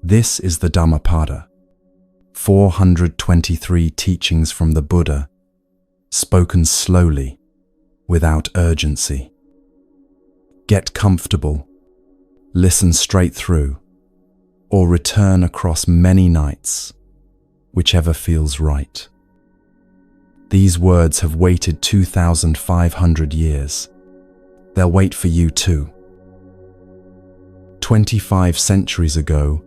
This is the Dhammapada, 423 teachings from the Buddha, spoken slowly, without urgency. Get comfortable, listen straight through, or return across many nights, whichever feels right. These words have waited 2,500 years. They'll wait for you too. 25 centuries ago,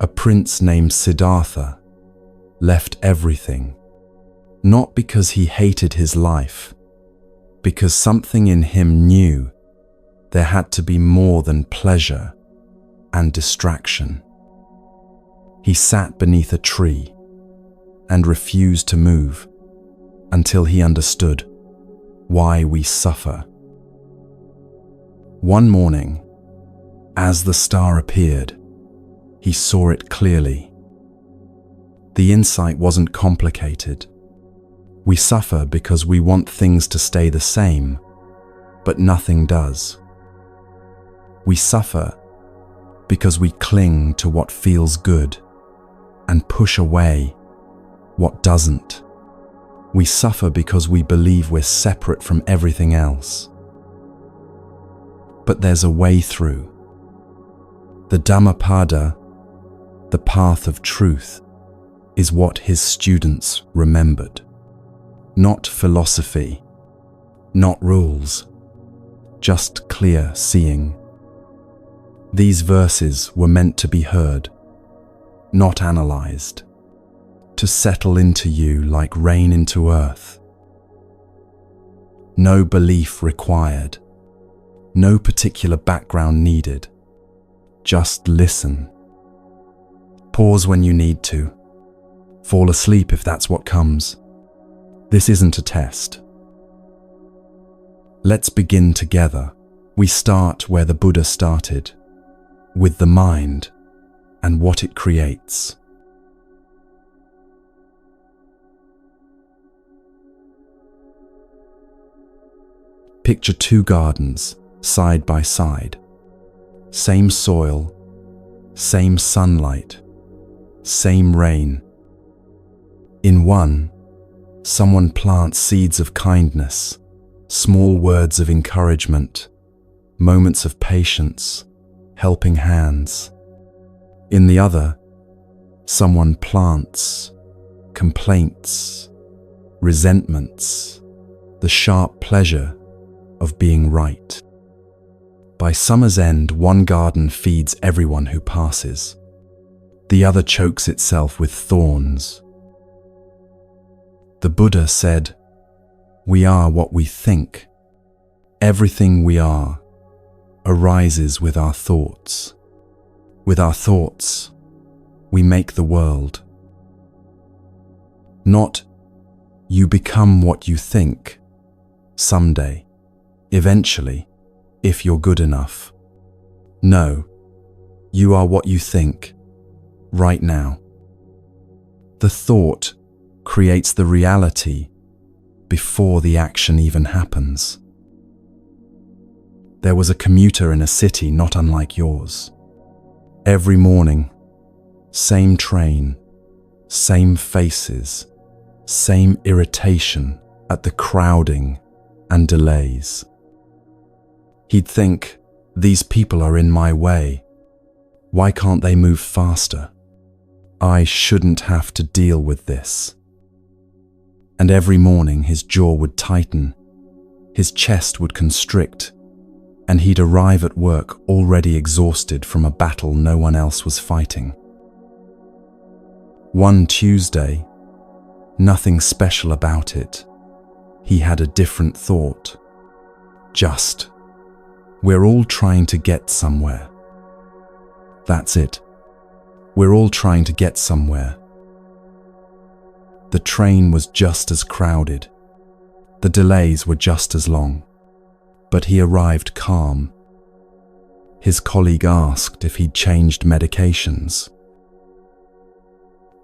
a prince named Siddhartha left everything, not because he hated his life, because something in him knew there had to be more than pleasure and distraction. He sat beneath a tree and refused to move until he understood why we suffer. One morning, as the star appeared, he saw it clearly. The insight wasn't complicated. We suffer because we want things to stay the same, but nothing does. We suffer because we cling to what feels good and push away what doesn't. We suffer because we believe we're separate from everything else. But there's a way through. The Dhammapada, the path of truth, is what his students remembered. Not philosophy, not rules, just clear seeing. These verses were meant to be heard, not analyzed, to settle into you like rain into earth. No belief required, no particular background needed. Just listen. Pause when you need to. Fall asleep if that's what comes. This isn't a test. Let's begin together. We start where the Buddha started, with the mind and what it creates. Picture two gardens, side by side. Same soil, same sunlight, same rain. In one, someone plants seeds of kindness, small words of encouragement, moments of patience, helping hands. In the other, someone plants complaints, resentments, the sharp pleasure of being right. By summer's end, one garden feeds everyone who passes. The other chokes itself with thorns. The Buddha said, "We are what we think. Everything we are arises with our thoughts. With our thoughts, we make the world." Not, you become what you think, someday, eventually, if you're good enough. No, you are what you think, right now. The thought creates the reality before the action even happens. There was a commuter in a city not unlike yours. Every morning, same train, same faces, same irritation at the crowding and delays. He'd think, these people are in my way. Why can't they move faster? I shouldn't have to deal with this. And every morning his jaw would tighten, his chest would constrict, and he'd arrive at work already exhausted from a battle no one else was fighting. One Tuesday, nothing special about it, he had a different thought. Just, we're all trying to get somewhere. That's it. We're all trying to get somewhere. The train was just as crowded. The delays were just as long. But he arrived calm. His colleague asked if he'd changed medications.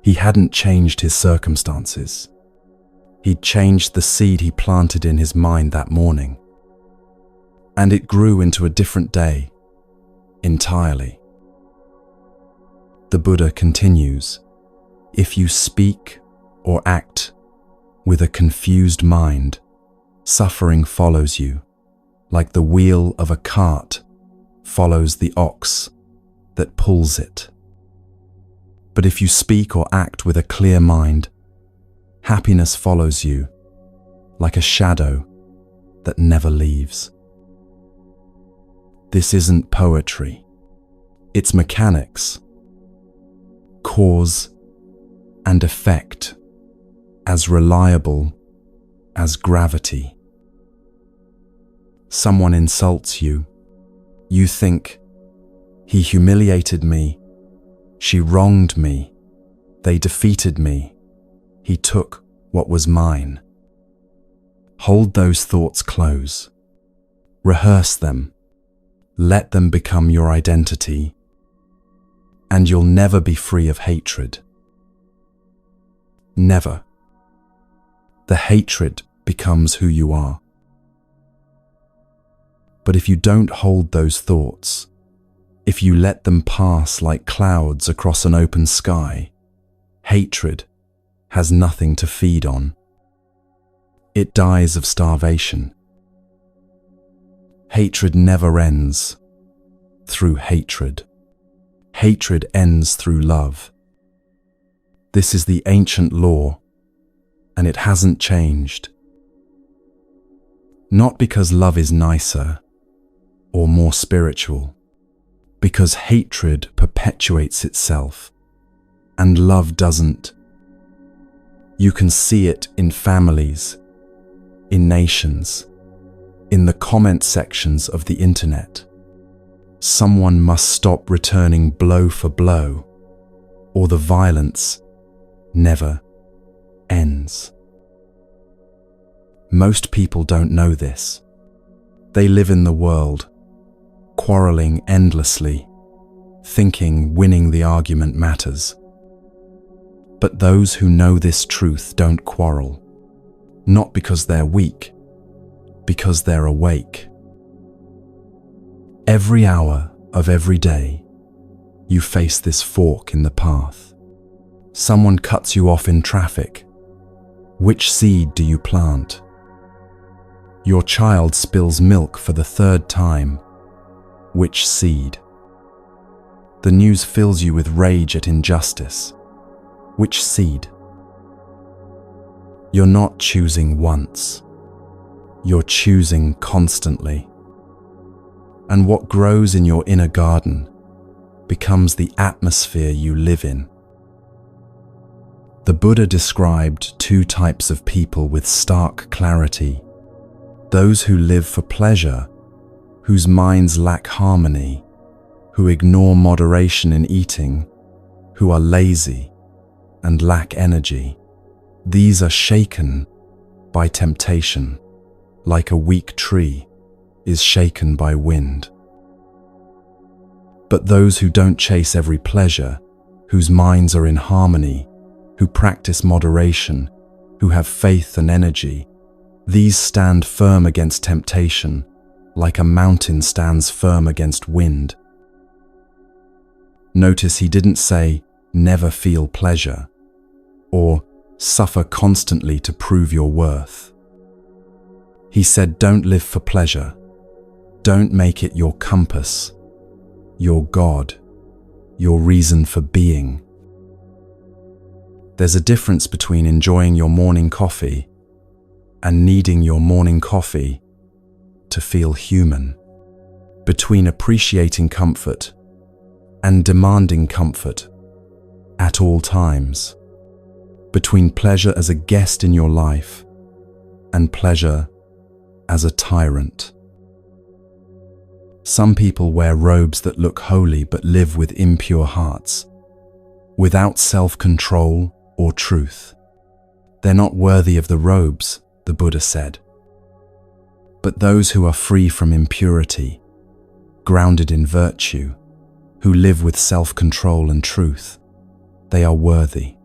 He hadn't changed his circumstances. He'd changed the seed he planted in his mind that morning. And it grew into a different day, entirely. The Buddha continues, if you speak or act with a confused mind, suffering follows you, like the wheel of a cart follows the ox that pulls it. But if you speak or act with a clear mind, happiness follows you, like a shadow that never leaves. This isn't poetry. It's mechanics. Cause and effect, as reliable as gravity. Someone insults you. You think, he humiliated me, she wronged me, they defeated me, he took what was mine. Hold those thoughts close. Rehearse them. Let them become your identity, and you'll never be free of hatred. Never. The hatred becomes who you are. But if you don't hold those thoughts, if you let them pass like clouds across an open sky, hatred has nothing to feed on. It dies of starvation. Hatred never ends through hatred. Hatred ends through love. This is the ancient law, and it hasn't changed. Not because love is nicer or more spiritual, because hatred perpetuates itself, and love doesn't. You can see it in families, in nations, in the comment sections of the internet. Someone must stop returning blow for blow, or the violence never ends. Most people don't know this. They live in the world, quarreling endlessly, thinking winning the argument matters. But those who know this truth don't quarrel, not because they're weak, because they're awake. Every hour of every day, you face this fork in the path. Someone cuts you off in traffic. Which seed do you plant? Your child spills milk for the third time. Which seed? The news fills you with rage at injustice. Which seed? You're not choosing once. You're choosing constantly. And what grows in your inner garden becomes the atmosphere you live in. The Buddha described two types of people with stark clarity: those who live for pleasure, whose minds lack harmony, who ignore moderation in eating, who are lazy and lack energy. These are shaken by temptation, like a weak tree is shaken by wind. But those who don't chase every pleasure, whose minds are in harmony, who practice moderation, who have faith and energy, these stand firm against temptation, like a mountain stands firm against wind. Notice he didn't say, never feel pleasure, or suffer constantly to prove your worth. He said, don't live for pleasure. Don't make it your compass, your God, your reason for being. There's a difference between enjoying your morning coffee and needing your morning coffee to feel human, between appreciating comfort and demanding comfort at all times, between pleasure as a guest in your life and pleasure as a tyrant. Some people wear robes that look holy but live with impure hearts, without self-control or truth. They're not worthy of the robes, the Buddha said. But those who are free from impurity, grounded in virtue, who live with self-control and truth, they are worthy.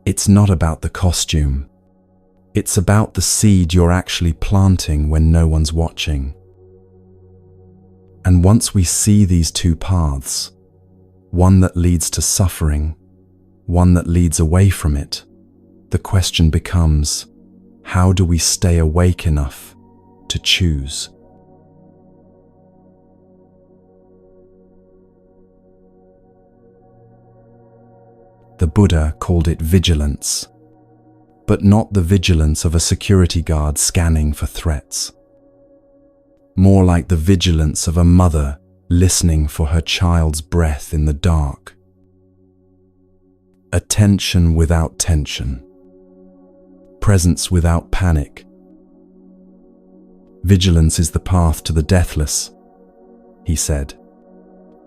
It's not about the costume. It's about the seed you're actually planting when no one's watching. And once we see these two paths, one that leads to suffering, one that leads away from it. The question becomes, how do we stay awake enough to choose? The Buddha called it vigilance, but not the vigilance of a security guard scanning for threats. More like the vigilance of a mother listening for her child's breath in the dark. Attention without tension. Presence without panic. Vigilance is the path to the deathless, he said.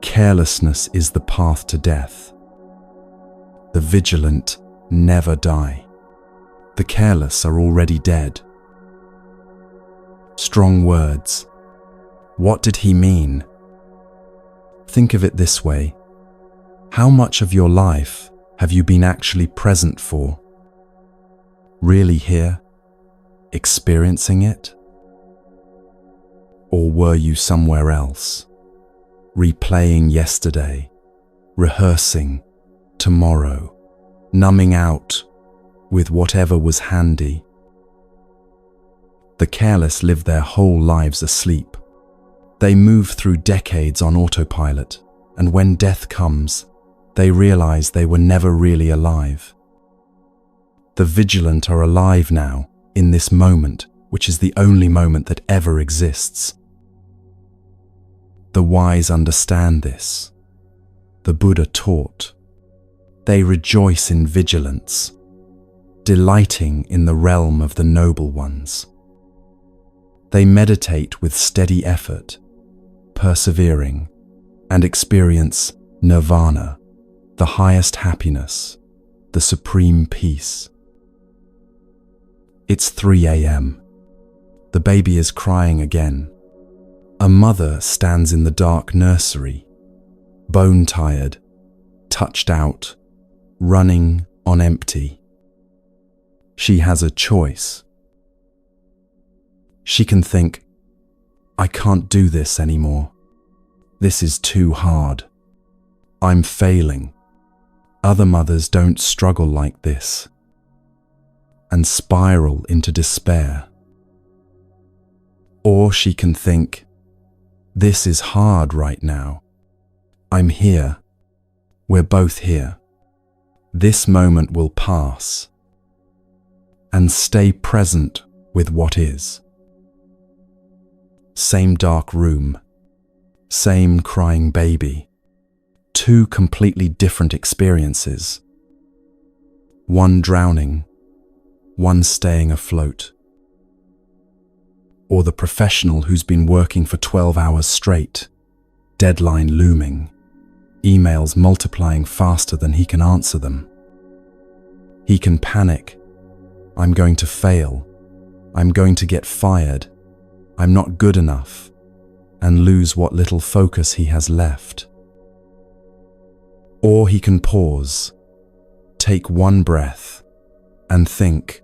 Carelessness is the path to death. The vigilant never die. The careless are already dead. Strong words. What did he mean? Think of it this way. How much of your life have you been actually present for? Really here? Experiencing it? Or were you somewhere else? Replaying yesterday, rehearsing tomorrow, numbing out with whatever was handy. The careless live their whole lives asleep. They move through decades on autopilot, and when death comes, they realize they were never really alive. The vigilant are alive now, in this moment, which is the only moment that ever exists. The wise understand this. The Buddha taught. They rejoice in vigilance, delighting in the realm of the noble ones. They meditate with steady effort, persevering, and experience nirvana, the highest happiness, the supreme peace. It's 3 a.m. The baby is crying again. A mother stands in the dark nursery, bone-tired, touched out, running on empty. She has a choice. She can think, I can't do this anymore. This is too hard. I'm failing. Other mothers don't struggle like this, and spiral into despair. Or she can think, this is hard right now. I'm here. We're both here. This moment will pass, and stay present with what is. Same dark room, same crying baby, two completely different experiences. One drowning, one staying afloat. Or the professional who's been working for 12 hours straight, deadline looming, emails multiplying faster than he can answer them. He can panic. I'm going to fail. I'm going to get fired. I'm not good enough, and lose what little focus he has left. Or he can pause, take one breath, and think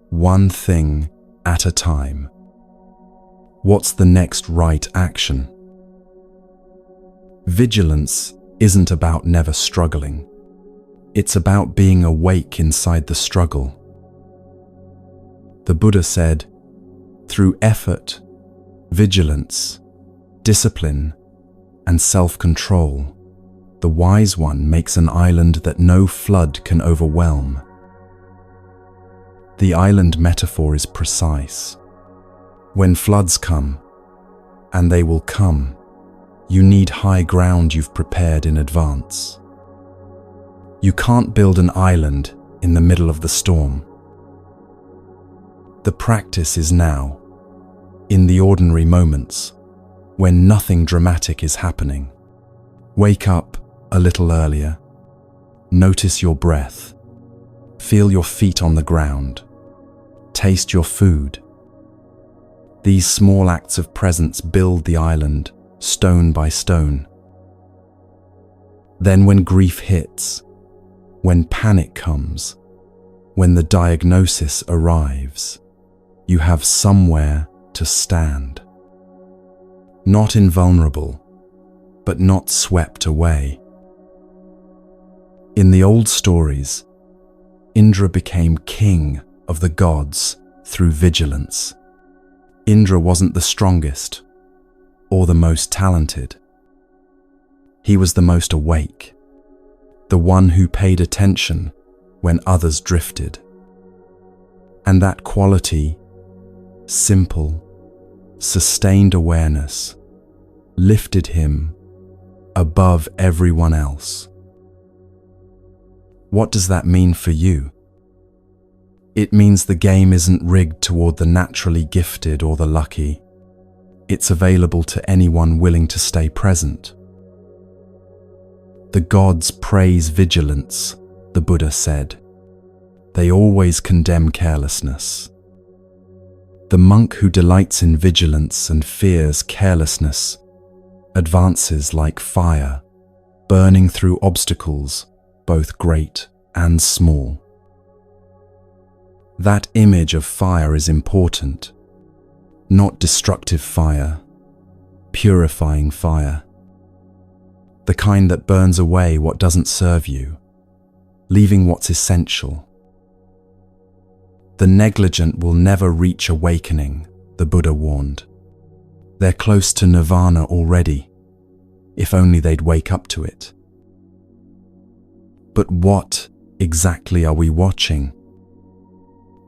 one thing at a time. What's the next right action? Vigilance isn't about never struggling. It's about being awake inside the struggle. The Buddha said, through effort, vigilance, discipline, and self-control, the wise one makes an island that no flood can overwhelm. The island metaphor is precise. When floods come, and they will come, you need high ground you've prepared in advance. You can't build an island in the middle of the storm. The practice is now, in the ordinary moments, when nothing dramatic is happening. Wake up a little earlier. Notice your breath. Feel your feet on the ground. Taste your food. These small acts of presence build the island, stone by stone. Then when grief hits, when panic comes, when the diagnosis arrives, you have somewhere to stand. Not invulnerable, but not swept away. In the old stories, Indra became king of the gods through vigilance. Indra wasn't the strongest or the most talented. He was the most awake, the one who paid attention when others drifted. And that quality, simple, sustained awareness, lifted him above everyone else. What does that mean for you? It means the game isn't rigged toward the naturally gifted or the lucky. It's available to anyone willing to stay present. The gods praise vigilance, the Buddha said. They always condemn carelessness. The monk who delights in vigilance and fears carelessness advances like fire, burning through obstacles, both great and small. That image of fire is important. Not destructive fire, purifying fire. The kind that burns away what doesn't serve you, leaving what's essential. The negligent will never reach awakening, the Buddha warned. They're close to nirvana already, if only they'd wake up to it. But what exactly are we watching?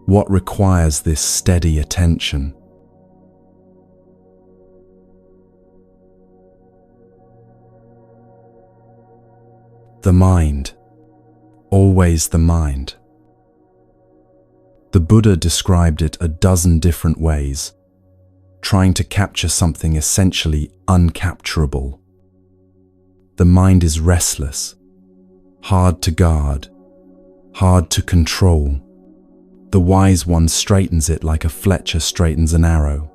What requires this steady attention? The mind, always the mind. The Buddha described it a dozen different ways, trying to capture something essentially uncapturable. The mind is restless, hard to guard, hard to control. The wise one straightens it like a fletcher straightens an arrow.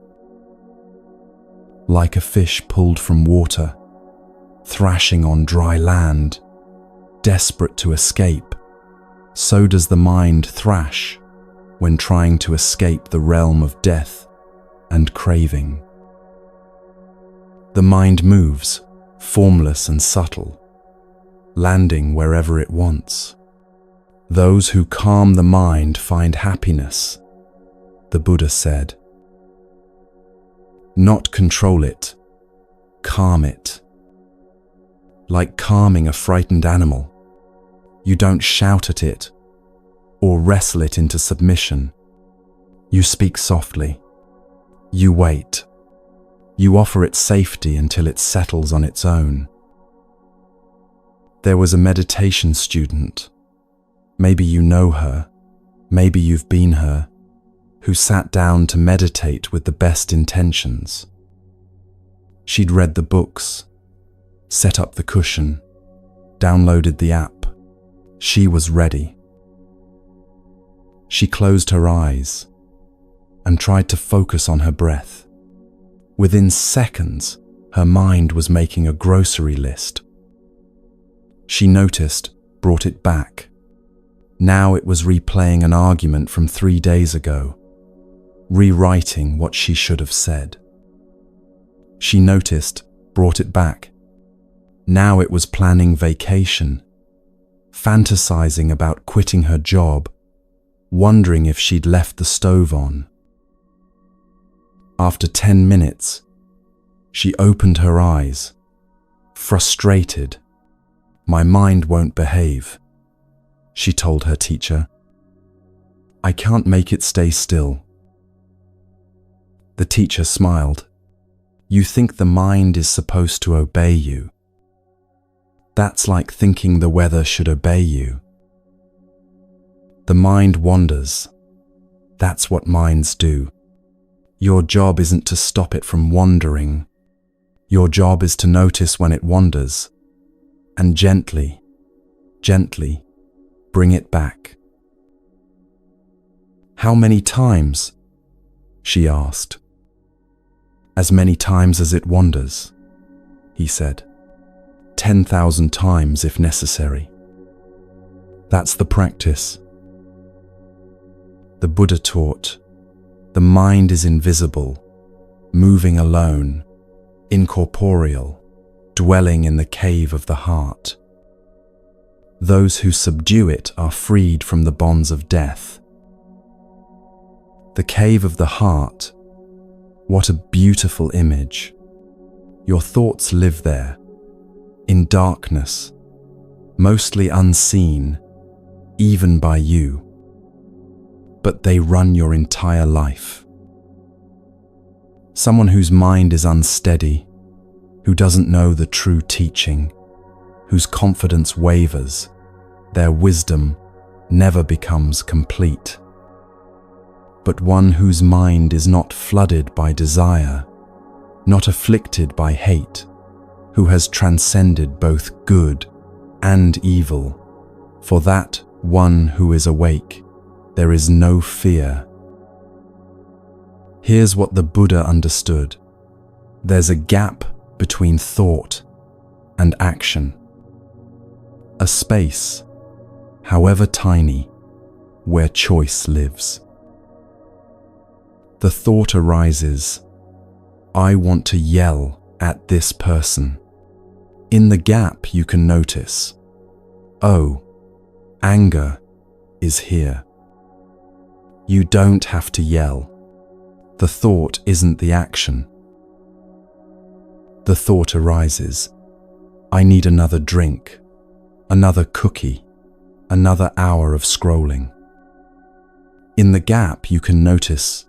Like a fish pulled from water, thrashing on dry land, desperate to escape, so does the mind thrash when trying to escape the realm of death and craving. The mind moves, formless and subtle, landing wherever it wants. Those who calm the mind find happiness, the Buddha said. Not control it, calm it. Like calming a frightened animal. You don't shout at it or wrestle it into submission. You speak softly. You wait. You offer it safety until it settles on its own. There was a meditation student, maybe you know her, maybe you've been her, who sat down to meditate with the best intentions. She'd read the books, set up the cushion, downloaded the app. She was ready. She closed her eyes and tried to focus on her breath. Within seconds, her mind was making a grocery list. She noticed, brought it back. Now it was replaying an argument from 3 days ago, rewriting what she should have said. She noticed, brought it back. Now it was planning vacation, fantasizing about quitting her job, wondering if she'd left the stove on. After 10 minutes, she opened her eyes, frustrated. My mind won't behave, she told her teacher. I can't make it stay still. The teacher smiled. You think the mind is supposed to obey you. That's like thinking the weather should obey you. The mind wanders. That's what minds do. Your job isn't to stop it from wandering. Your job is to notice when it wanders and gently, gently bring it back. How many times? She asked. As many times as it wanders, he said. 10,000 times if necessary. That's the practice. The Buddha taught, the mind is invisible, moving alone, incorporeal, dwelling in the cave of the heart. Those who subdue it are freed from the bonds of death. The cave of the heart, what a beautiful image. Your thoughts live there, in darkness, mostly unseen, even by you. But they run your entire life. Someone whose mind is unsteady, who doesn't know the true teaching, whose confidence wavers, their wisdom never becomes complete. But one whose mind is not flooded by desire, not afflicted by hate, who has transcended both good and evil, for that one who is awake, there is no fear. Here's what the Buddha understood. There's a gap between thought and action. A space, however tiny, where choice lives. The thought arises, I want to yell at this person. In the gap you can notice, oh, anger is here. You don't have to yell. The thought isn't the action. The thought arises, I need another drink, another cookie, another hour of scrolling. In the gap you can notice,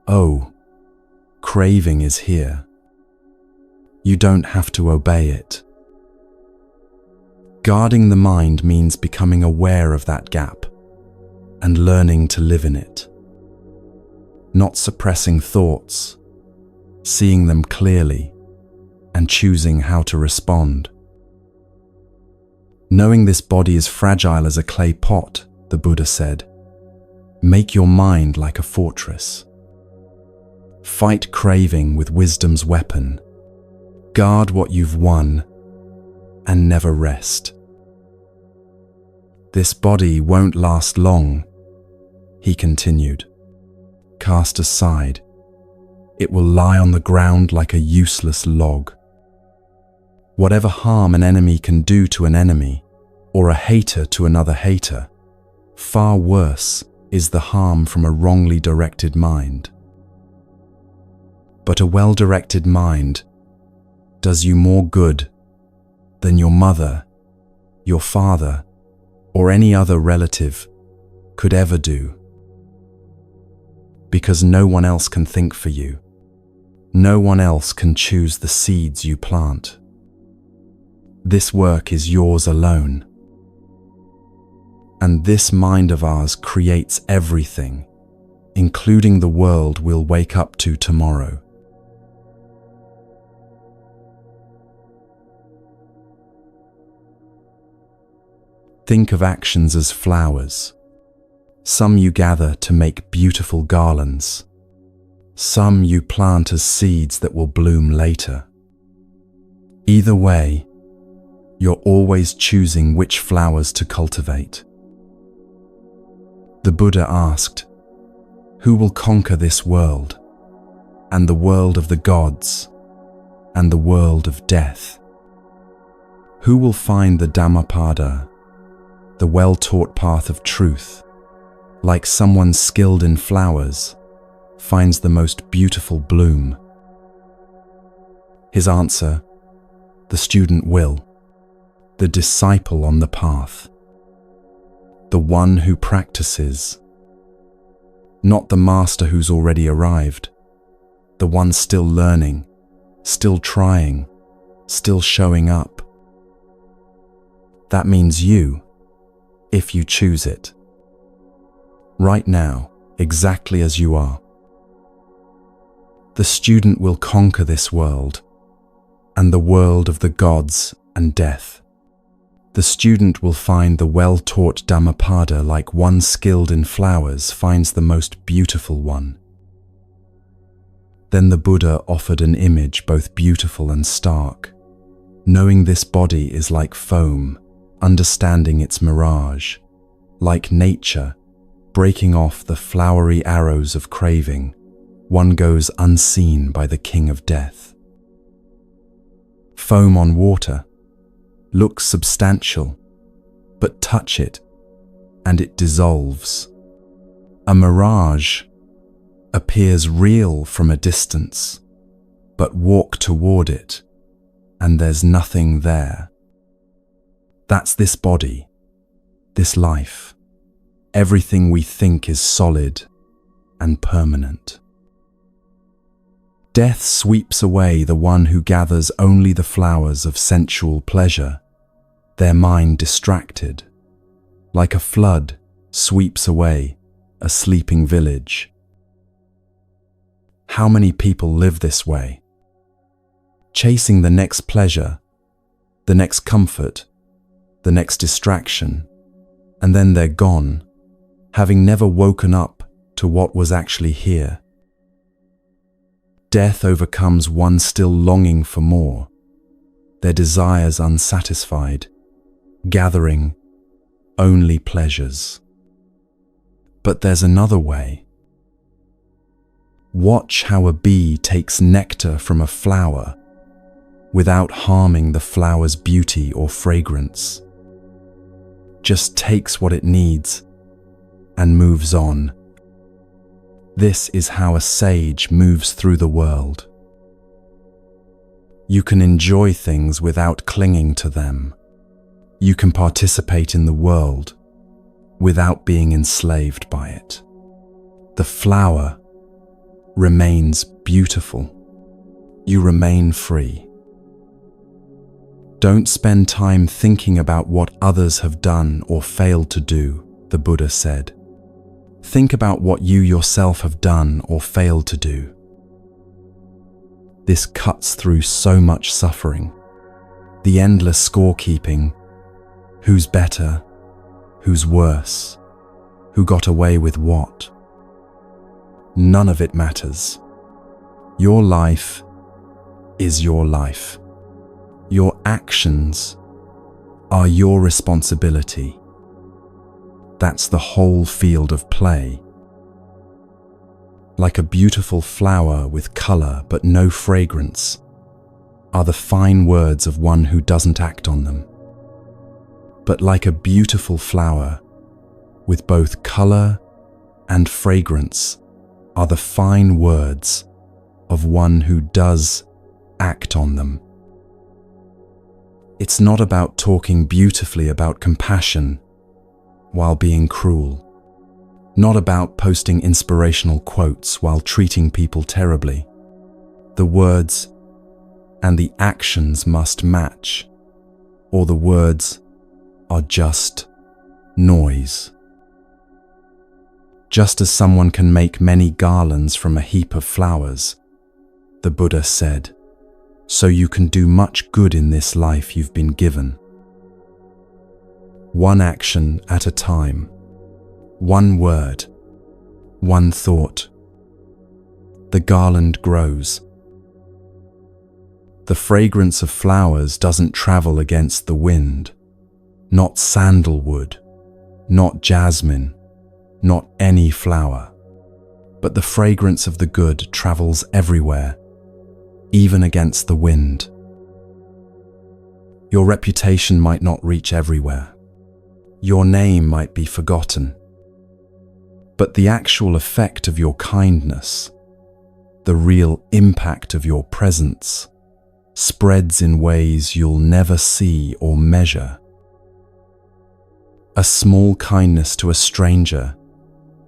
oh, craving is here. You don't have to obey it. Guarding the mind means becoming aware of that gap and learning to live in it. Not suppressing thoughts, seeing them clearly and choosing how to respond. Knowing this body is fragile as a clay pot, the Buddha said, make your mind like a fortress. Fight craving with wisdom's weapon. Guard what you've won and never rest. This body won't last long, he continued. Cast aside, it will lie on the ground like a useless log. Whatever harm an enemy can do to an enemy, or a hater to another hater, far worse is the harm from a wrongly directed mind. But a well-directed mind does you more good than your mother, your father, or any other relative could ever do. Because no one else can think for you. No one else can choose the seeds you plant. This work is yours alone. And this mind of ours creates everything, including the world we'll wake up to tomorrow. Think of actions as flowers. Some you gather to make beautiful garlands. Some you plant as seeds that will bloom later. Either way, you're always choosing which flowers to cultivate. The Buddha asked, who will conquer this world, and the world of the gods, and the world of death? Who will find the Dhammapada, the well-taught path of truth, like someone skilled in flowers, finds the most beautiful bloom? His answer, the student will, the disciple on the path, the one who practices, not the master who's already arrived, the one still learning, still trying, still showing up. That means you, if you choose it. Right now, exactly as you are. The student will conquer this world, and the world of the gods and death. The student will find the well-taught Dhammapada like one skilled in flowers finds the most beautiful one. Then the Buddha offered an image both beautiful and stark. Knowing this body is like foam, understanding its mirage, like nature, breaking off the flowery arrows of craving, one goes unseen by the king of death. Foam on water looks substantial, but touch it, and it dissolves. A mirage appears real from a distance, but walk toward it, and there's nothing there. That's this body, this life. Everything we think is solid and permanent. Death sweeps away the one who gathers only the flowers of sensual pleasure, their mind distracted, like a flood sweeps away a sleeping village. How many people live this way? Chasing the next pleasure, the next comfort, the next distraction, and then they're gone, having never woken up to what was actually here. Death overcomes one still longing for more, their desires unsatisfied, gathering only pleasures. But there's another way. Watch how a bee takes nectar from a flower without harming the flower's beauty or fragrance. Just takes what it needs and moves on. This is how a sage moves through the world. You can enjoy things without clinging to them. You can participate in the world without being enslaved by it. The flower remains beautiful. You remain free. Don't spend time thinking about what others have done or failed to do, the Buddha said. Think about what you yourself have done or failed to do. This cuts through so much suffering. The endless scorekeeping. Who's better? Who's worse? Who got away with what? None of it matters. Your life is your life. Your actions are your responsibility. That's the whole field of play. Like a beautiful flower with color but no fragrance are the fine words of one who doesn't act on them. But like a beautiful flower with both color and fragrance are the fine words of one who does act on them. It's not about talking beautifully about compassion while being cruel, not about posting inspirational quotes while treating people terribly. The words and the actions must match, or the words are just noise. Just as someone can make many garlands from a heap of flowers, the Buddha said, so you can do much good in this life you've been given. One action at a time, one word, one thought. The garland grows. The fragrance of flowers doesn't travel against the wind. Not sandalwood, not jasmine, not any flower. But the fragrance of the good travels everywhere, even against the wind. Your reputation might not reach everywhere. Your name might be forgotten. But the actual effect of your kindness, the real impact of your presence, spreads in ways you'll never see or measure. A small kindness to a stranger,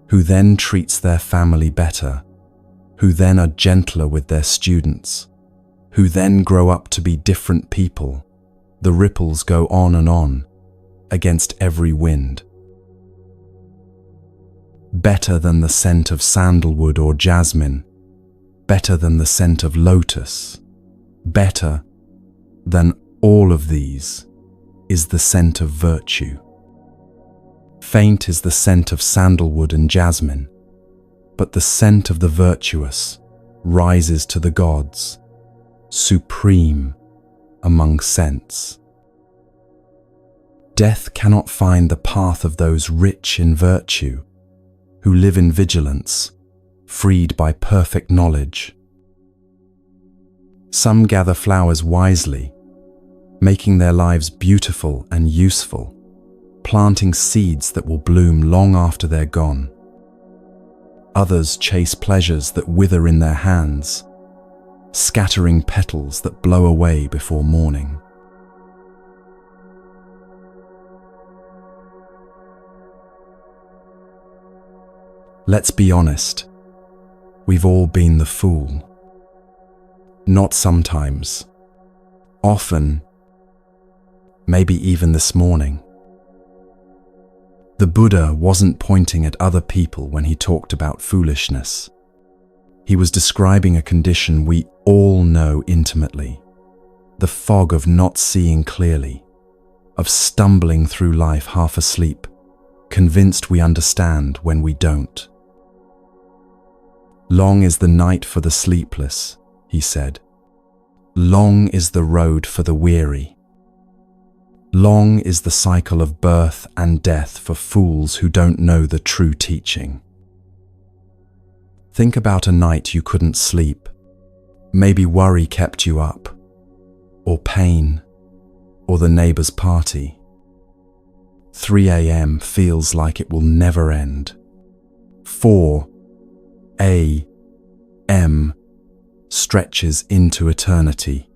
who then treats their family better, who then are gentler with their students, who then grow up to be different people. The ripples go on and on, against every wind. Better than the scent of sandalwood or jasmine, better than the scent of lotus, better than all of these is the scent of virtue. Faint is the scent of sandalwood and jasmine, but the scent of the virtuous rises to the gods, supreme among scents. Death cannot find the path of those rich in virtue, who live in vigilance, freed by perfect knowledge. Some gather flowers wisely, making their lives beautiful and useful, planting seeds that will bloom long after they're gone. Others chase pleasures that wither in their hands, scattering petals that blow away before morning. Let's be honest, we've all been the fool. Not sometimes, often, maybe even this morning. The Buddha wasn't pointing at other people when he talked about foolishness. He was describing a condition we all know intimately, the fog of not seeing clearly, of stumbling through life half asleep, convinced we understand when we don't. Long is the night for the sleepless, he said. Long is the road for the weary. Long is the cycle of birth and death for fools who don't know the true teaching. Think about a night you couldn't sleep. Maybe worry kept you up, or pain, or the neighbor's party. 3 a.m. feels like it will never end. 4 a.m. stretches into eternity.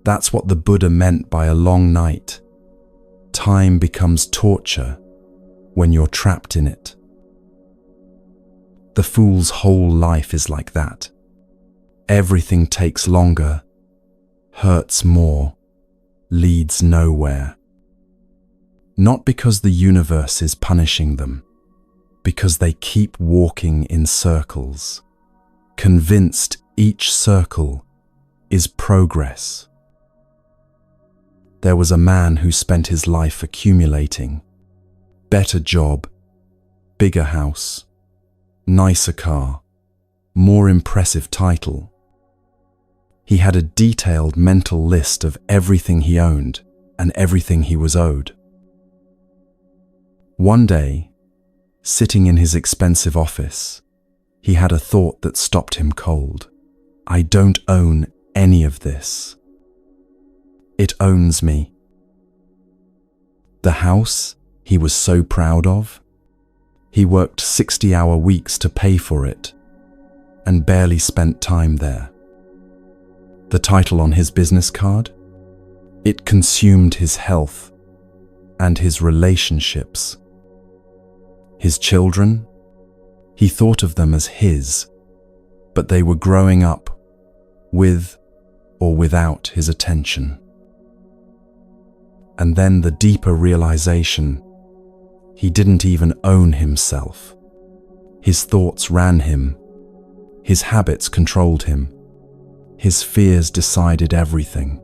That's what the Buddha meant by a long night. Time becomes torture when you're trapped in it. The fool's whole life is like that. Everything takes longer, hurts more, leads nowhere. Not because the universe is punishing them, because they keep walking in circles, convinced each circle is progress. There was a man who spent his life accumulating. Better job, bigger house, nicer car, more impressive title. He had a detailed mental list of everything he owned and everything he was owed. One day, sitting in his expensive office, he had a thought that stopped him cold. I don't own any of this. It owns me. The house he was so proud of, he worked 60-hour weeks to pay for it and barely spent time there. The title on his business card? It consumed his health and his relationships. His children? He thought of them as his, but they were growing up with or without his attention. And then the deeper realization, he didn't even own himself. His thoughts ran him. His habits controlled him. His fears decided everything.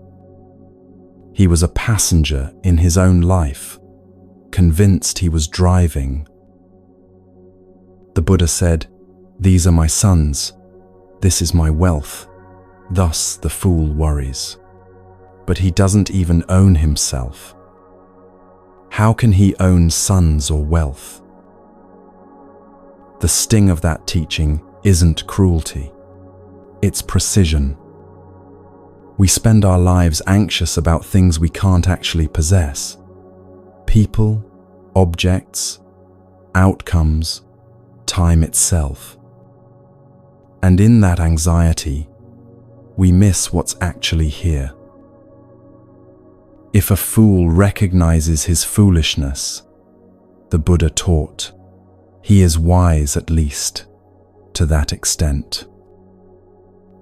He was a passenger in his own life, convinced he was driving. The Buddha said, "These are my sons. This is my wealth." Thus the fool worries. But he doesn't even own himself. How can he own sons or wealth? The sting of that teaching isn't cruelty. It's precision. We spend our lives anxious about things we can't actually possess. People, objects, outcomes, time itself. And in that anxiety, we miss what's actually here. If a fool recognizes his foolishness, the Buddha taught, he is wise at least, to that extent.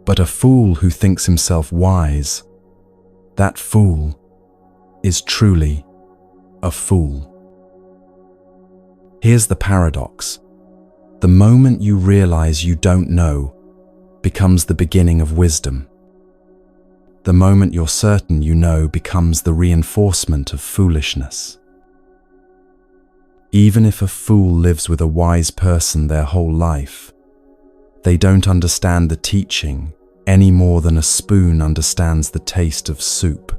But a fool who thinks himself wise, that fool is truly a fool. Here's the paradox. The moment you realize you don't know becomes the beginning of wisdom. The moment you're certain you know becomes the reinforcement of foolishness. Even if a fool lives with a wise person their whole life, they don't understand the teaching any more than a spoon understands the taste of soup.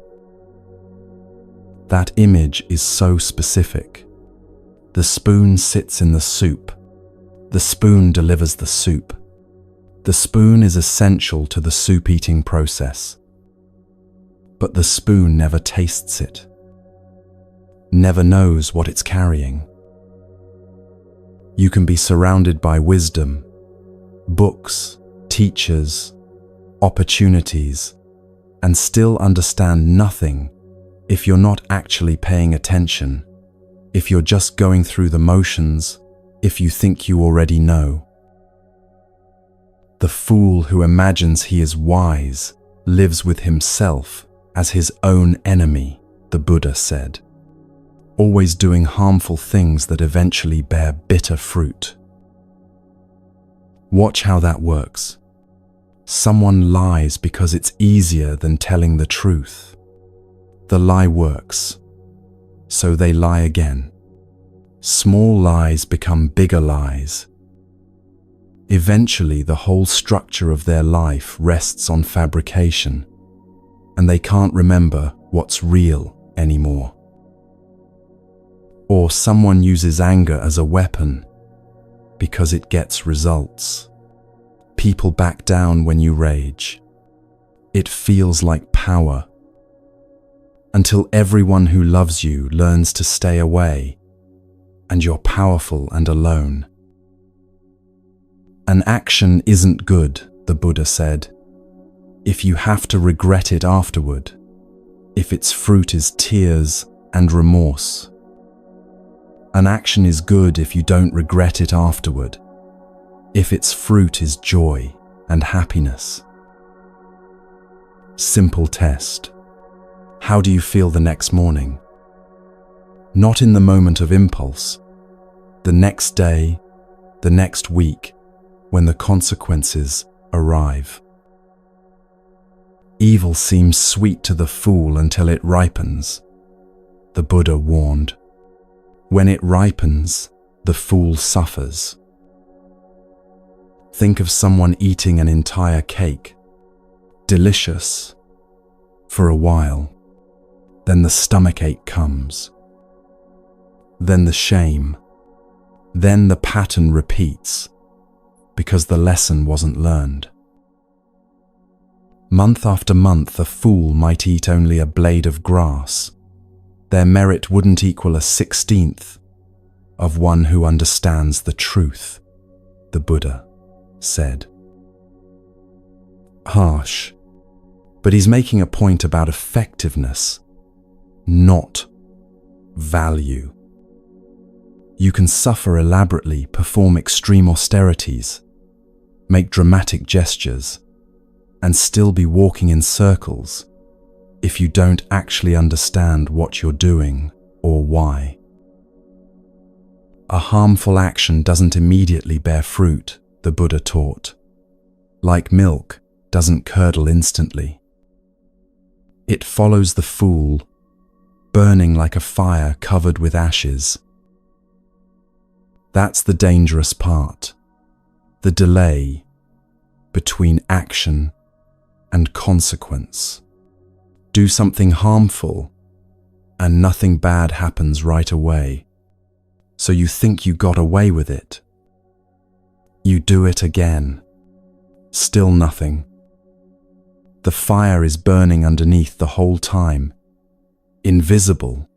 That image is so specific. The spoon sits in the soup. The spoon delivers the soup. The spoon is essential to the soup-eating process. But the spoon never tastes it. never knows what it's carrying. You can be surrounded by wisdom, books, teachers, opportunities, and still understand nothing if you're not actually paying attention, if you're just going through the motions, if you think you already know. The fool who imagines he is wise lives with himself as his own enemy, the Buddha said, always doing harmful things that eventually bear bitter fruit. Watch how that works. Someone lies because it's easier than telling the truth. The lie works, so they lie again. Small lies become bigger lies. Eventually, the whole structure of their life rests on fabrication, and they can't remember what's real anymore. Or someone uses anger as a weapon because it gets results. People back down when you rage. It feels like power. Until everyone who loves you learns to stay away, and you're powerful and alone. An action isn't good, the Buddha said, if you have to regret it afterward, if its fruit is tears and remorse. An action is good if you don't regret it afterward, if its fruit is joy and happiness. Simple test. How do you feel the next morning? Not in the moment of impulse, the next day, the next week, when the consequences arrive. Evil seems sweet to the fool until it ripens, the Buddha warned. When it ripens, the fool suffers. Think of someone eating an entire cake. Delicious for a while. Then the stomachache comes. Then the shame. Then the pattern repeats because the lesson wasn't learned. Month after month, a fool might eat only a blade of grass. Their merit wouldn't equal 1/16 of one who understands the truth, the Buddha said. Harsh, but he's making a point about effectiveness, not value. You can suffer elaborately, perform extreme austerities, make dramatic gestures, and still be walking in circles if you don't actually understand what you're doing or why. A harmful action doesn't immediately bear fruit, the Buddha taught. Like milk doesn't curdle instantly. It follows the fool, burning like a fire covered with ashes. That's the dangerous part, the delay between action and consequence. Do something harmful, and nothing bad happens right away. So you think you got away with it. You do it again. Still nothing. The fire is burning underneath the whole time, invisible,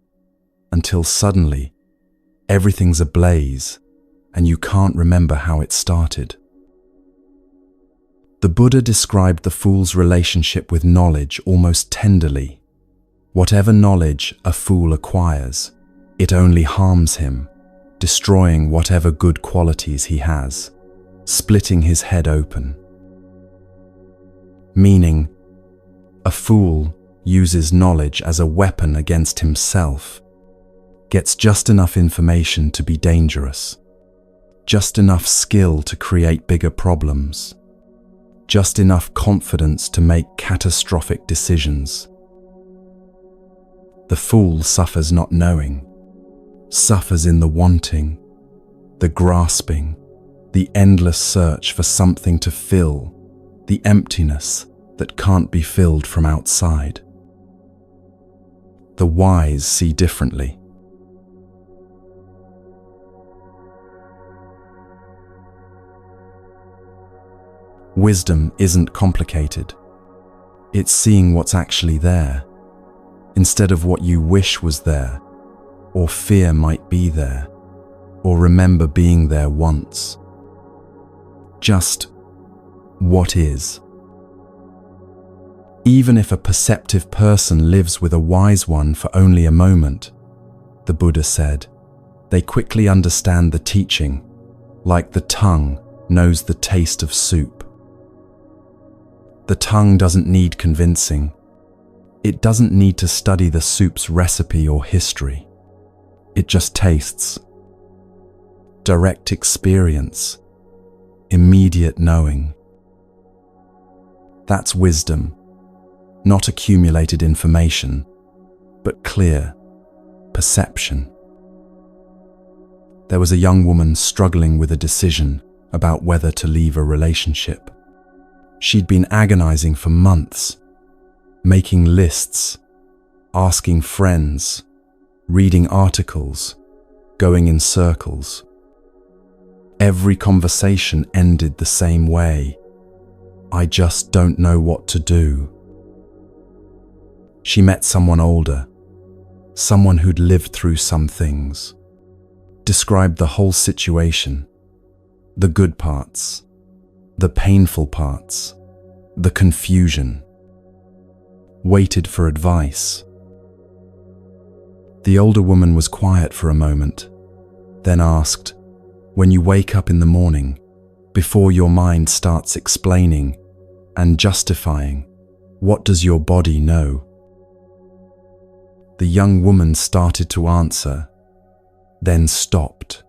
until suddenly everything's ablaze and you can't remember how it started. The Buddha described the fool's relationship with knowledge almost tenderly. Whatever knowledge a fool acquires, it only harms him, destroying whatever good qualities he has, splitting his head open. Meaning, a fool uses knowledge as a weapon against himself, gets just enough information to be dangerous, just enough skill to create bigger problems, just enough confidence to make catastrophic decisions. The fool suffers not knowing, suffers in the wanting, the grasping, the endless search for something to fill, the emptiness that can't be filled from outside. The wise see differently. Wisdom isn't complicated. It's seeing what's actually there, instead of what you wish was there, or fear might be there, or remember being there once. Just what is. Even if a perceptive person lives with a wise one for only a moment, the Buddha said, they quickly understand the teaching, like the tongue knows the taste of soup. The tongue doesn't need convincing. It doesn't need to study the soup's recipe or history. It just tastes. Direct experience. Immediate knowing. That's wisdom. Not accumulated information, but clear perception. There was a young woman struggling with a decision about whether to leave a relationship. She'd been agonizing for months, making lists, asking friends, reading articles, going in circles. Every conversation ended the same way. I just don't know what to do. She met someone older, someone who'd lived through some things, described the whole situation, the good parts, the painful parts, the confusion, waited for advice. The older woman was quiet for a moment, then asked, when you wake up in the morning, before your mind starts explaining and justifying, what does your body know? The young woman started to answer, then stopped.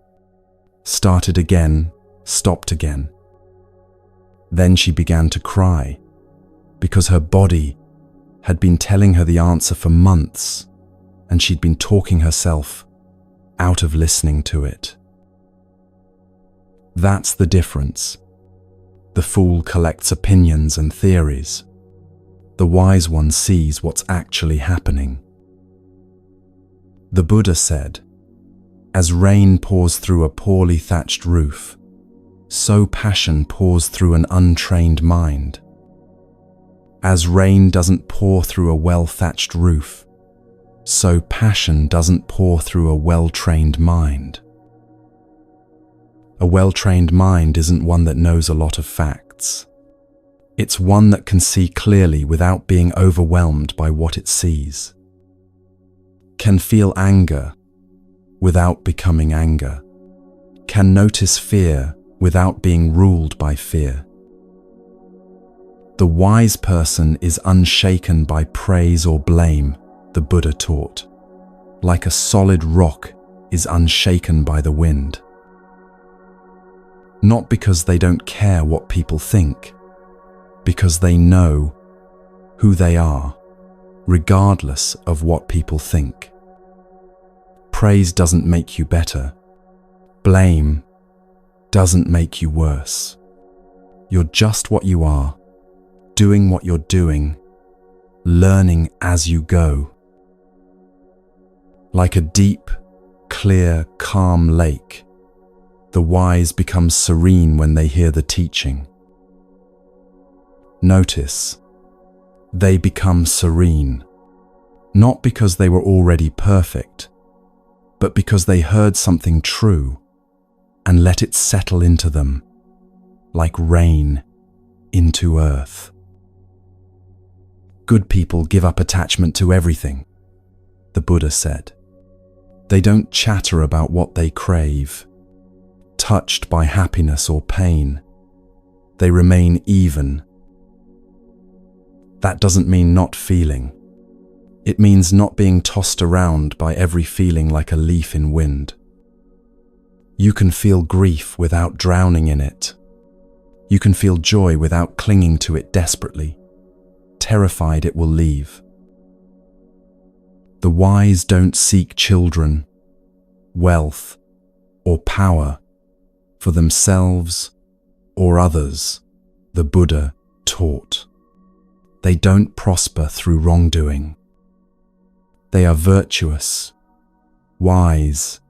Started again, stopped again. Then she began to cry, because her body had been telling her the answer for months, and she'd been talking herself out of listening to it. That's the difference. The fool collects opinions and theories. The wise one sees what's actually happening. The Buddha said, as rain pours through a poorly thatched roof, so passion pours through an untrained mind. As rain doesn't pour through a well-thatched roof, so passion doesn't pour through a well-trained mind. A well-trained mind isn't one that knows a lot of facts. It's one that can see clearly without being overwhelmed by what it sees. Can feel anger without becoming anger. Can notice fear without being ruled by fear. The wise person is unshaken by praise or blame, the Buddha taught, like a solid rock is unshaken by the wind. Not because they don't care what people think, because they know who they are, regardless of what people think. Praise doesn't make you better. Blame doesn't make you worse. You're just what you are, doing what you're doing, learning as you go. Like a deep, clear, calm lake, the wise become serene when they hear the teaching. Notice, they become serene, not because they were already perfect, but because they heard something true and let it settle into them, like rain into earth. Good people give up attachment to everything, the Buddha said. They don't chatter about what they crave, touched by happiness or pain. They remain even. That doesn't mean not feeling. It means not being tossed around by every feeling like a leaf in wind. You can feel grief without drowning in it. You can feel joy without clinging to it desperately, terrified it will leave. The wise don't seek children, wealth, or power for themselves or others, the Buddha taught. They don't prosper through wrongdoing. They are virtuous, wise,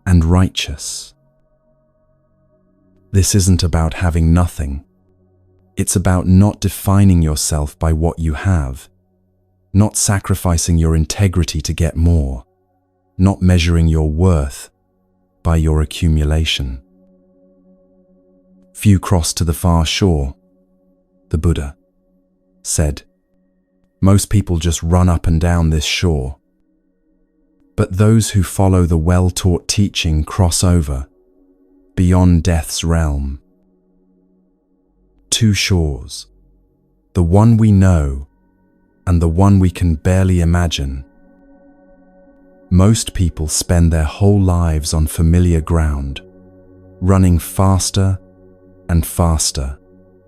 and righteous. This isn't about having nothing. It's about not defining yourself by what you have, not sacrificing your integrity to get more, not measuring your worth by your accumulation. Few cross to the far shore, the Buddha said. Most people just run up and down this shore. But those who follow the well-taught teaching cross over, beyond death's realm. Two shores, the one we know and the one we can barely imagine. Most people spend their whole lives on familiar ground, running faster and faster,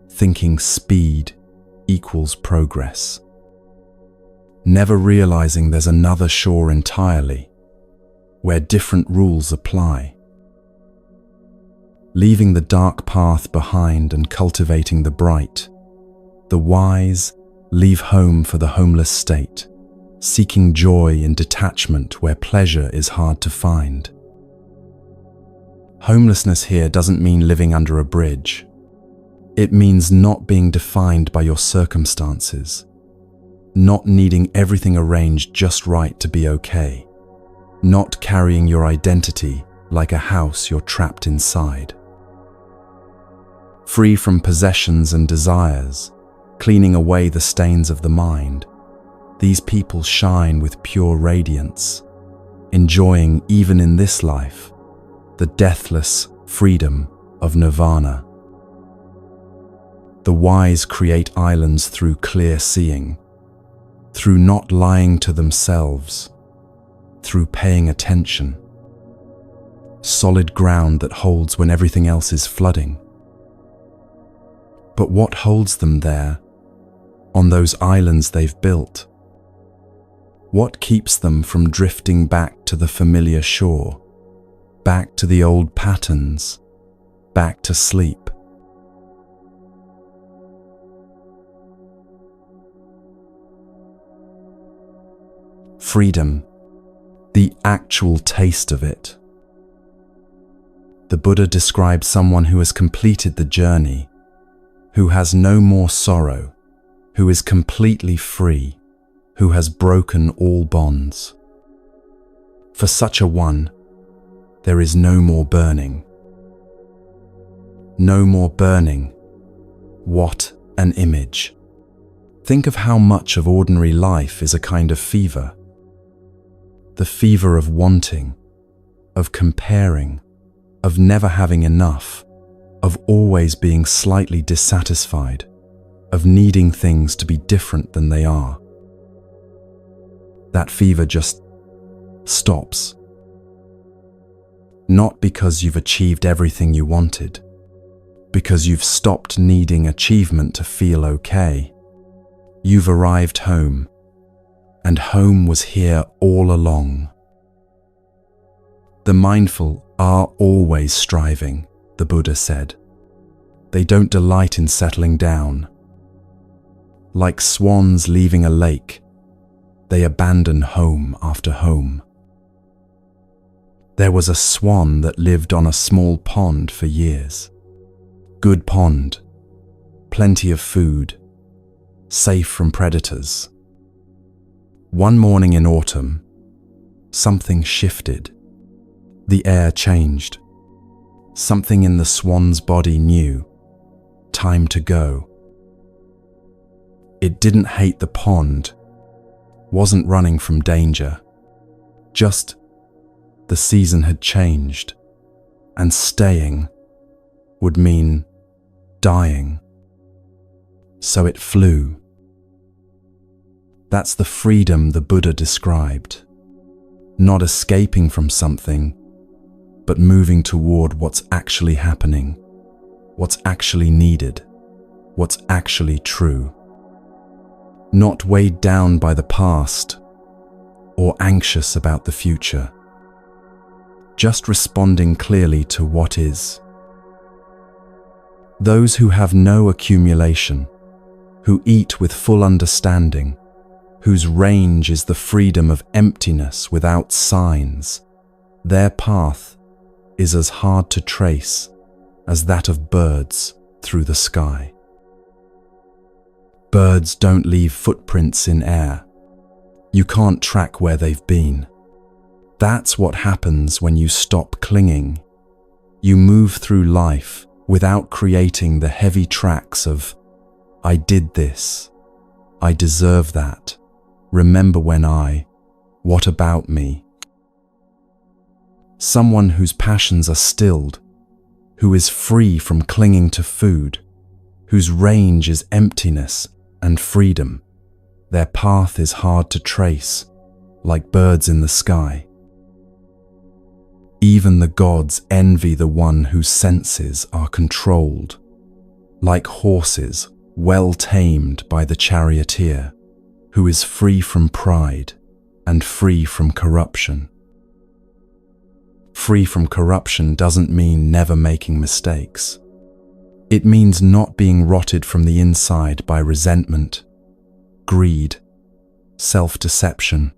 thinking speed equals progress, never realizing there's another shore entirely, where different rules apply. Leaving the dark path behind and cultivating the bright, the wise leave home for the homeless state, seeking joy in detachment where pleasure is hard to find. Homelessness here doesn't mean living under a bridge. It means not being defined by your circumstances, not needing everything arranged just right to be okay, not carrying your identity like a house you're trapped inside. Free from possessions and desires, cleaning away the stains of the mind, these people shine with pure radiance, enjoying, even in this life, the deathless freedom of nirvana. The wise create islands through clear seeing, through not lying to themselves, through paying attention. Solid ground that holds when everything else is flooding. But what holds them there, on those islands they've built? What keeps them from drifting back to the familiar shore, back to the old patterns, back to sleep? Freedom, the actual taste of it. The Buddha describes someone who has completed the journey, who has no more sorrow, who is completely free, who has broken all bonds. For such a one, there is no more burning. No more burning. What an image. Think of how much of ordinary life is a kind of fever. The fever of wanting, of comparing, of never having enough, of always being slightly dissatisfied, of needing things to be different than they are. That fever just stops. Not because you've achieved everything you wanted, because you've stopped needing achievement to feel okay. You've arrived home, and home was here all along. The mindful are always striving, the Buddha said. They don't delight in settling down. Like swans leaving a lake, they abandon home after home. There was a swan that lived on a small pond for years. Good pond, plenty of food, safe from predators. One morning in autumn, something shifted. The air changed. Something in the swan's body knew, time to go. It didn't hate the pond, wasn't running from danger, just the season had changed, and staying would mean dying. So it flew. That's the freedom the Buddha described. Not escaping from something, but moving toward what's actually happening, what's actually needed, what's actually true. Not weighed down by the past or anxious about the future. Just responding clearly to what is. Those who have no accumulation, who eat with full understanding, whose range is the freedom of emptiness without signs, their path is as hard to trace as that of birds through the sky. Birds don't leave footprints in air. You can't track where they've been. That's what happens when you stop clinging. You move through life without creating the heavy tracks of, I did this, I deserve that, remember when what about me? Someone whose passions are stilled, who is free from clinging to food, whose range is emptiness and freedom. Their path is hard to trace, like birds in the sky. Even the gods envy the one whose senses are controlled, like horses well tamed by the charioteer, who is free from pride and free from corruption. Free from corruption doesn't mean never making mistakes. It means not being rotted from the inside by resentment, greed, self-deception,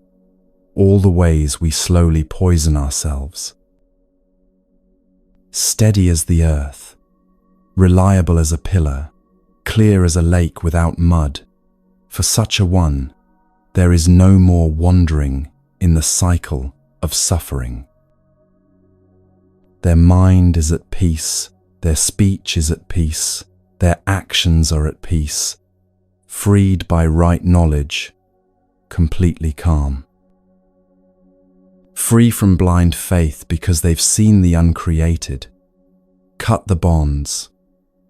all the ways we slowly poison ourselves. Steady as the earth, reliable as a pillar, clear as a lake without mud, for such a one, there is no more wandering in the cycle of suffering. Their mind is at peace, their speech is at peace, their actions are at peace, freed by right knowledge, completely calm. Free from blind faith because they've seen the uncreated, cut the bonds,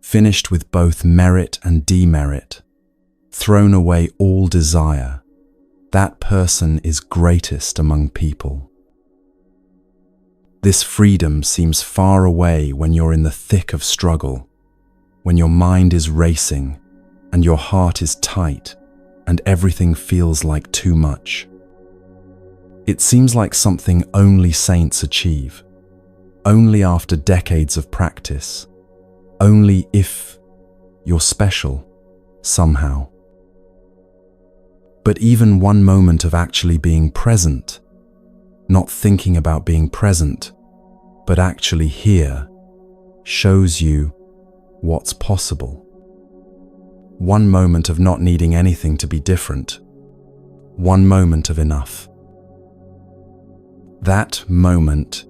finished with both merit and demerit, thrown away all desire. That person is greatest among people. This freedom seems far away when you're in the thick of struggle, when your mind is racing and your heart is tight and everything feels like too much. It seems like something only saints achieve, only after decades of practice, only if you're special somehow. But even one moment of actually being present, not thinking about being present, but actually here, shows you what's possible. One moment of not needing anything to be different, one moment of enough. That moment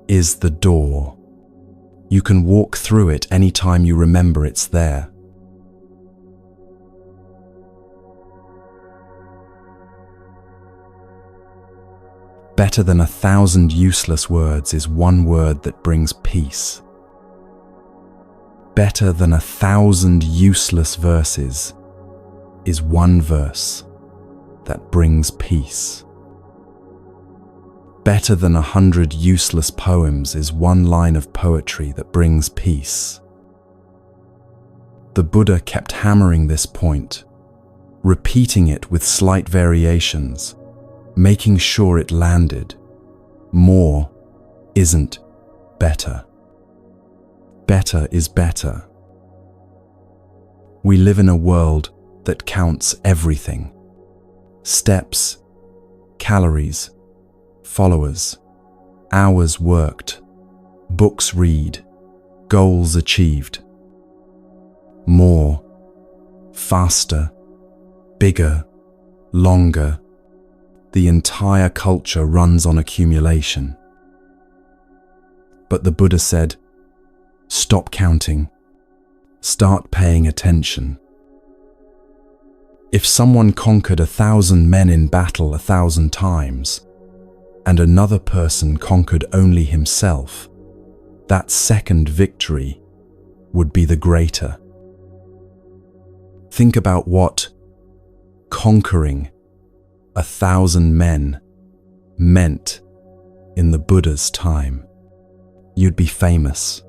is the door. You can walk through it anytime you remember it's there. Better than 1,000 useless words is one word that brings peace. Better than 1,000 useless verses is one verse that brings peace. Better than 100 useless poems is one line of poetry that brings peace. The Buddha kept hammering this point, repeating it with slight variations, making sure it landed. More isn't better. Better is better. We live in a world that counts everything. Steps, calories, followers, hours worked, books read, goals achieved. More, faster, bigger, longer. The entire culture runs on accumulation. But the Buddha said, stop counting. Start paying attention. If someone conquered 1,000 men in battle 1,000 times, and another person conquered only himself, that second victory would be the greater. Think about what conquering 1,000 men meant in the Buddha's time. You'd be famous,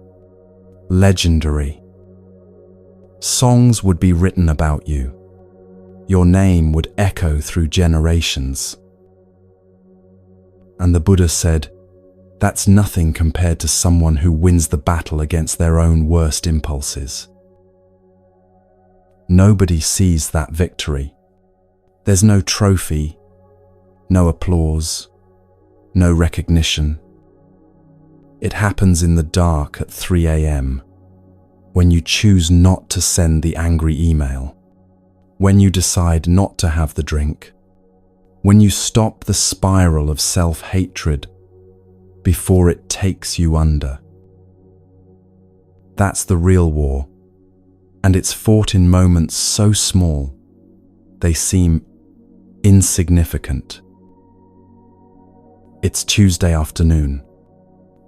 legendary. Songs would be written about you. Your name would echo through generations. And the Buddha said, that's nothing compared to someone who wins the battle against their own worst impulses. Nobody sees that victory. There's no trophy, no applause, no recognition. It happens in the dark at 3 a.m., when you choose not to send the angry email, when you decide not to have the drink, When you stop the spiral of self-hatred before it takes you under. That's the real war, and it's fought in moments so small they seem insignificant. It's Tuesday afternoon.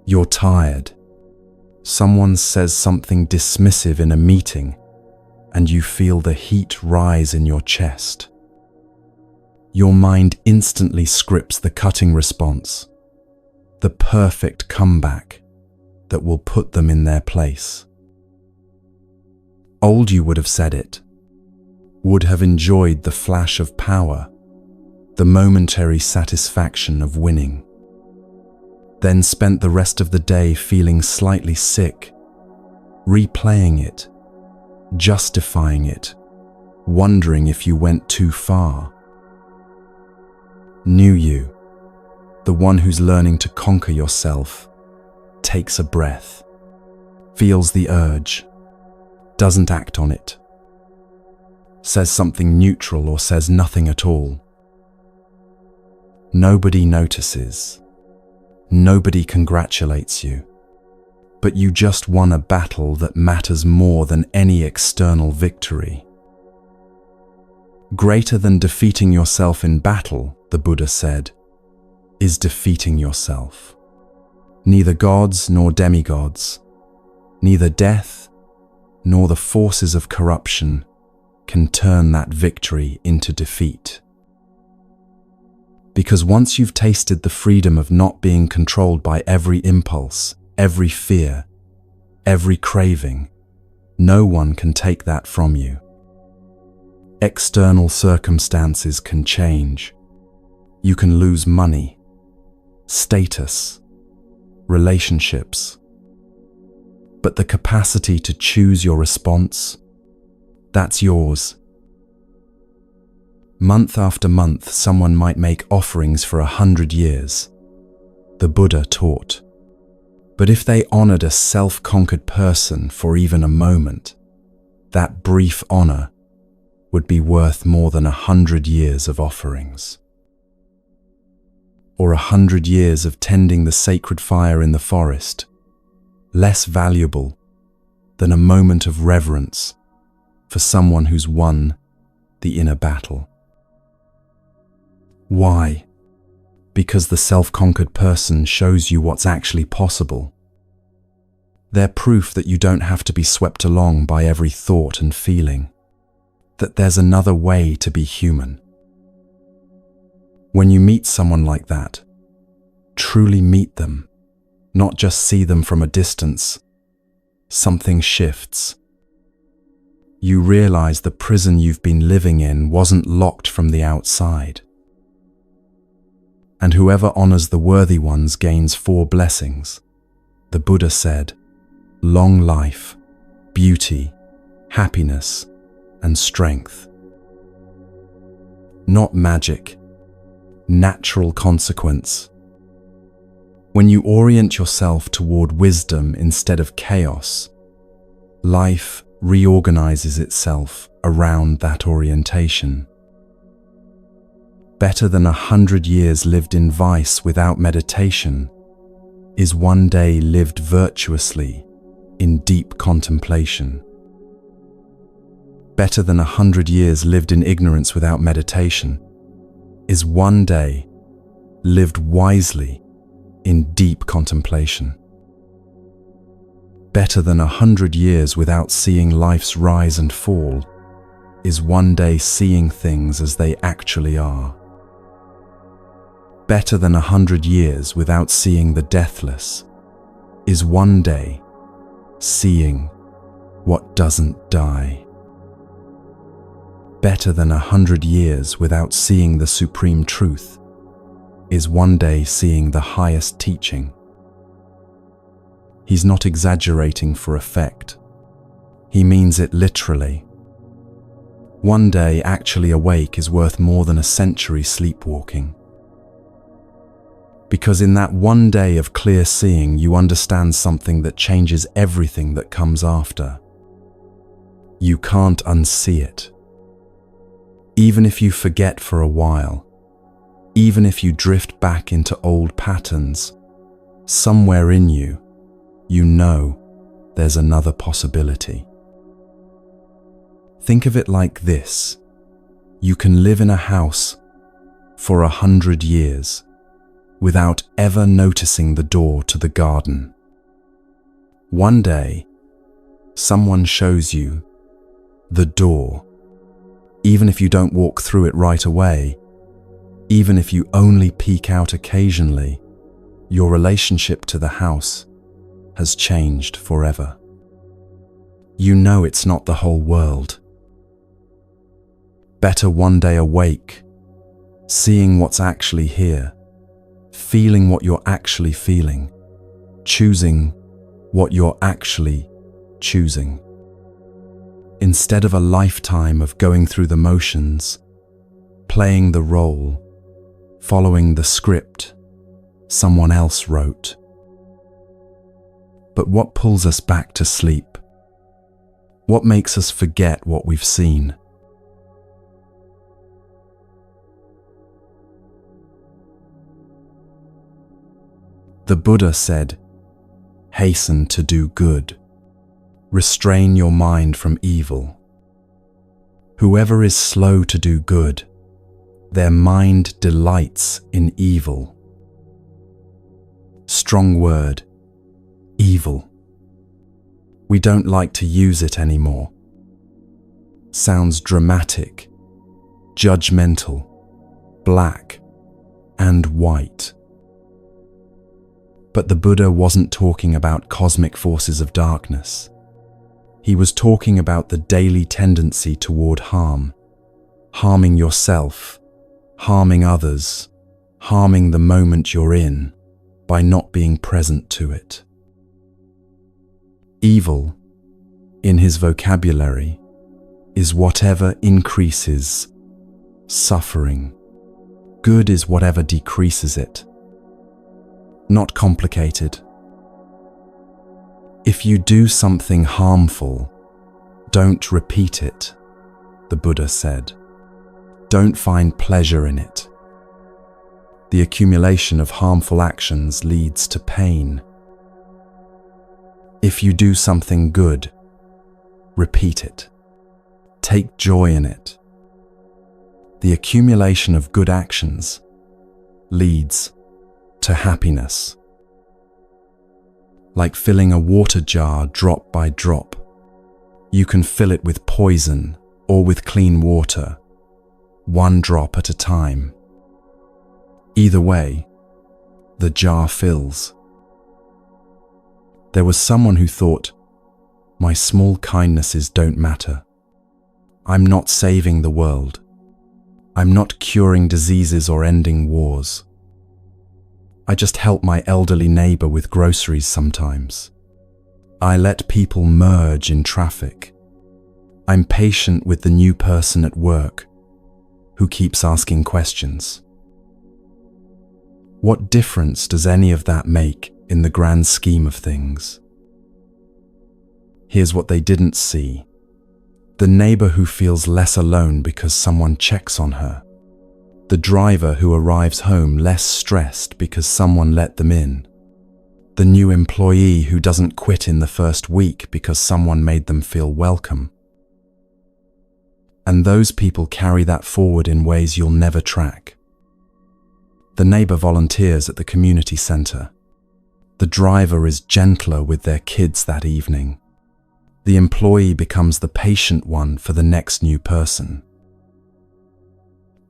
You're tired. Someone says something dismissive in a meeting, and you feel the heat rise in your chest. Your mind instantly scripts the cutting response, the perfect comeback that will put them in their place. Old you would have said it, would have enjoyed the flash of power, the momentary satisfaction of winning, then spent the rest of the day feeling slightly sick, replaying it, justifying it, wondering if you went too far. New you, the one who's learning to conquer yourself, takes a breath, feels the urge, doesn't act on it, says something neutral or says nothing at all. Nobody notices. Nobody congratulates you. But you just won a battle that matters more than any external victory. Greater than defeating yourself in battle, the Buddha said, is defeating yourself. Neither gods nor demigods, neither death nor the forces of corruption can turn that victory into defeat. Because once you've tasted the freedom of not being controlled by every impulse, every fear, every craving, no one can take that from you. External circumstances can change. You can lose money, status, relationships. But the capacity to choose your response, that's yours. Month after month, someone might make offerings for 100 years. The Buddha taught. But if they honored a self-conquered person for even a moment, that brief honor would be worth more than 100 years of offerings. Or 100 years of tending the sacred fire in the forest, less valuable than a moment of reverence for someone who's won the inner battle. Why? Because the self-conquered person shows you what's actually possible. They're proof that you don't have to be swept along by every thought and feeling, that there's another way to be human. When you meet someone like that, truly meet them, not just see them from a distance, something shifts. You realize the prison you've been living in wasn't locked from the outside. And whoever honors the worthy ones gains 4 blessings. The Buddha said, long life, beauty, happiness, and strength. Not magic, natural consequence. When you orient yourself toward wisdom instead of chaos, life reorganizes itself around that orientation. Better than 100 years lived in vice without meditation is one day lived virtuously in deep contemplation. Better than 100 years lived in ignorance without meditation is one day lived wisely in deep contemplation. Better than 100 years without seeing life's rise and fall is one day seeing things as they actually are. Better than 100 years without seeing the deathless is one day seeing what doesn't die. Better than 100 years without seeing the supreme truth is one day seeing the highest teaching. He's not exaggerating for effect. He means it literally. One day actually awake is worth more than a century sleepwalking. Because in that one day of clear seeing, you understand something that changes everything that comes after. You can't unsee it. Even if you forget for a while, Even if you drift back into old patterns, somewhere in you, you know there's another possibility. Think of it like this. You can live in a house for 100 years without ever noticing the door to the garden. One day, someone shows you the door. Even if you don't walk through it right away, even if you only peek out occasionally, your relationship to the house has changed forever. You know it's not the whole world. Better one day awake, seeing what's actually here, feeling what you're actually feeling, choosing what you're actually choosing. Instead of a lifetime of going through the motions, playing the role, following the script someone else wrote. But what pulls us back to sleep? What makes us forget what we've seen? The Buddha said, "Hasten to do good. Restrain your mind from evil. Whoever is slow to do good, their mind delights in evil." Strong word, evil. We don't like to use it anymore. Sounds dramatic, judgmental, black and white. But the Buddha wasn't talking about cosmic forces of darkness. He was talking about the daily tendency toward harm, harming yourself, harming others, harming the moment you're in by not being present to it. Evil, in his vocabulary, is whatever increases suffering. Good is whatever decreases it. Not complicated. If you do something harmful, don't repeat it, the Buddha said. Don't find pleasure in it. The accumulation of harmful actions leads to pain. If you do something good, repeat it. Take joy in it. The accumulation of good actions leads to happiness. Like filling a water jar drop by drop. You can fill it with poison or with clean water, one drop at a time. Either way, the jar fills. There was someone who thought, my small kindnesses don't matter. I'm not saving the world. I'm not curing diseases or ending wars. I just help my elderly neighbor with groceries sometimes. I let people merge in traffic. I'm patient with the new person at work who keeps asking questions. What difference does any of that make in the grand scheme of things? Here's what they didn't see. The neighbor who feels less alone because someone checks on her. The driver who arrives home less stressed because someone let them in. The new employee who doesn't quit in the first week because someone made them feel welcome. And those people carry that forward in ways you'll never track. The neighbor volunteers at the community center. The driver is gentler with their kids that evening. The employee becomes the patient one for the next new person.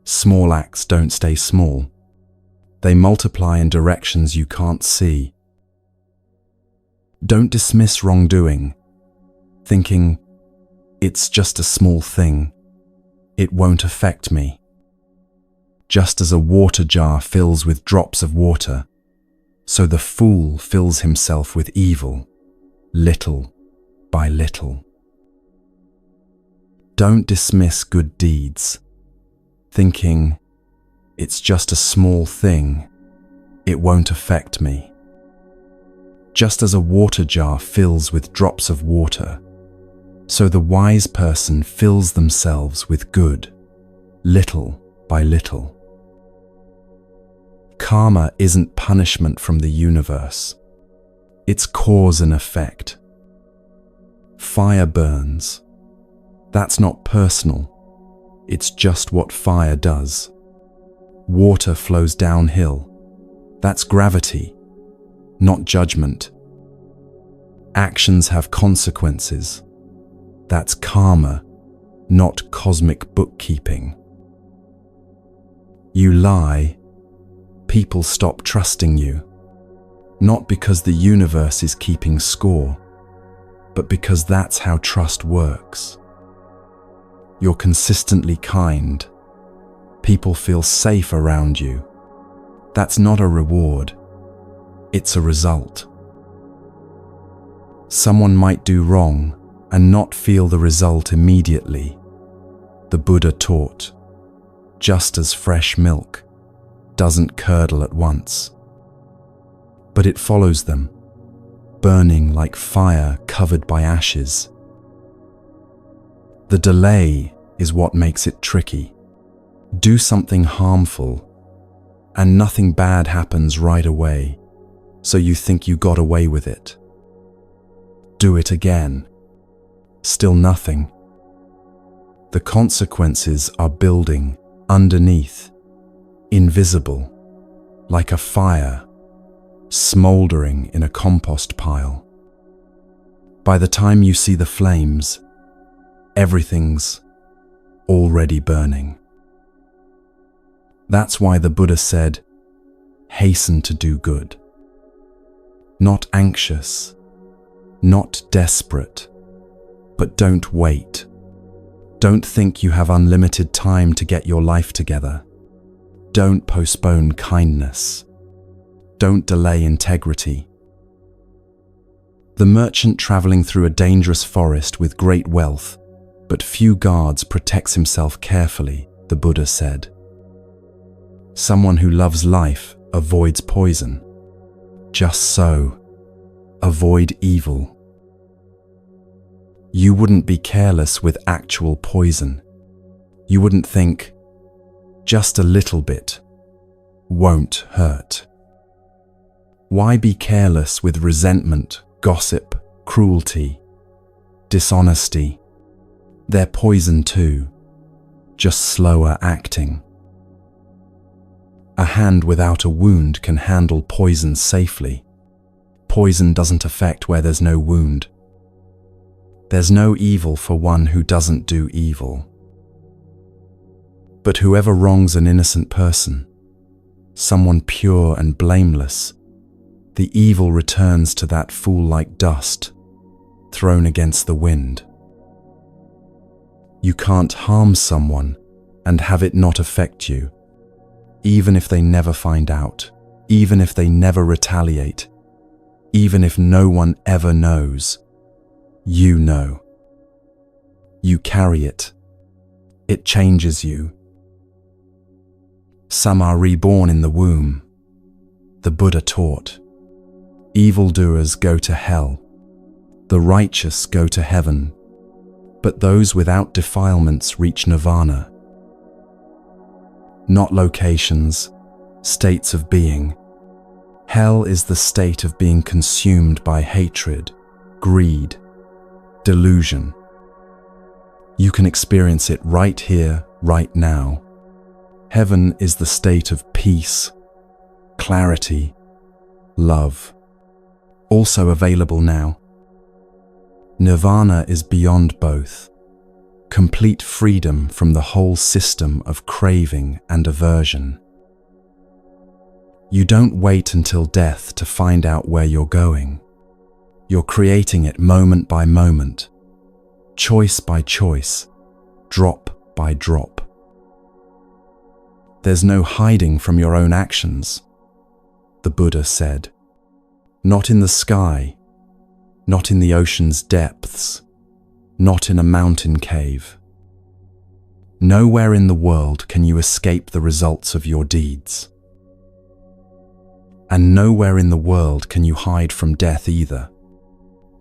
Small acts don't stay small. They multiply in directions you can't see. Don't dismiss wrongdoing, thinking, it's just a small thing. It won't affect me. Just as a water jar fills with drops of water, so the fool fills himself with evil, little by little. Don't dismiss good deeds, thinking, it's just a small thing, it won't affect me. Just as a water jar fills with drops of water, so the wise person fills themselves with good, little by little. Karma isn't punishment from the universe. It's cause and effect. Fire burns. That's not personal. It's just what fire does. Water flows downhill. That's gravity, not judgment. Actions have consequences. That's karma, not cosmic bookkeeping. You lie, people stop trusting you, not because the universe is keeping score, but because that's how trust works. You're consistently kind. People feel safe around you. That's not a reward. It's a result. Someone might do wrong and not feel the result immediately. The Buddha taught, just as fresh milk doesn't curdle at once, but it follows them, burning like fire covered by ashes. The delay is what makes it tricky. Do something harmful, and nothing bad happens right away, so you think you got away with it. Do it again. Still nothing. The consequences are building underneath, invisible, like a fire, smoldering in a compost pile. By the time you see the flames, everything's already burning. That's why the Buddha said, hasten to do good. Not anxious, not desperate, but don't wait. Don't think you have unlimited time to get your life together. Don't postpone kindness. Don't delay integrity. The merchant traveling through a dangerous forest with great wealth, but few guards, protects himself carefully, the Buddha said. Someone who loves life avoids poison. Just so, avoid evil. You wouldn't be careless with actual poison. You wouldn't think, just a little bit won't hurt. Why be careless with resentment, gossip, cruelty, dishonesty? They're poison too, just slower acting. A hand without a wound can handle poison safely. Poison doesn't affect where there's no wound. There's no evil for one who doesn't do evil. But whoever wrongs an innocent person, someone pure and blameless, the evil returns to that fool like dust, thrown against the wind. You can't harm someone and have it not affect you, even if they never find out, even if they never retaliate, even if no one ever knows. You know. You carry it. It changes you. Some are reborn in the womb. The Buddha taught, evildoers go to hell, the righteous go to heaven, but those without defilements reach nirvana. Not locations, states of being. Hell is the state of being consumed by hatred, greed, delusion. You can experience it right here, right now. Heaven is the state of peace, clarity, love. Also available now. Nirvana is beyond both. Complete freedom from the whole system of craving and aversion. You don't wait until death to find out where you're going. You're creating it moment by moment, choice by choice, drop by drop. There's no hiding from your own actions, the Buddha said. Not in the sky, not in the ocean's depths, not in a mountain cave. Nowhere in the world can you escape the results of your deeds. And nowhere in the world can you hide from death either.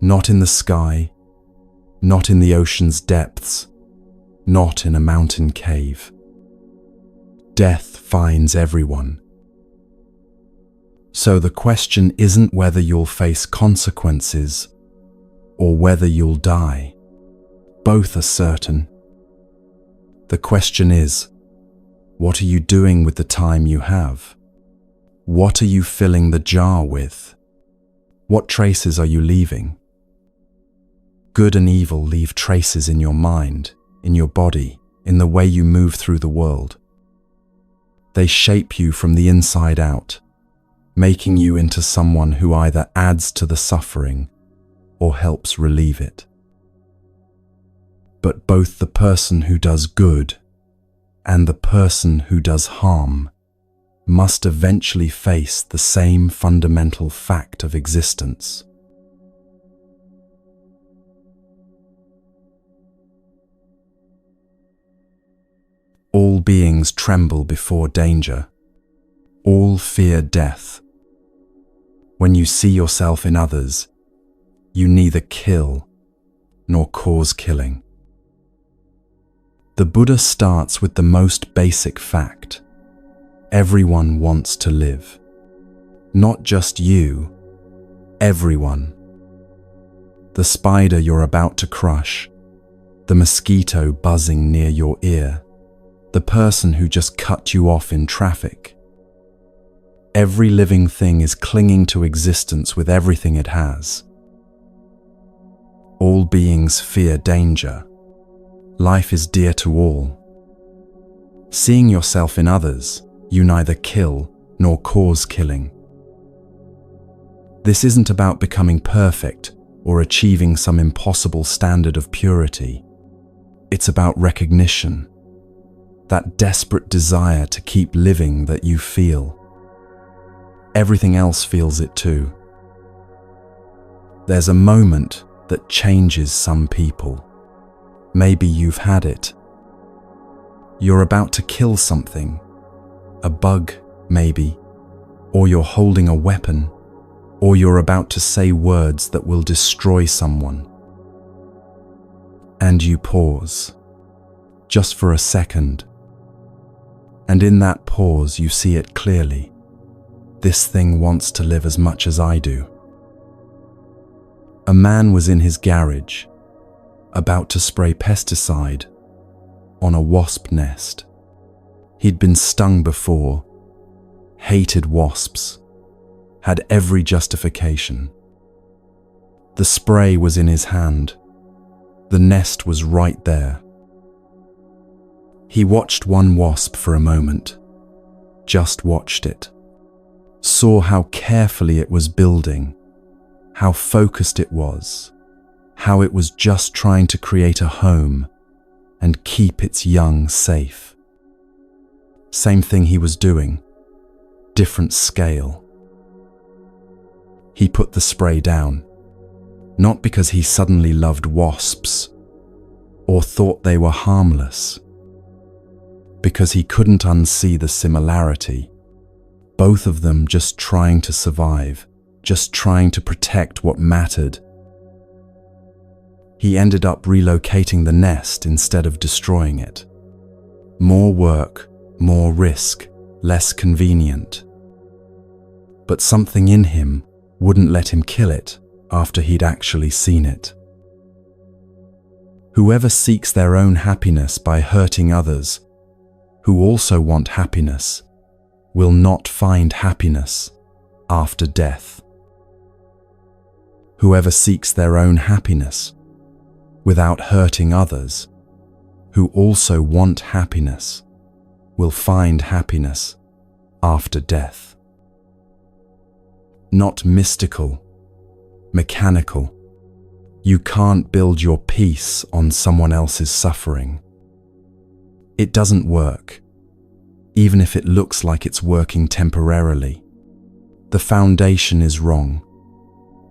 Not in the sky, not in the ocean's depths, not in a mountain cave. Death finds everyone. So the question isn't whether you'll face consequences or whether you'll die. Both are certain. The question is, what are you doing with the time you have? What are you filling the jar with? What traces are you leaving? Good and evil leave traces in your mind, in your body, in the way you move through the world. They shape you from the inside out, making you into someone who either adds to the suffering or helps relieve it. But both the person who does good and the person who does harm must eventually face the same fundamental fact of existence. All beings tremble before danger. All fear death. When you see yourself in others, you neither kill nor cause killing. The Buddha starts with the most basic fact. Everyone wants to live. Not just you, everyone. The spider you're about to crush, the mosquito buzzing near your ear, the person who just cut you off in traffic. Every living thing is clinging to existence with everything it has. All beings fear danger. Life is dear to all. Seeing yourself in others, you neither kill nor cause killing. This isn't about becoming perfect or achieving some impossible standard of purity. It's about recognition, that desperate desire to keep living that you feel. Everything else feels it too. There's a moment that changes some people. Maybe you've had it. You're about to kill something, a bug maybe, or you're holding a weapon, or you're about to say words that will destroy someone. And you pause, just for a second. And in that pause you see it clearly. This thing wants to live as much as I do. A man was in his garage, about to spray pesticide on a wasp nest. He'd been stung before, hated wasps, had every justification. The spray was in his hand. The nest was right there. He watched one wasp for a moment, just watched it, saw how carefully it was building, how focused it was, how it was just trying to create a home and keep its young safe. Same thing he was doing, different scale. He put the spray down, not because he suddenly loved wasps or thought they were harmless, because he couldn't unsee the similarity, both of them just trying to survive, just trying to protect what mattered. He ended up relocating the nest instead of destroying it. More work, more risk, less convenient. But something in him wouldn't let him kill it after he'd actually seen it. Whoever seeks their own happiness by hurting others, who also want happiness, will not find happiness after death. Whoever seeks their own happiness without hurting others, who also want happiness, will find happiness after death. Not mystical, mechanical. You can't build your peace on someone else's suffering. It doesn't work, even if it looks like it's working temporarily. The foundation is wrong,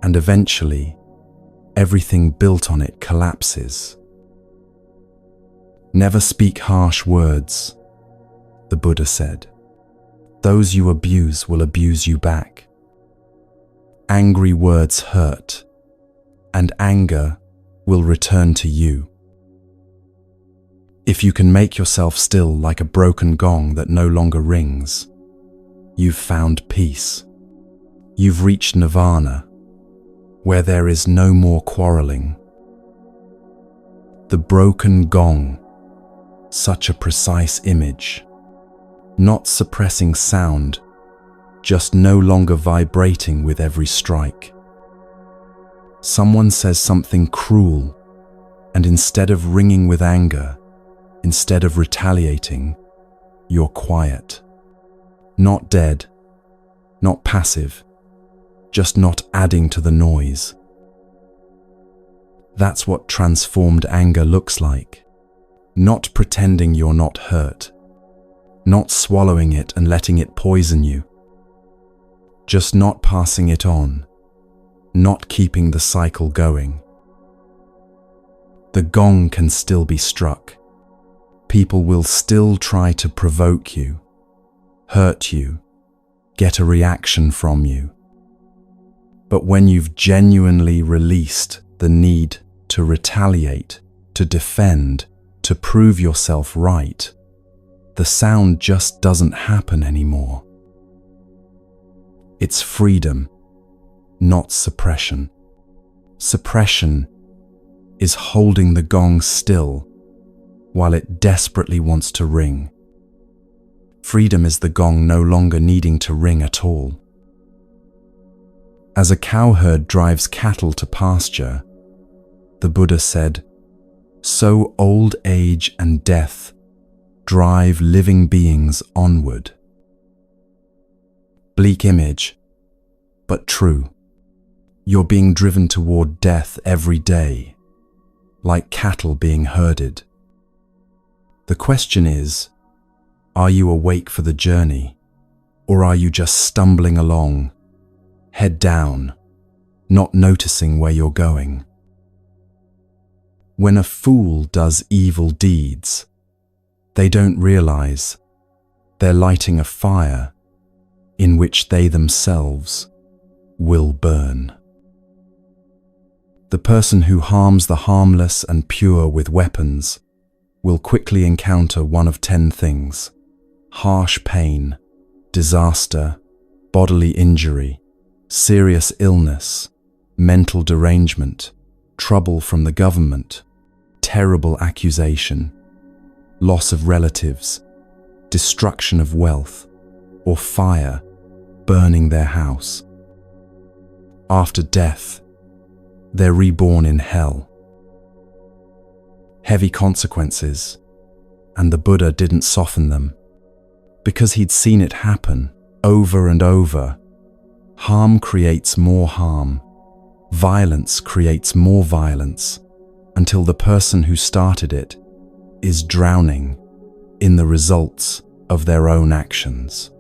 and eventually, everything built on it collapses. Never speak harsh words, the Buddha said. Those you abuse will abuse you back. Angry words hurt, and anger will return to you. If you can make yourself still like a broken gong that no longer rings, you've found peace. You've reached nirvana, where there is no more quarreling. The broken gong, such a precise image, not suppressing sound, just no longer vibrating with every strike. Someone says something cruel, and instead of ringing with anger, instead of retaliating, you're quiet. Not dead, not passive, just not adding to the noise. That's what transformed anger looks like. Not pretending you're not hurt, not swallowing it and letting it poison you, just not passing it on, not keeping the cycle going. The gong can still be struck. People will still try to provoke you, hurt you, get a reaction from you. But when you've genuinely released the need to retaliate, to defend, to prove yourself right, the sound just doesn't happen anymore. It's freedom, not suppression. Suppression is holding the gong still while it desperately wants to ring. Freedom is the gong no longer needing to ring at all. As a cowherd drives cattle to pasture, the Buddha said, so old age and death drive living beings onward. Bleak image, but true. You're being driven toward death every day, like cattle being herded. The question is, are you awake for the journey, or are you just stumbling along, head down, not noticing where you're going? When a fool does evil deeds, they don't realize they're lighting a fire in which they themselves will burn. The person who harms the harmless and pure with weapons will quickly encounter one of 10 things: harsh pain, disaster, bodily injury, serious illness, mental derangement, trouble from the government, terrible accusation, loss of relatives, destruction of wealth, or fire burning their house. After death, they're reborn in hell. Heavy consequences, and the Buddha didn't soften them, because he'd seen it happen over and over. Harm creates more harm. Violence creates more violence, until the person who started it is drowning in the results of their own actions.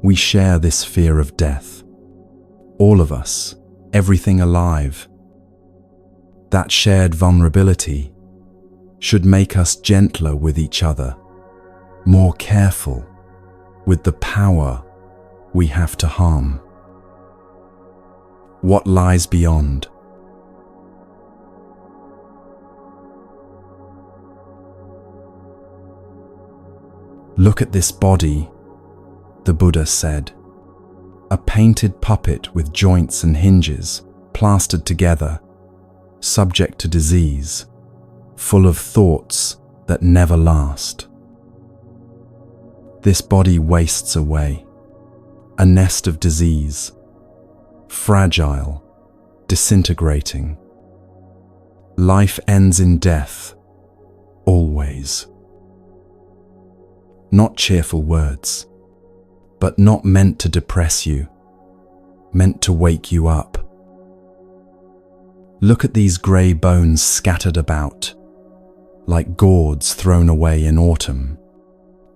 We share this fear of death. All of us, everything alive. That shared vulnerability should make us gentler with each other, more careful with the power we have to harm. What lies beyond? Look at this body, the Buddha said. A painted puppet with joints and hinges, plastered together, subject to disease, full of thoughts that never last. This body wastes away, a nest of disease, fragile, disintegrating. Life ends in death, always. Not cheerful words, but not meant to depress you, meant to wake you up. Look at these grey bones scattered about, like gourds thrown away in autumn.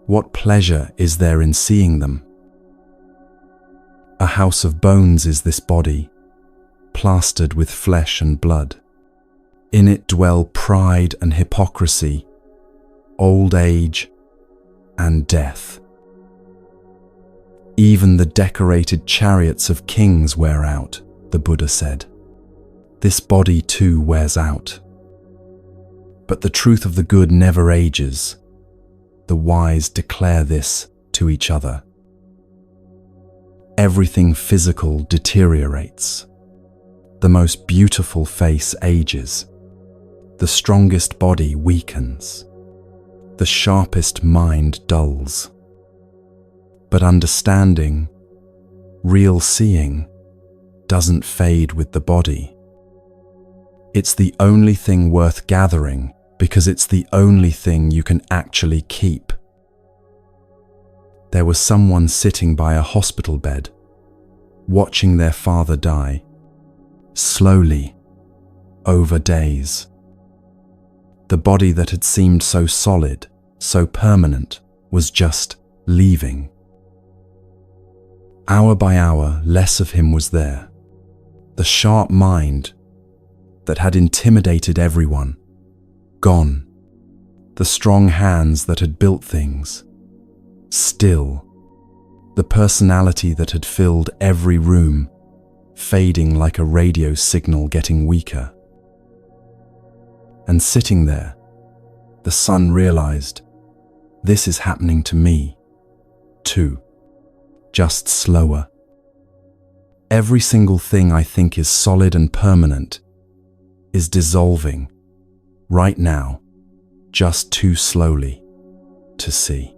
What pleasure is there in seeing them? A house of bones is this body, plastered with flesh and blood. In it dwell pride and hypocrisy, old age and death. Even the decorated chariots of kings wear out, the Buddha said. This body too wears out. But the truth of the good never ages. The wise declare this to each other. everything physical deteriorates. The most beautiful face ages. The strongest body weakens. The sharpest mind dulls. But understanding, real seeing, doesn't fade with the body. It's the only thing worth gathering because it's the only thing you can actually keep. There was someone sitting by a hospital bed, watching their father die, slowly, over days. The body that had seemed so solid, so permanent, was just leaving. Hour by hour, less of him was there. The sharp mind that had intimidated everyone, gone. The strong hands that had built things, still. The personality that had filled every room, fading like a radio signal getting weaker. And sitting there, the son realized, this is happening to me, too. Just slower. Every single thing I think is solid and permanent is dissolving, right now, just too slowly to see.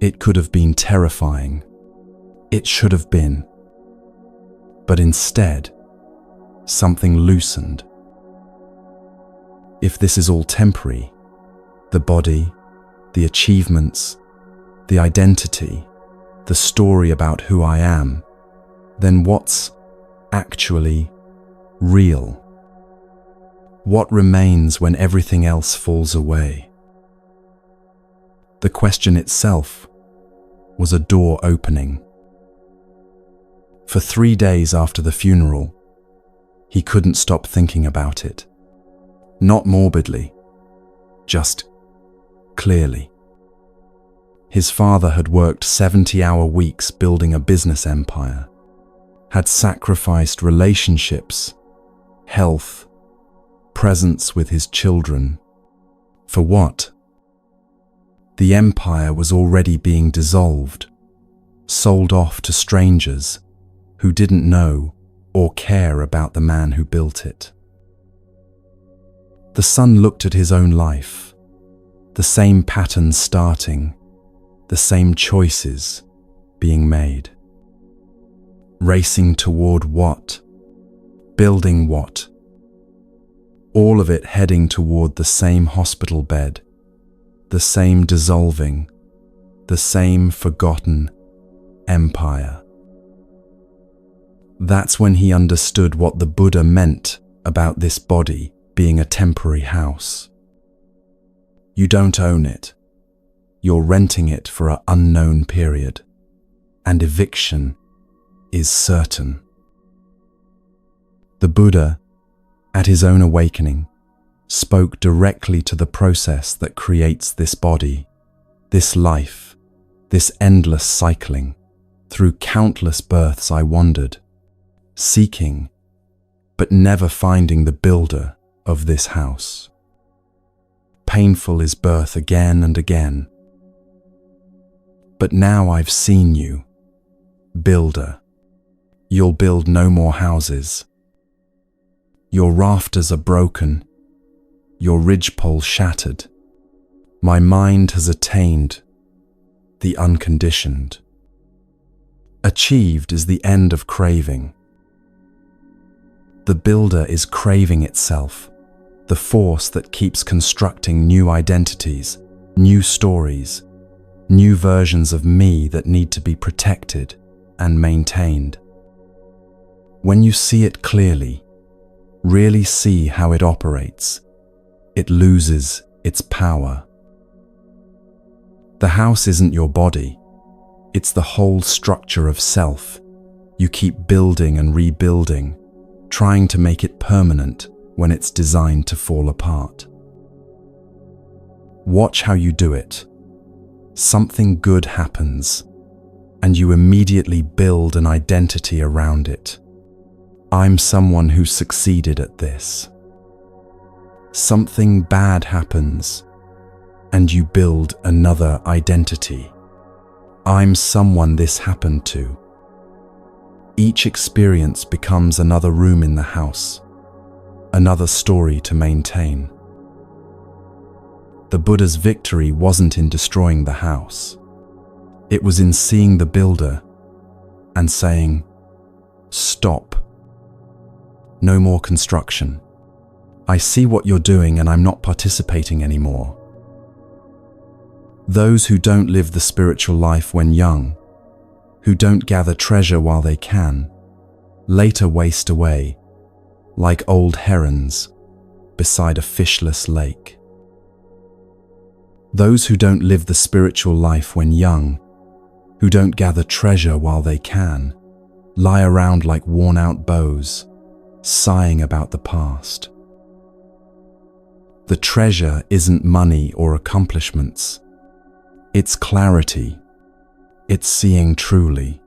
It could have been terrifying. It should have been. But instead, something loosened. If this is all temporary, the body, the achievements, the identity, the story about who I am, then what's actually real? What remains when everything else falls away? The question itself was a door opening. For 3 days after the funeral, he couldn't stop thinking about it. Not morbidly, just clearly. His father had worked 70-hour weeks building a business empire, had sacrificed relationships, health, presence with his children. For what? The empire was already being dissolved, sold off to strangers who didn't know or care about the man who built it. The son looked at his own life, the same patterns starting, the same choices being made. Racing toward what? Building what? All of it heading toward the same hospital bed, the same dissolving, the same forgotten empire. That's when he understood what the Buddha meant about this body being a temporary house. You don't own it. You're renting it for an unknown period, and eviction is certain. The Buddha, at his own awakening, spoke directly to the process that creates this body, this life, this endless cycling. Through countless births I wandered, seeking, but never finding the builder of this house. Painful is birth again and again. But now I've seen you, builder. You'll build no more houses. Your rafters are broken, your ridgepole shattered. My mind has attained the unconditioned. Achieved is the end of craving. The builder is craving itself, the force that keeps constructing new identities, new stories, new versions of me that need to be protected and maintained. When you see it clearly, really see how it operates, it loses its power. The house isn't your body, it's the whole structure of self. You keep building and rebuilding, trying to make it permanent when it's designed to fall apart. Watch how you do it. Something good happens, and you immediately build an identity around it. I'm someone who succeeded at this. Something bad happens, and you build another identity. I'm someone this happened to. Each experience becomes another room in the house, another story to maintain. The Buddha's victory wasn't in destroying the house. It was in seeing the builder and saying, "Stop. No more construction. I see what you're doing and I'm not participating anymore." Those who don't live the spiritual life when young, who don't gather treasure while they can, later waste away, like old herons beside a fishless lake. Those who don't live the spiritual life when young, who don't gather treasure while they can, lie around like worn-out bows, sighing about the past. The treasure isn't money or accomplishments. It's clarity. It's seeing truly.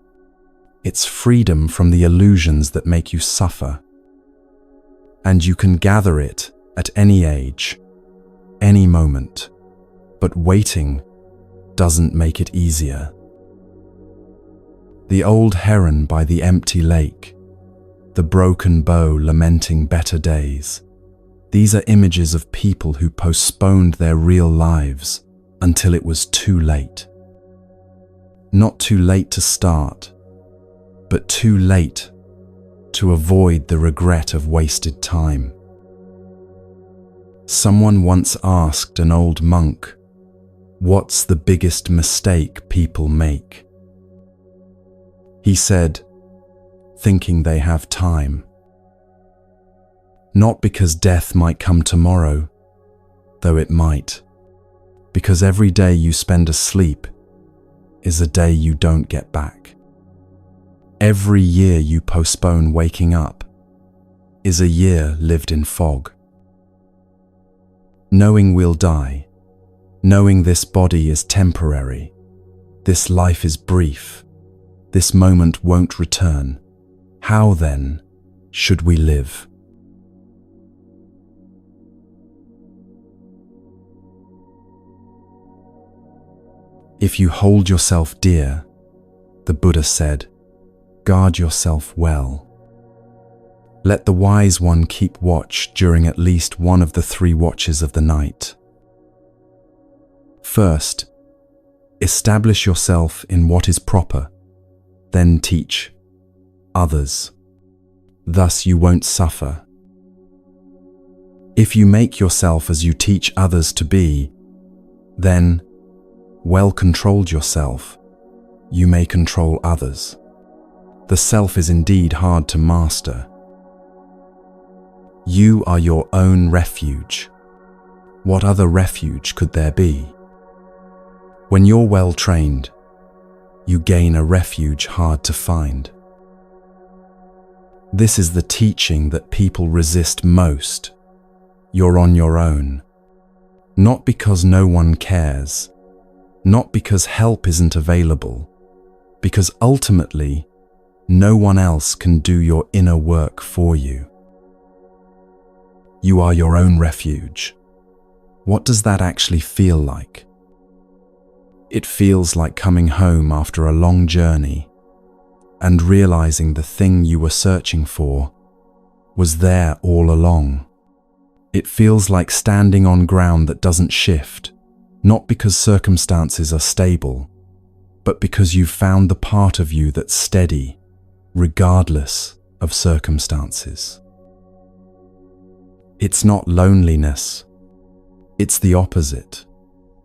It's freedom from the illusions that make you suffer. And you can gather it at any age, any moment. But waiting doesn't make it easier. The old heron by the empty lake, the broken bow lamenting better days. These are images of people who postponed their real lives until it was too late. Not too late to start, but too late to avoid the regret of wasted time. Someone once asked an old monk, "What's the biggest mistake people make?" He said, "Thinking they have time." Not because death might come tomorrow, though it might, because every day you spend asleep is a day you don't get back. Every year you postpone waking up is a year lived in fog. Knowing we'll die, knowing this body is temporary, this life is brief, this moment won't return, how then should we live? If you hold yourself dear, the Buddha said, guard yourself well. Let the wise one keep watch during at least one of the 3 watches of the night. First, establish yourself in what is proper, then teach others. Thus you won't suffer. If you make yourself as you teach others to be, then, well controlled yourself, you may control others. The self is indeed hard to master. You are your own refuge. What other refuge could there be? When you're well trained, you gain a refuge hard to find. This is the teaching that people resist most. You're on your own. Not because no one cares, not because help isn't available, because ultimately, no one else can do your inner work for you. You are your own refuge. What does that actually feel like? It feels like coming home after a long journey and realizing the thing you were searching for was there all along. It feels like standing on ground that doesn't shift, not because circumstances are stable, but because you've found the part of you that's steady, regardless of circumstances. It's not loneliness. It's the opposite.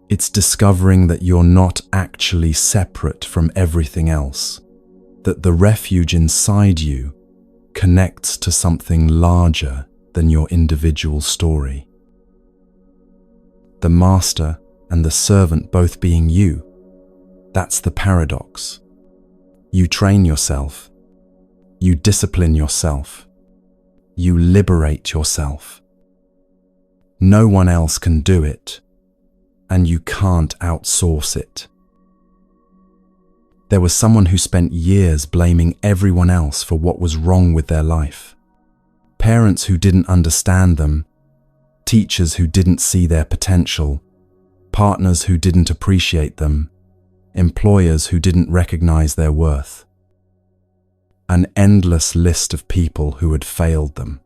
It's discovering that you're not actually separate from everything else, that the refuge inside you connects to something larger than your individual story. The master and the servant both being you, that's the paradox. You train yourself, you discipline yourself, you liberate yourself. No one else can do it, and you can't outsource it. There was someone who spent years blaming everyone else for what was wrong with their life. Parents who didn't understand them, teachers who didn't see their potential, partners who didn't appreciate them, employers who didn't recognize their worth, an endless list of people who had failed them.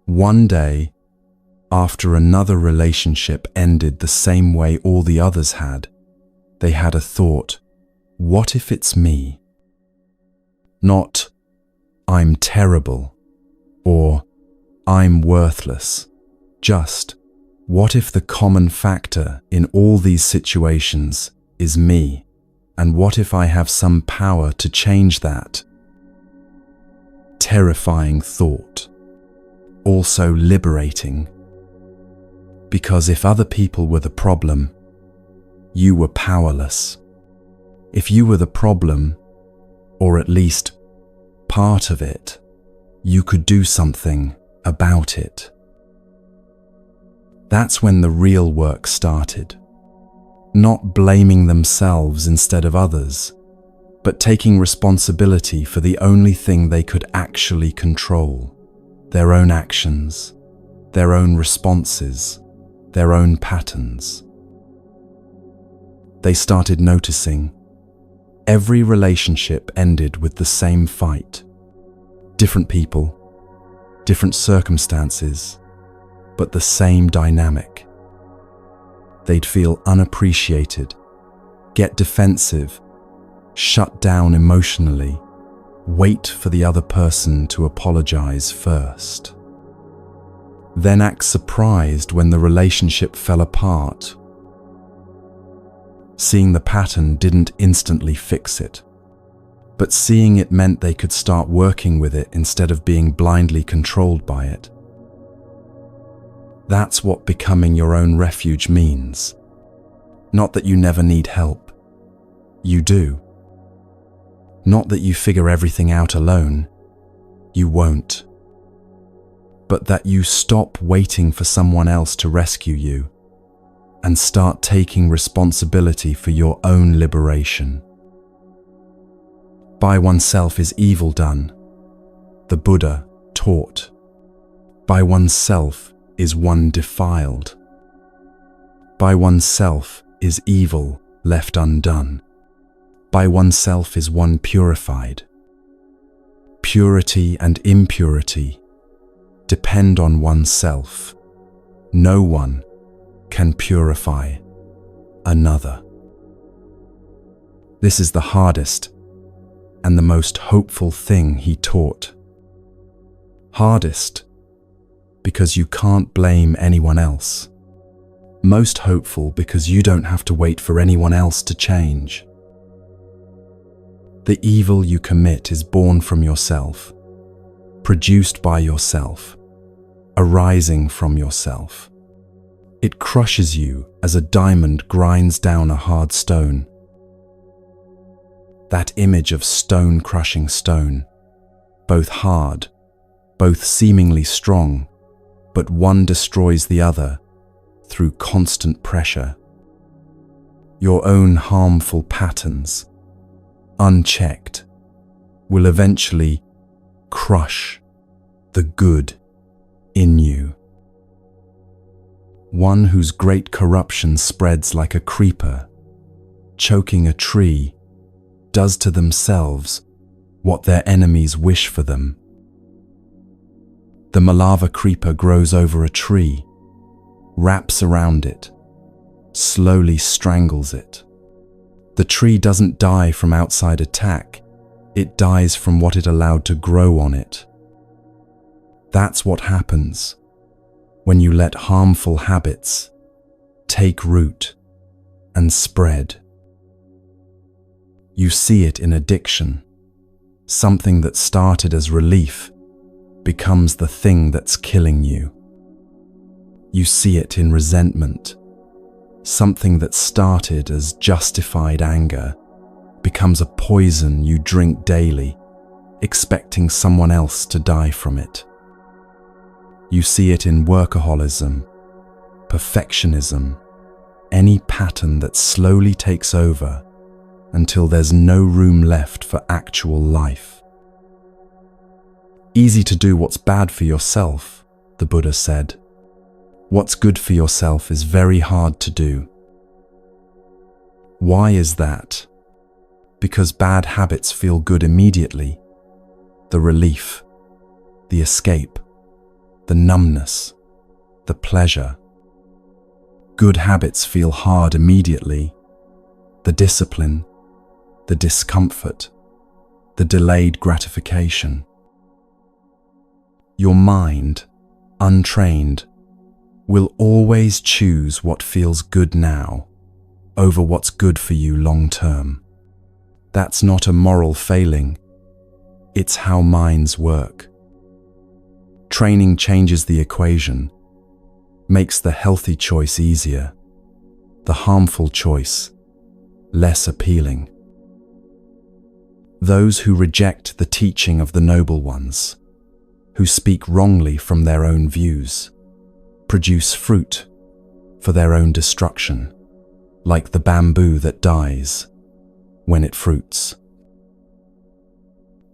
One day, after another relationship ended the same way all the others had, they had a thought, what if it's me? Not, I'm terrible, or I'm worthless. Just, what if the common factor in all these situations is me? And what if I have some power to change that? Terrifying thought. Also liberating. Because if other people were the problem, you were powerless. If you were the problem, or at least part of it, you could do something about it. That's when the real work started. Not blaming themselves instead of others, but taking responsibility for the only thing they could actually control: their own actions, their own responses, their own patterns. They started noticing every relationship ended with the same fight. Different people, different circumstances, but the same dynamic. They'd feel unappreciated, get defensive, shut down emotionally, wait for the other person to apologize first. Then act surprised when the relationship fell apart. Seeing the pattern didn't instantly fix it, but seeing it meant they could start working with it instead of being blindly controlled by it. That's what becoming your own refuge means. Not that you never need help. You do. Not that you figure everything out alone. You won't. But that you stop waiting for someone else to rescue you and start taking responsibility for your own liberation. By oneself is evil done, the Buddha taught. By oneself is one defiled. By oneself is evil left undone. By oneself is one purified. Purity and impurity depend on oneself. No one can purify another. This is the hardest and the most hopeful thing he taught. Hardest because you can't blame anyone else. Most hopeful because you don't have to wait for anyone else to change. The evil you commit is born from yourself, produced by yourself, arising from yourself. It crushes you as a diamond grinds down a hard stone. That image of stone crushing stone, both hard, both seemingly strong, but one destroys the other through constant pressure. Your own harmful patterns, unchecked, will eventually crush the good in you. One whose great corruption spreads like a creeper, choking a tree, does to themselves what their enemies wish for them. The Malava creeper grows over a tree, wraps around it, slowly strangles it. The tree doesn't die from outside attack, it dies from what it allowed to grow on it. That's what happens when you let harmful habits take root and spread. You see it in addiction. Something that started as relief becomes the thing that's killing you. You see it in resentment. Something that started as justified anger becomes a poison you drink daily, expecting someone else to die from it. You see it in workaholism, perfectionism, any pattern that slowly takes over until there's no room left for actual life. Easy to do what's bad for yourself, the Buddha said. What's good for yourself is very hard to do. Why is that? Because bad habits feel good immediately. The relief, the escape, the numbness, the pleasure. Good habits feel hard immediately. The discipline, the discomfort, the delayed gratification. Your mind, untrained, will always choose what feels good now over what's good for you long term. That's not a moral failing. It's how minds work. Training changes the equation, makes the healthy choice easier, the harmful choice less appealing. Those who reject the teaching of the noble ones, who speak wrongly from their own views, produce fruit for their own destruction, like the bamboo that dies when it fruits.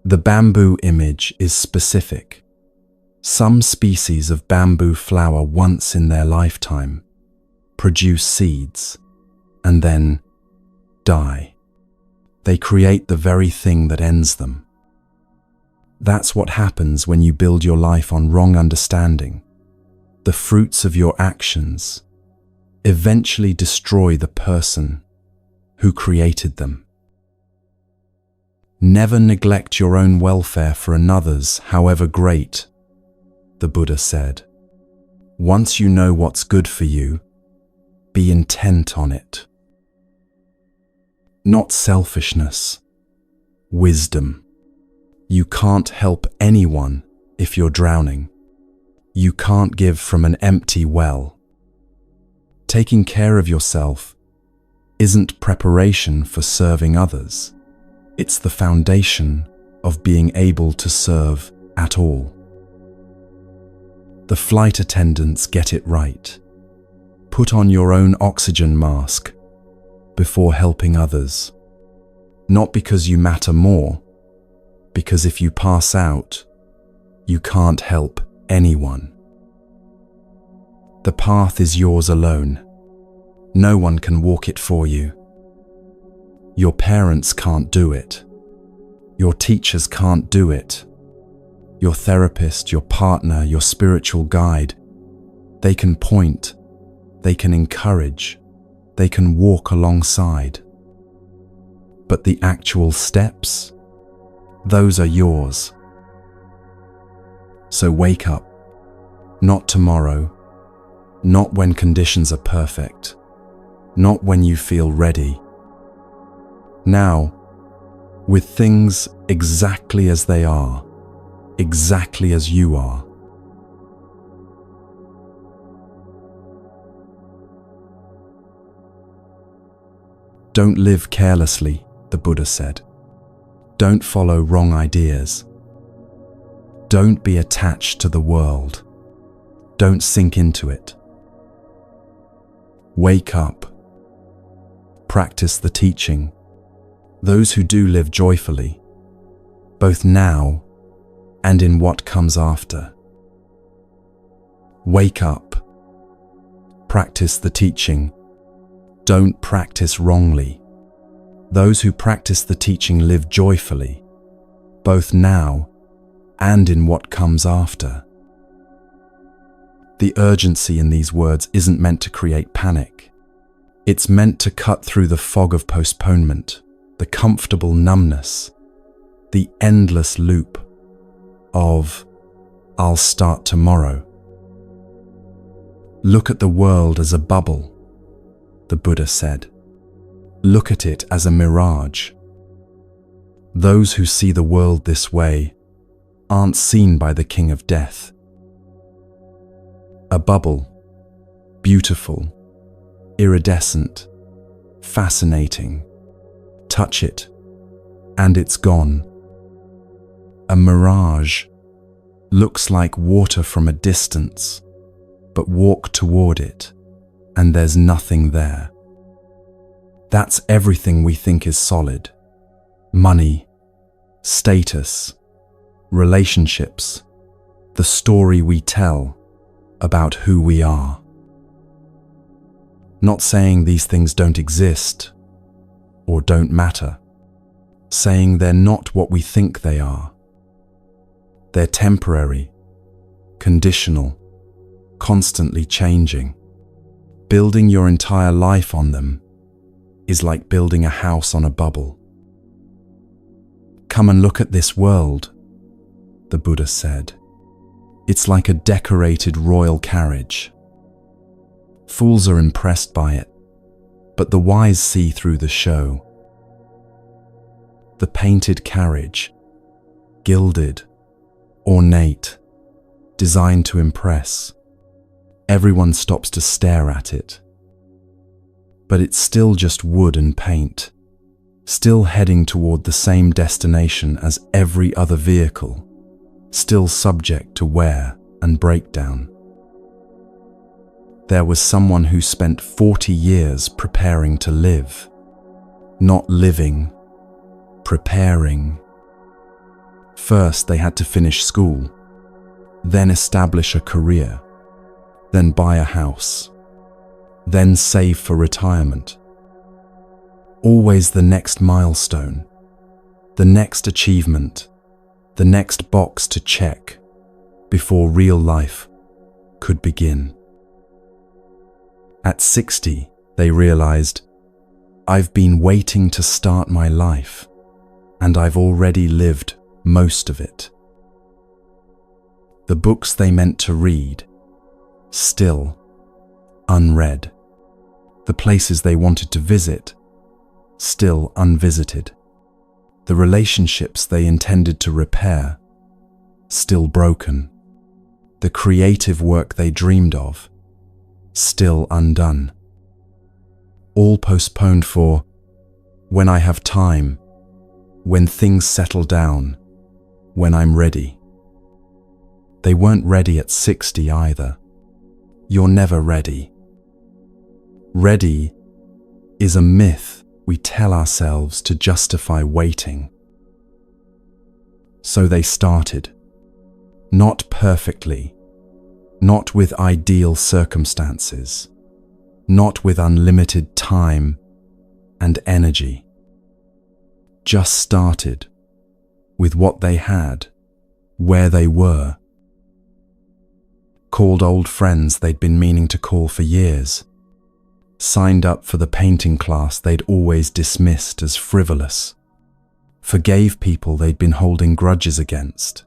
The bamboo image is specific. Some species of bamboo flower once in their lifetime, produce seeds, and then die. They create the very thing that ends them. That's what happens when you build your life on wrong understanding. The fruits of your actions eventually destroy the person who created them. Never neglect your own welfare for another's, however great, the Buddha said. Once you know what's good for you, be intent on it. Not selfishness, wisdom. You can't help anyone if you're drowning. You can't give from an empty well. Taking care of yourself isn't preparation for serving others. It's the foundation of being able to serve at all. The flight attendants get it right. Put on your own oxygen mask before helping others. Not because you matter more, because if you pass out, you can't help anyone. The path is yours alone. No one can walk it for you. Your parents can't do it. Your teachers can't do it. Your therapist, your partner, your spiritual guide, they can point, they can encourage, they can walk alongside. But the actual steps, those are yours. So wake up, not tomorrow, not when conditions are perfect, not when you feel ready. Now, with things exactly as they are, exactly as you are. Don't live carelessly, the Buddha said. Don't follow wrong ideas. Don't be attached to the world. Don't sink into it. Wake up. Practice the teaching. Those who do live joyfully, both now and in what comes after. Wake up. Practice the teaching. Don't practice wrongly. Those who practice the teaching live joyfully, both now and in what comes after. The urgency in these words isn't meant to create panic. It's meant to cut through the fog of postponement, the comfortable numbness, the endless loop of, I'll start tomorrow. Look at the world as a bubble, the Buddha said. Look at it as a mirage. Those who see the world this way aren't seen by the King of Death. A bubble, beautiful, iridescent, fascinating. Touch it, and it's gone. A mirage looks like water from a distance, but walk toward it, and there's nothing there. That's everything we think is solid. Money, status, relationships, the story we tell about who we are. Not saying these things don't exist, or don't matter, saying they're not what we think they are. They're temporary, conditional, constantly changing. Building your entire life on them is like building a house on a bubble. Come and look at this world, the Buddha said. It's like a decorated royal carriage. Fools are impressed by it, but the wise see through the show. The painted carriage, gilded, ornate, designed to impress. Everyone stops to stare at it. But it's still just wood and paint, still heading toward the same destination as every other vehicle, still subject to wear and breakdown. There was someone who spent 40 years preparing to live, not living, preparing. First, they had to finish school, then establish a career, then buy a house, then save for retirement. Always the next milestone, the next achievement, the next box to check before real life could begin. At 60, they realized, I've been waiting to start my life, and I've already lived most of it. The books they meant to read, still unread. The places they wanted to visit, still unvisited. The relationships they intended to repair, still broken. The creative work they dreamed of, still undone. All postponed for when I have time, when things settle down, when I'm ready. They weren't ready at 60 either. You're never ready. Ready is a myth we tell ourselves to justify waiting. So they started. Not perfectly, not with ideal circumstances, not with unlimited time and energy. Just started with what they had, where they were. Called old friends they'd been meaning to call for years. Signed up for the painting class they'd always dismissed as frivolous. Forgave people they'd been holding grudges against.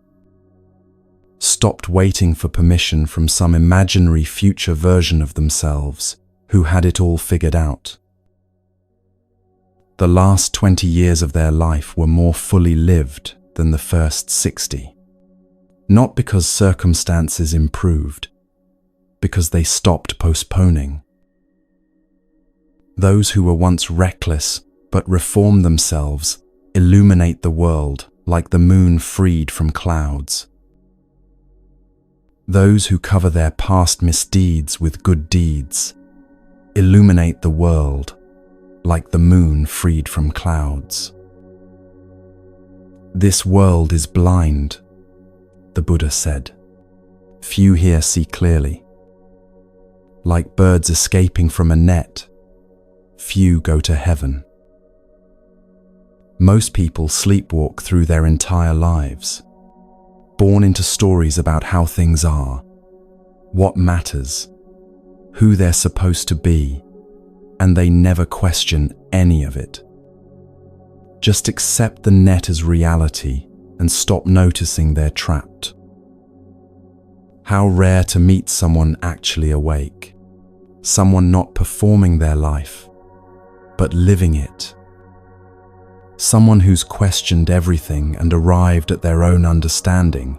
Stopped waiting for permission from some imaginary future version of themselves who had it all figured out. The last 20 years of their life were more fully lived than the first 60. Not because circumstances improved, because they stopped postponing. Those who were once reckless but reformed themselves illuminate the world like the moon freed from clouds. Those who cover their past misdeeds with good deeds illuminate the world like the moon freed from clouds. This world is blind, the Buddha said. Few here see clearly. Like birds escaping from a net, few go to heaven. Most people sleepwalk through their entire lives, born into stories about how things are, what matters, who they're supposed to be, and they never question any of it. Just accept the net as reality and stop noticing they're trapped. How rare to meet someone actually awake, someone not performing their life, but living it. Someone who's questioned everything and arrived at their own understanding,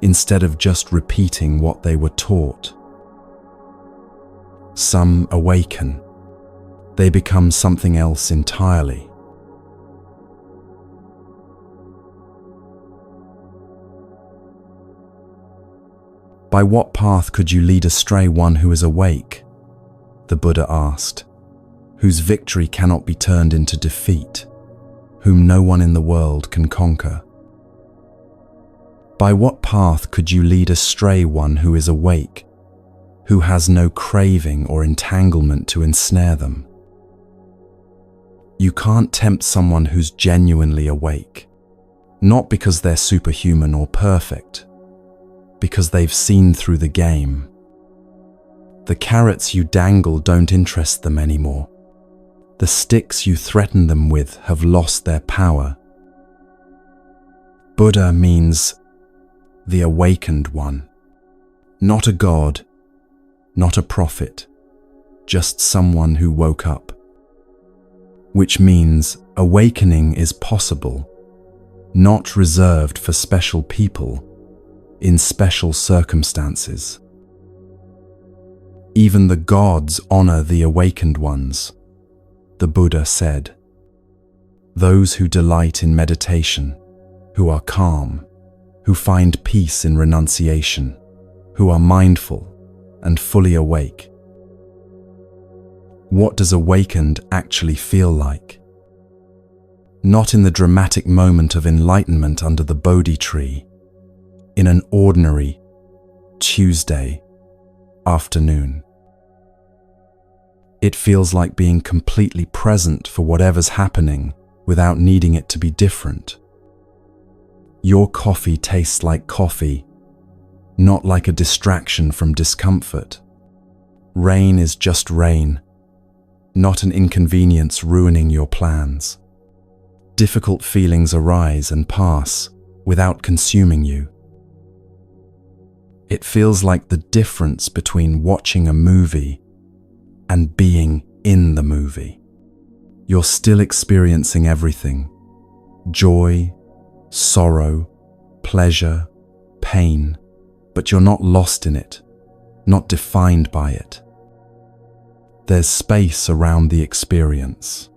instead of just repeating what they were taught. Some awaken. They become something else entirely. By what path could you lead astray one who is awake? The Buddha asked, whose victory cannot be turned into defeat, whom no one in the world can conquer. By what path could you lead astray one who is awake, who has no craving or entanglement to ensnare them? You can't tempt someone who's genuinely awake, not because they're superhuman or perfect, because they've seen through the game. The carrots you dangle don't interest them anymore. The sticks you threaten them with have lost their power. Buddha means the awakened one, not a god, not a prophet, just someone who woke up. Which means awakening is possible, not reserved for special people, in special circumstances. Even the gods honor the awakened ones, the Buddha said. Those who delight in meditation, who are calm, who find peace in renunciation, who are mindful and fully awake. What does awakened actually feel like? Not in the dramatic moment of enlightenment under the Bodhi tree, in an ordinary Tuesday afternoon. It feels like being completely present for whatever's happening without needing it to be different. Your coffee tastes like coffee, not like a distraction from discomfort. Rain is just rain, not an inconvenience ruining your plans. Difficult feelings arise and pass without consuming you. It feels like the difference between watching a movie and being in the movie. You're still experiencing everything: joy, sorrow, pleasure, pain, but you're not lost in it, not defined by it. There's space around the experience.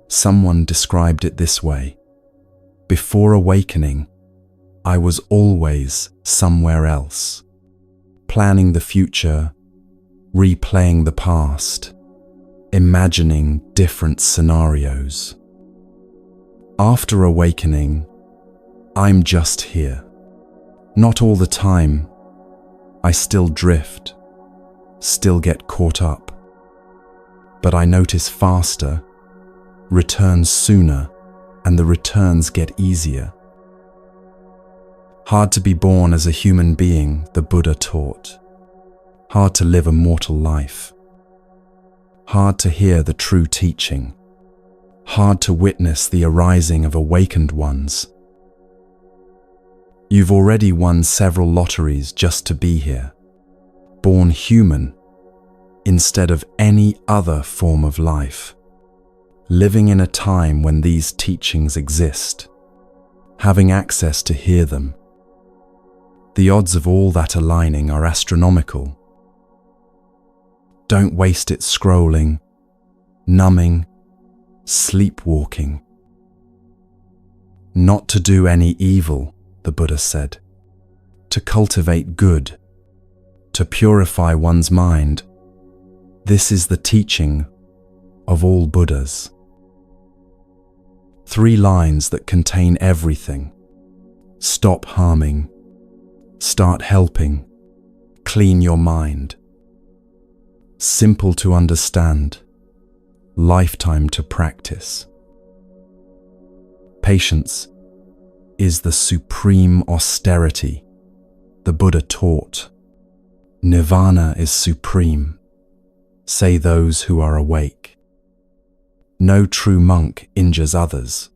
Someone described it this way: before awakening, I was always somewhere else, planning the future, replaying the past, imagining different scenarios. After awakening, I'm just here. Not all the time. I still drift, still get caught up. But I notice faster, return sooner, and the returns get easier. Hard to be born as a human being, the Buddha taught. Hard to live a mortal life. Hard to hear the true teaching. Hard to witness the arising of awakened ones. You've already won several lotteries just to be here, born human instead of any other form of life, living in a time when these teachings exist, having access to hear them. The odds of all that aligning are astronomical. Don't waste it scrolling, numbing, sleepwalking. Not to do any evil, the Buddha said, to cultivate good, to purify one's mind. This is the teaching of all Buddhas. 3 lines that contain everything: stop harming, start helping, clean your mind. Simple to understand, lifetime to practice. Patience is the supreme austerity, the Buddha taught. Nirvana is supreme, say those who are awake. No true monk injures others.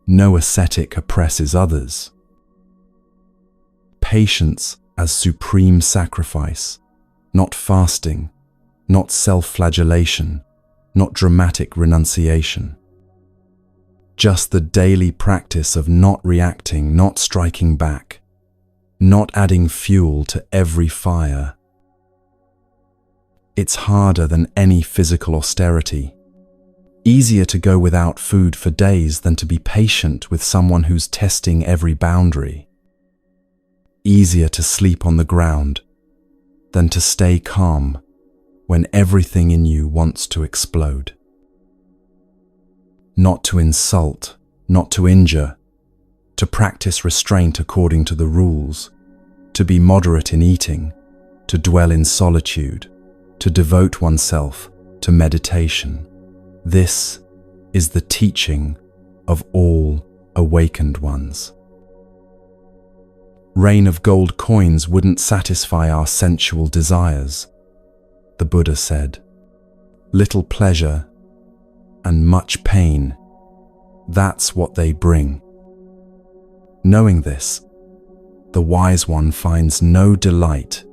No ascetic oppresses others. Patience as supreme sacrifice, not fasting, not self-flagellation, not dramatic renunciation. Just the daily practice of not reacting, not striking back, not adding fuel to every fire. It's harder than any physical austerity. Easier to go without food for days than to be patient with someone who's testing every boundary. Easier to sleep on the ground than to stay calm when everything in you wants to explode. Not to insult, not to injure, to practice restraint according to the rules, to be moderate in eating, to dwell in solitude, to devote oneself to meditation. This is the teaching of all awakened ones. Rain of gold coins wouldn't satisfy our sensual desires, the Buddha said. Little pleasure and much pain, that's what they bring. Knowing this, the wise one finds no delight,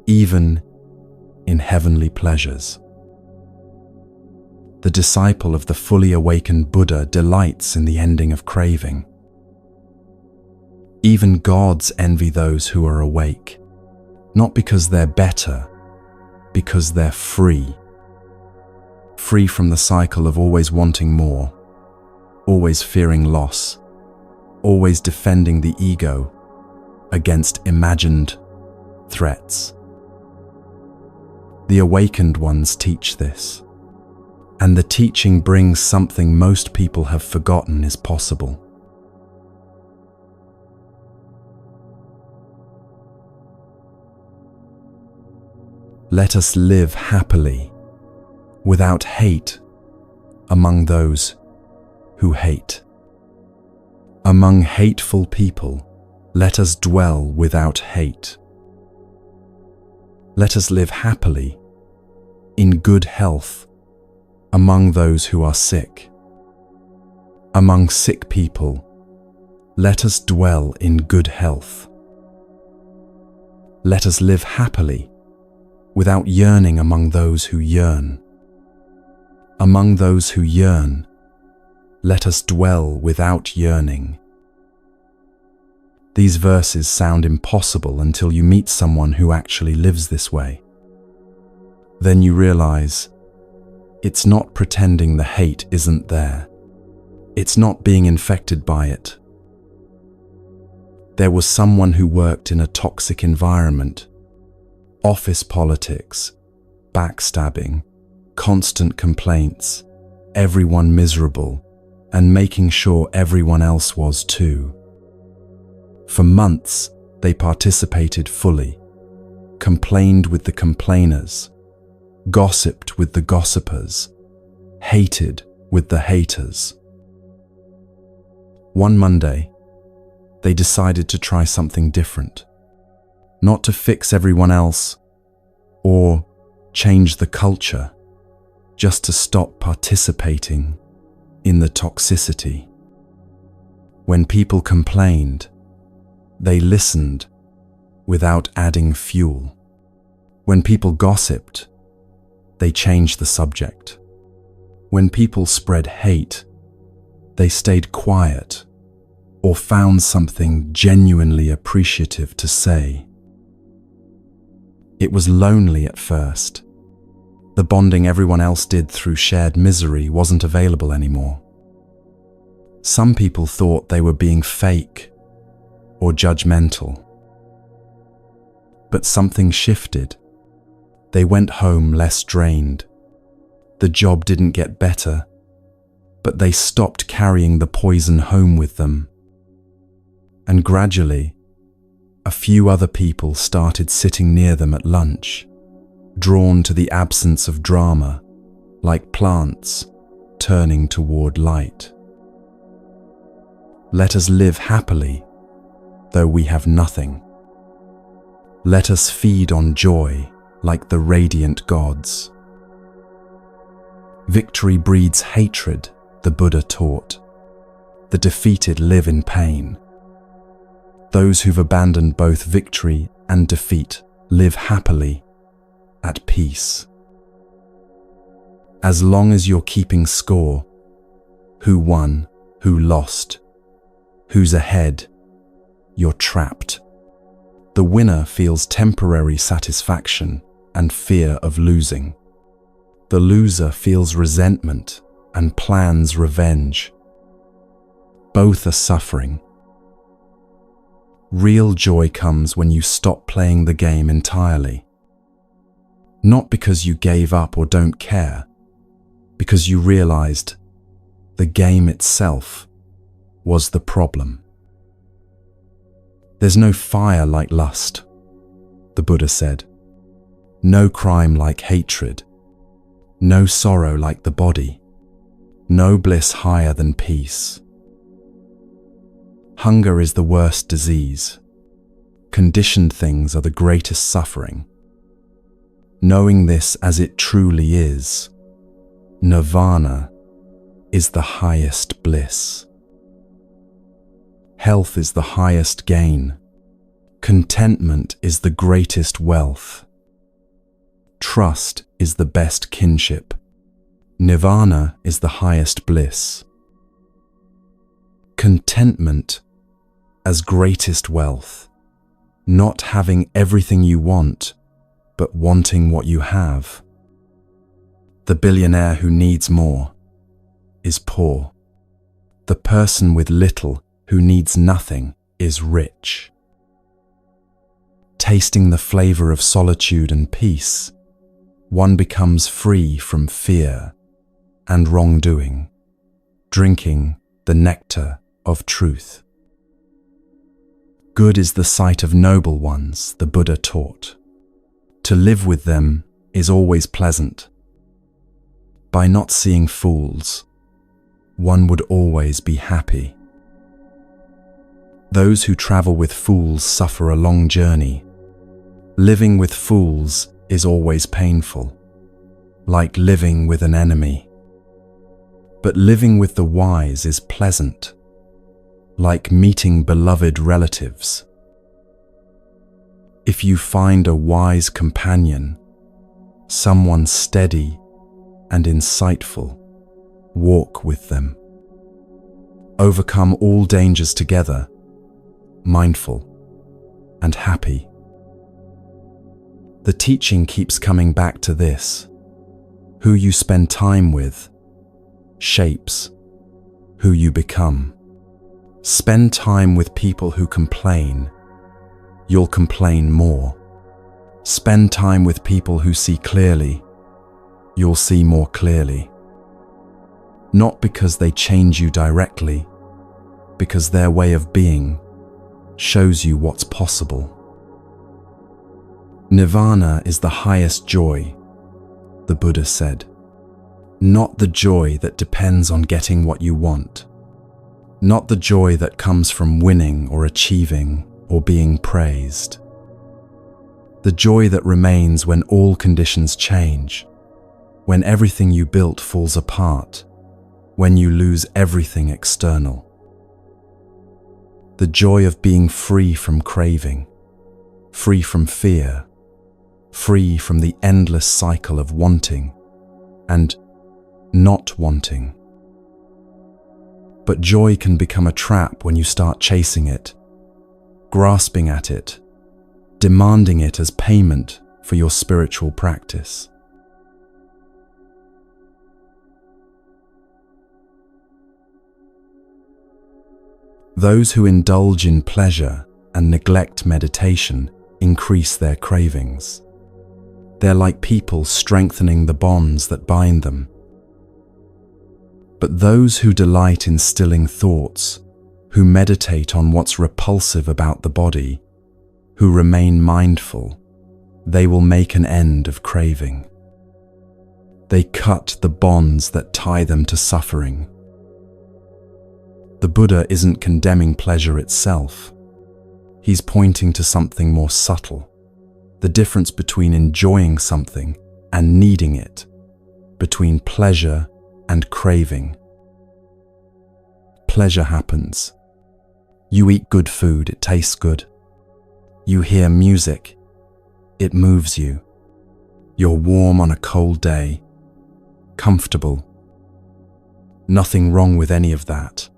even in heavenly pleasures. The disciple of the fully awakened Buddha delights in the ending of craving. Even gods envy those who are awake, not because they're better, because they're free. Free from the cycle of always wanting more, always fearing loss, always defending the ego against imagined threats. The awakened ones teach this, and the teaching brings something most people have forgotten is possible. Let us live happily, without hate, among those who hate. Among hateful people, let us dwell without hate. Let us live happily, in good health, among those who are sick. Among sick people, let us dwell in good health. Let us live happily, without yearning among those who yearn. Among those who yearn, let us dwell without yearning. These verses sound impossible until you meet someone who actually lives this way. Then you realize, it's not pretending the hate isn't there. It's not being infected by it. There was someone who worked in a toxic environment, office politics, backstabbing, constant complaints, everyone miserable, and making sure everyone else was too. For months, they participated fully, complained with the complainers, gossiped with the gossipers, hated with the haters. One Monday, they decided to try something different, not to fix everyone else or change the culture, just to stop participating in the toxicity. When people complained, they listened without adding fuel. When people gossiped, they changed the subject. When people spread hate, they stayed quiet or found something genuinely appreciative to say. It was lonely at first. The bonding everyone else did through shared misery wasn't available anymore. Some people thought they were being fake or judgmental. But something shifted. They went home less drained. The job didn't get better, but they stopped carrying the poison home with them. And gradually, a few other people started sitting near them at lunch, drawn to the absence of drama, like plants turning toward light. Let us live happily, though we have nothing. Let us feed on joy like the radiant gods. Victory breeds hatred, the Buddha taught. The defeated live in pain. Those who've abandoned both victory and defeat live happily, at peace. As long as you're keeping score, who won, who lost, who's ahead, you're trapped. The winner feels temporary satisfaction and fear of losing. The loser feels resentment and plans revenge. Both are suffering. Real joy comes when you stop playing the game entirely. Not because you gave up or don't care, because you realized the game itself was the problem. There's no fire like lust, the Buddha said. No crime like hatred. No sorrow like the body. No bliss higher than peace. Hunger is the worst disease. Conditioned things are the greatest suffering. Knowing this as it truly is, nirvana is the highest bliss. Health is the highest gain. Contentment is the greatest wealth. Trust is the best kinship. Nirvana is the highest bliss. Contentment as greatest wealth. Not having everything you want, but wanting what you have. The billionaire who needs more is poor. The person with little who needs nothing is rich. Tasting the flavor of solitude and peace, one becomes free from fear and wrongdoing, drinking the nectar of truth. Good is the sight of noble ones, the Buddha taught. To live with them is always pleasant. By not seeing fools, one would always be happy. Those who travel with fools suffer a long journey. Living with fools is always painful, like living with an enemy. But living with the wise is pleasant, like meeting beloved relatives. If you find a wise companion, someone steady and insightful, walk with them. Overcome all dangers together, mindful and happy. The teaching keeps coming back to this. Who you spend time with shapes who you become. Spend time with people who complain. You'll complain more. Spend time with people who see clearly. You'll see more clearly. Not because they change you directly, because their way of being shows you what's possible. Nirvana is the highest joy, the Buddha said. Not the joy that depends on getting what you want. Not the joy that comes from winning or achieving or being praised. The joy that remains when all conditions change, when everything you built falls apart, when you lose everything external. The joy of being free from craving, free from fear, free from the endless cycle of wanting and not wanting. But joy can become a trap when you start chasing it, grasping at it, demanding it as payment for your spiritual practice. Those who indulge in pleasure and neglect meditation increase their cravings. They're like people strengthening the bonds that bind them. But those who delight in stilling thoughts, who meditate on what's repulsive about the body, who remain mindful, they will make an end of craving. They cut the bonds that tie them to suffering. The Buddha isn't condemning pleasure itself. He's pointing to something more subtle, the difference between enjoying something and needing it, between pleasure and craving. Pleasure happens. You eat good food, it tastes good. You hear music, it moves you. You're warm on a cold day, comfortable. Nothing wrong with any of that.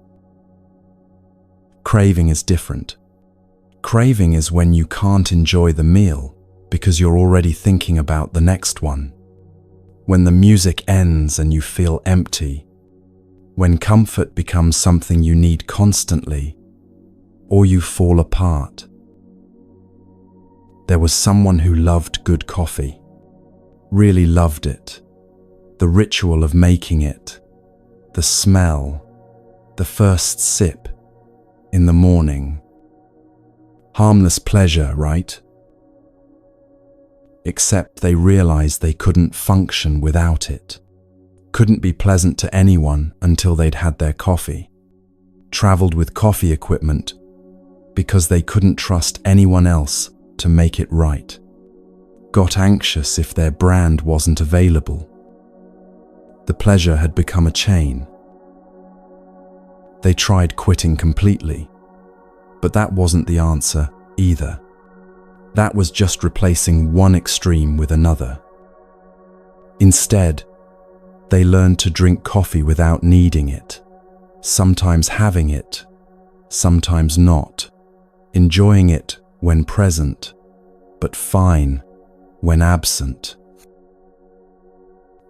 Craving is different. Craving is when you can't enjoy the meal because you're already thinking about the next one. When the music ends and you feel empty. When comfort becomes something you need constantly, or you fall apart. There was someone who loved good coffee, really loved it. The ritual of making it, the smell, the first sip in the morning. Harmless pleasure, right? Except they realized they couldn't function without it. couldn't be pleasant to anyone until they'd had their coffee, traveled with coffee equipment because they couldn't trust anyone else to make it right, got anxious if their brand wasn't available. The pleasure had become a chain. They tried quitting completely, but that wasn't the answer either. That was just replacing one extreme with another. Instead, they learned to drink coffee without needing it, sometimes having it, sometimes not, enjoying it when present, but fine when absent.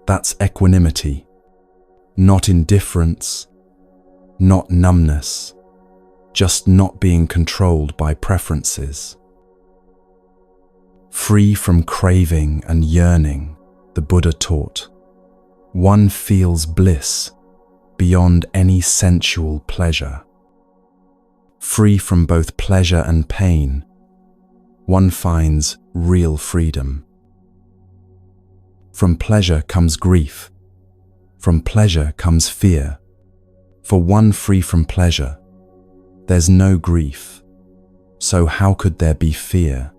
That's equanimity, not indifference, not numbness, just not being controlled by preferences. Free from craving and yearning, the Buddha taught, one feels bliss beyond any sensual pleasure. Free from both pleasure and pain, one finds real freedom. From pleasure comes grief. From pleasure comes fear. For one free from pleasure, there's no grief. So how could there be fear?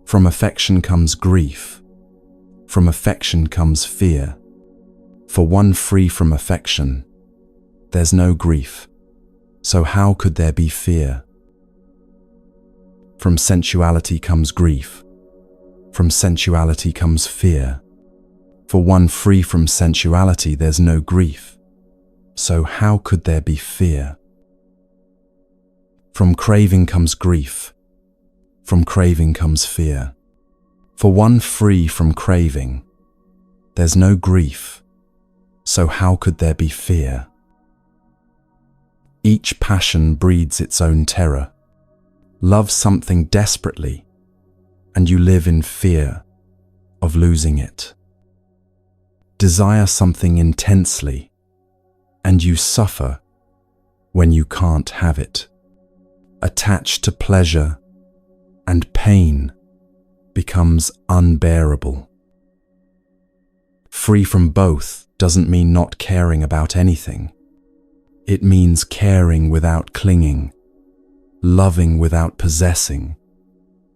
From affection comes grief. From affection comes fear. For one free from affection, there's no grief. So how could there be fear? From sensuality comes grief. From sensuality comes fear. For one free from sensuality, there's no grief. So how could there be fear? From craving comes grief. From craving comes fear. For one free from craving, there's no grief. So how could there be fear? Each passion breeds its own terror. Love something desperately, and you live in fear of losing it. Desire something intensely, and you suffer when you can't have it. Attached to pleasure, and pain becomes unbearable. Free from both doesn't mean not caring about anything. It means caring without clinging, loving without possessing,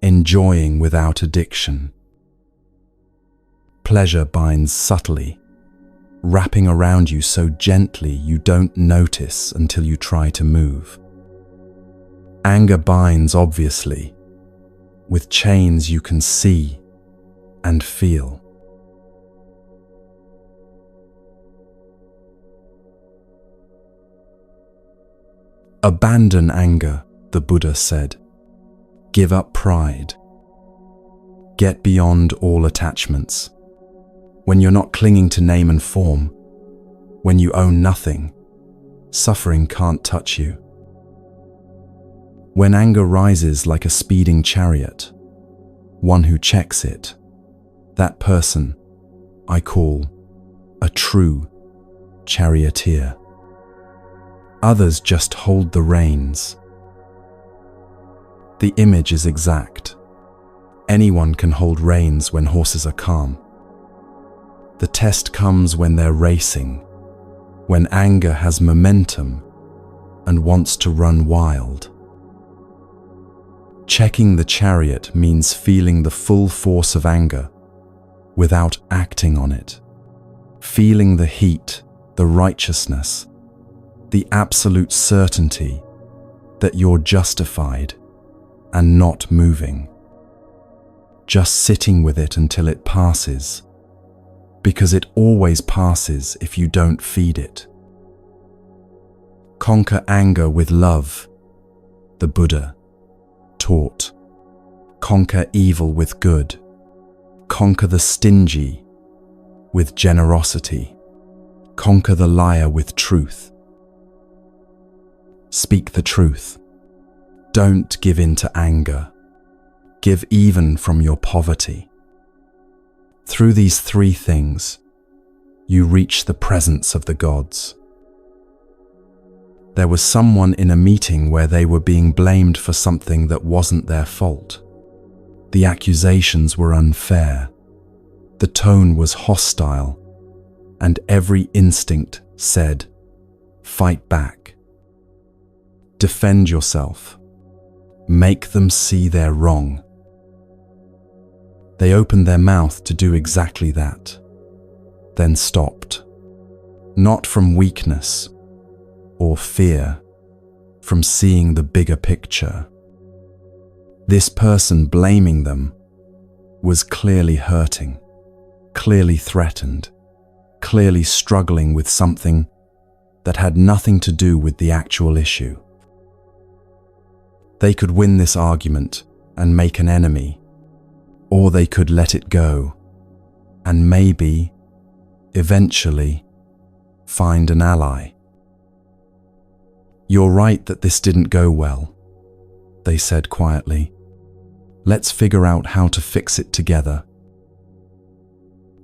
enjoying without addiction. Pleasure binds subtly, wrapping around you so gently you don't notice until you try to move. Anger binds obviously, with chains you can see and feel. Abandon anger, the Buddha said. Give up pride. Get beyond all attachments. When you're not clinging to name and form, when you own nothing, suffering can't touch you. When anger rises like a speeding chariot, one who checks it, that person I call a true charioteer. Others just hold the reins. The image is exact. Anyone can hold reins when horses are calm. The test comes when they're racing, when anger has momentum and wants to run wild. Checking the chariot means feeling the full force of anger without acting on it. Feeling the heat, the righteousness, the absolute certainty that you're justified and not moving. Just sitting with it until it passes, because it always passes if you don't feed it. Conquer anger with love, the Buddha taught. Conquer evil with good. Conquer the stingy with generosity. Conquer the liar with truth. Speak the truth. Don't give in to anger. Give even from your poverty. Through these three things, you reach the presence of the gods. There was someone in a meeting where they were being blamed for something that wasn't their fault. The accusations were unfair. The tone was hostile, and every instinct said, "Fight back. Defend yourself. Make them see they're wrong." They opened their mouth to do exactly that, then stopped. Not from weakness or fear, from seeing the bigger picture. This person blaming them was clearly hurting, clearly threatened, clearly struggling with something that had nothing to do with the actual issue. They could win this argument and make an enemy, or they could let it go and maybe, eventually, find an ally. "You're right that this didn't go well," they said quietly. "Let's figure out how to fix it together."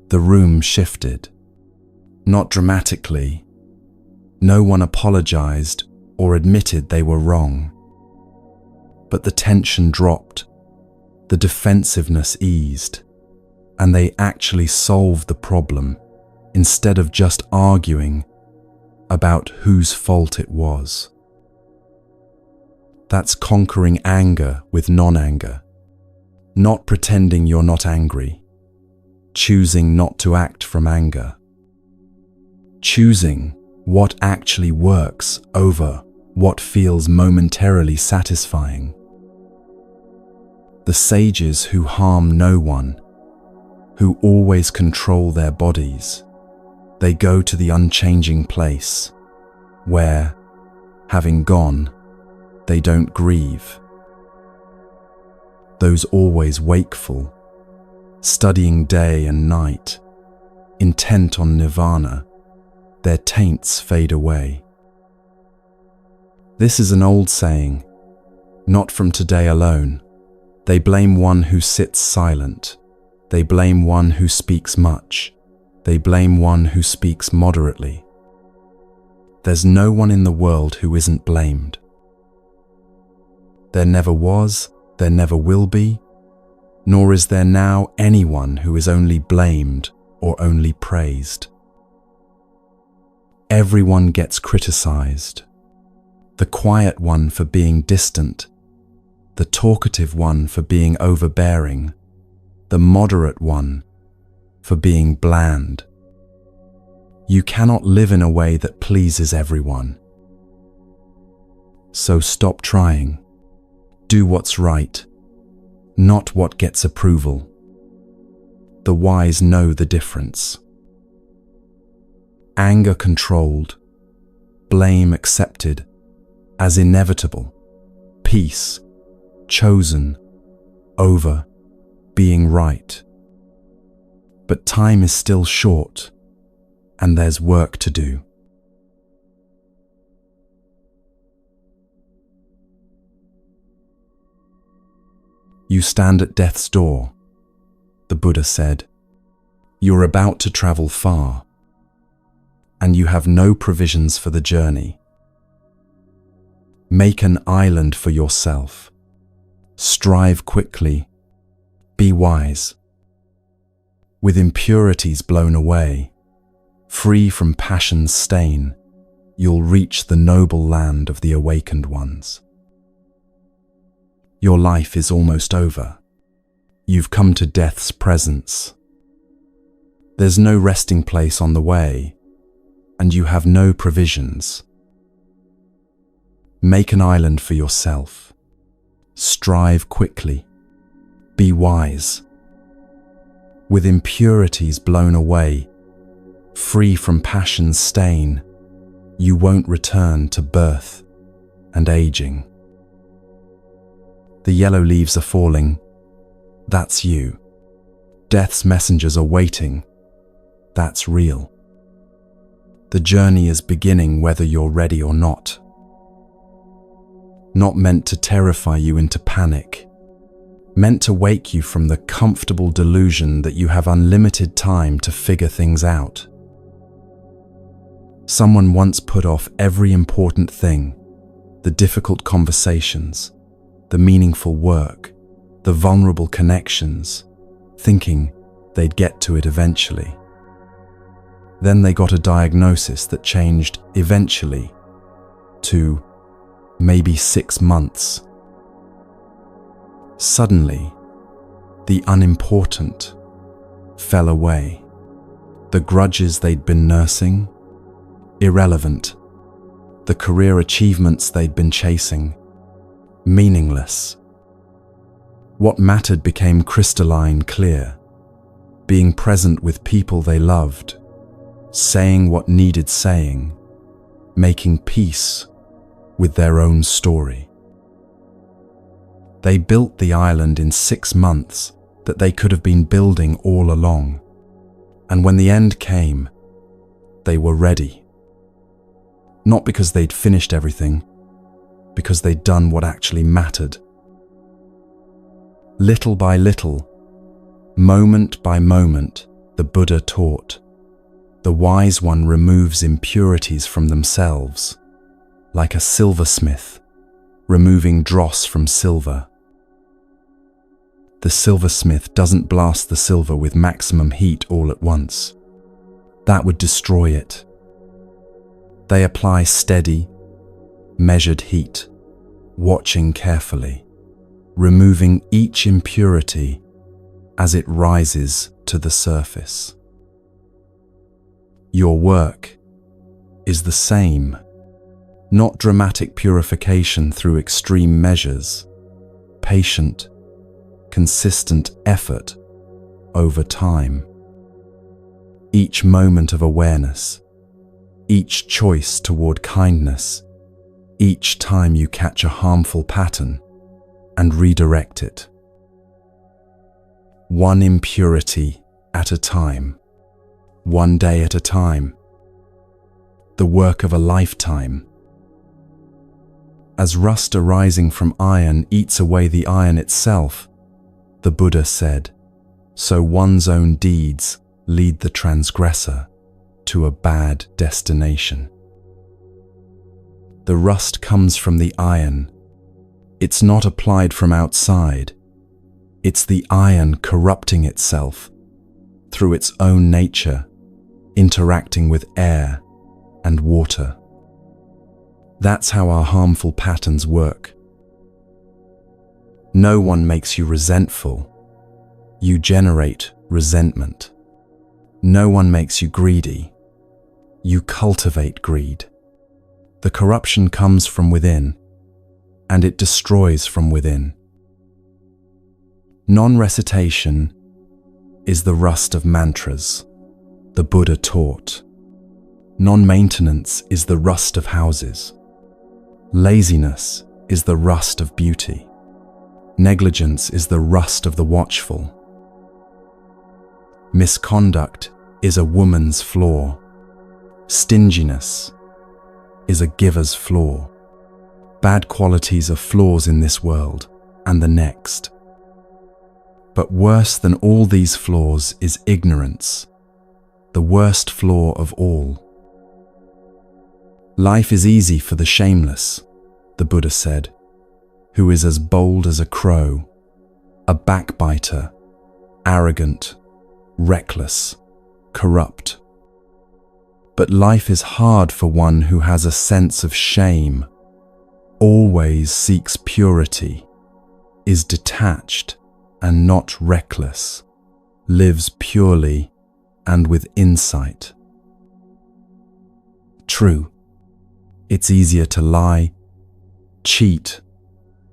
The room shifted. Not dramatically. No one apologized or admitted they were wrong. But the tension dropped, the defensiveness eased, and they actually solved the problem instead of just arguing about whose fault it was. That's conquering anger with non-anger. Not pretending you're not angry. Choosing not to act from anger. Choosing what actually works over what feels momentarily satisfying. The sages who harm no one, who always control their bodies, they go to the unchanging place where, having gone, they don't grieve. Those always wakeful, studying day and night, intent on nirvana, their taints fade away. This is an old saying, not from today alone. They blame one who sits silent. They blame one who speaks much. They blame one who speaks moderately. There's no one in the world who isn't blamed. There never was, there never will be, nor is there now anyone who is only blamed or only praised. Everyone gets criticized. The quiet one for being distant, the talkative one for being overbearing, the moderate one for being bland. You cannot live in a way that pleases everyone. So stop trying. Do what's right, not what gets approval. The wise know the difference. Anger controlled, blame accepted as inevitable, peace chosen over being right. But time is still short, and there's work to do. You stand at death's door, the Buddha said. You're about to travel far, and you have no provisions for the journey. Make an island for yourself. Strive quickly. Be wise. With impurities blown away, free from passion's stain, you'll reach the noble land of the awakened ones. Your life is almost over. You've come to death's presence. There's no resting place on the way, and you have no provisions. Make an island for yourself. Strive quickly. Be wise. With impurities blown away, free from passion's stain, you won't return to birth and aging. The yellow leaves are falling. That's you. Death's messengers are waiting. That's real. The journey is beginning whether you're ready or not. Not meant to terrify you into panic. Meant to wake you from the comfortable delusion that you have unlimited time to figure things out. Someone once put off every important thing, the difficult conversations, the meaningful work, the vulnerable connections, thinking they'd get to it eventually. Then they got a diagnosis that changed eventually to maybe 6 months. Suddenly, the unimportant fell away. The grudges they'd been nursing, irrelevant. The career achievements they'd been chasing, meaningless. What mattered became crystalline clear, being present with people they loved, saying what needed saying, making peace with their own story. They built the island in 6 months that they could have been building all along. And when the end came, they were ready. Not because they'd finished everything, because they'd done what actually mattered. Little by little, moment by moment, the Buddha taught. The wise one removes impurities from themselves, like a silversmith removing dross from silver. The silversmith doesn't blast the silver with maximum heat all at once. That would destroy it. They apply steady, measured heat, watching carefully, removing each impurity as it rises to the surface. Your work is the same, not dramatic purification through extreme measures, patient, consistent effort over time. Each moment of awareness, each choice toward kindness, each time you catch a harmful pattern and redirect it. One impurity at a time, one day at a time. The work of a lifetime. As rust arising from iron eats away the iron itself, the Buddha said, so one's own deeds lead the transgressor to a bad destination. The rust comes from the iron. It's not applied from outside. It's the iron corrupting itself through its own nature, interacting with air and water. That's how our harmful patterns work. No one makes you resentful. You generate resentment. No one makes you greedy. You cultivate greed. The corruption comes from within, and it destroys from within. Non-recitation is the rust of mantras, the Buddha taught. Non-maintenance is the rust of houses. Laziness is the rust of beauty. Negligence is the rust of the watchful. Misconduct is a woman's flaw. Stinginess is a giver's flaw. Bad qualities are flaws in this world and the next. But worse than all these flaws is ignorance, the worst flaw of all. Life is easy for the shameless, the Buddha said, who is as bold as a crow, a backbiter, arrogant, reckless, corrupt. But life is hard for one who has a sense of shame, always seeks purity, is detached and not reckless, lives purely and with insight. True, it's easier to lie, cheat,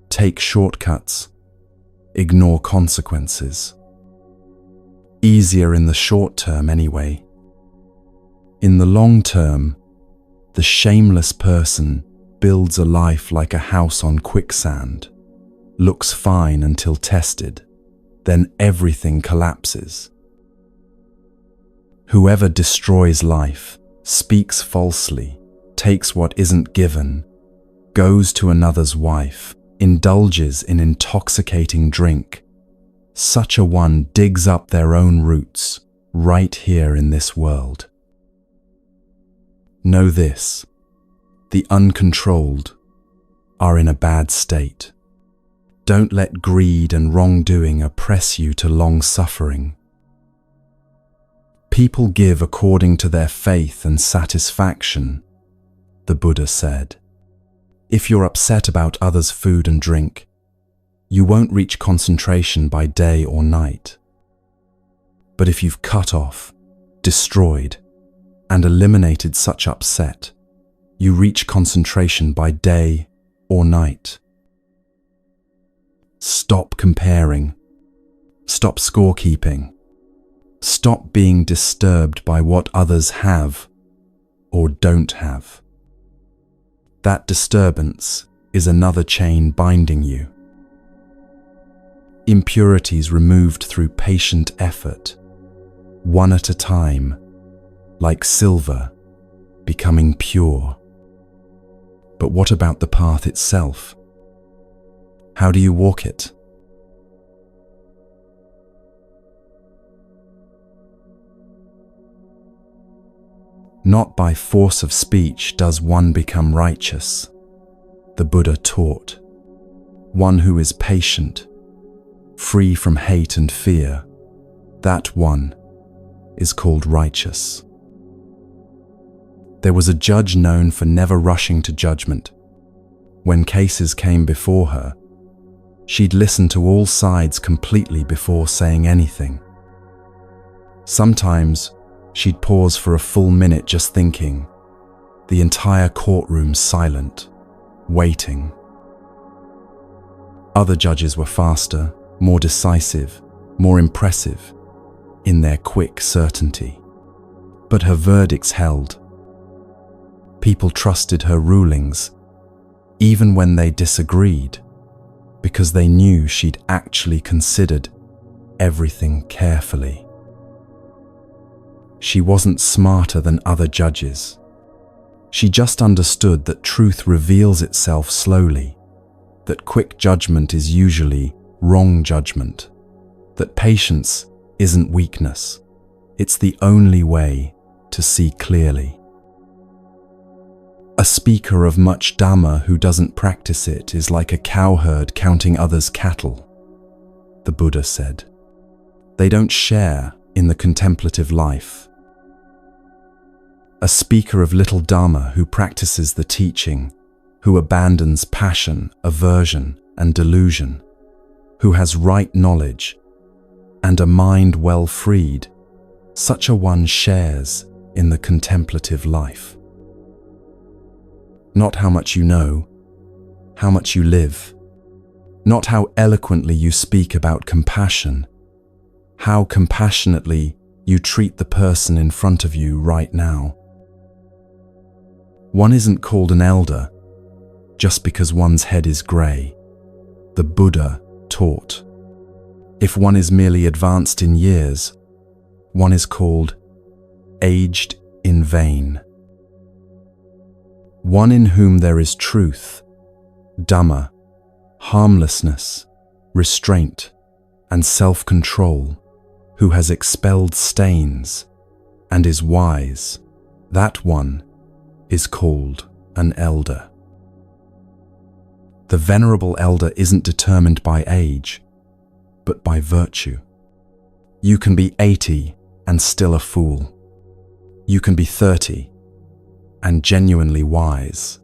take shortcuts, ignore consequences. Easier in the short term anyway. In the long term, the shameless person builds a life like a house on quicksand, looks fine until tested, then everything collapses. Whoever destroys life, speaks falsely, takes what isn't given, goes to another's wife, indulges in intoxicating drink, such a one digs up their own roots right here in this world. Know this, the uncontrolled are in a bad state. Don't let greed and wrongdoing oppress you to long suffering. People give according to their faith and satisfaction, the Buddha said. If you're upset about others' food and drink, you won't reach concentration by day or night. But if you've cut off, destroyed, and eliminated such upset, you reach concentration by day or night. Stop comparing. Stop scorekeeping. Stop being disturbed by what others have or don't have. That disturbance is another chain binding you. Impurities removed through patient effort, one at a time, like silver, becoming pure. But what about the path itself? How do you walk it? Not by force of speech does one become righteous, the Buddha taught. One who is patient, free from hate and fear, that one is called righteous. There was a judge known for never rushing to judgment. When cases came before her, she'd listen to all sides completely before saying anything. Sometimes she'd pause for a full minute just thinking, the entire courtroom silent, waiting. Other judges were faster, more decisive, more impressive in their quick certainty. But her verdicts held. People trusted her rulings, even when they disagreed, because they knew she'd actually considered everything carefully. She wasn't smarter than other judges. She just understood that truth reveals itself slowly, that quick judgment is usually wrong judgment, that patience isn't weakness. It's the only way to see clearly. A speaker of much Dhamma who doesn't practice it is like a cowherd counting others' cattle, the Buddha said. They don't share in the contemplative life. A speaker of little Dhamma who practices the teaching, who abandons passion, aversion, and delusion, who has right knowledge and a mind well freed, such a one shares in the contemplative life. Not how much you know, how much you live. Not how eloquently you speak about compassion, how compassionately you treat the person in front of you right now. One isn't called an elder just because one's head is grey, the Buddha taught. If one is merely advanced in years, one is called aged in vain. One in whom there is truth, Dhamma, harmlessness, restraint, and self-control, who has expelled stains and is wise, that one is called an elder. The venerable elder isn't determined by age, but by virtue. You can be 80 and still a fool. You can be 30 and genuinely wise.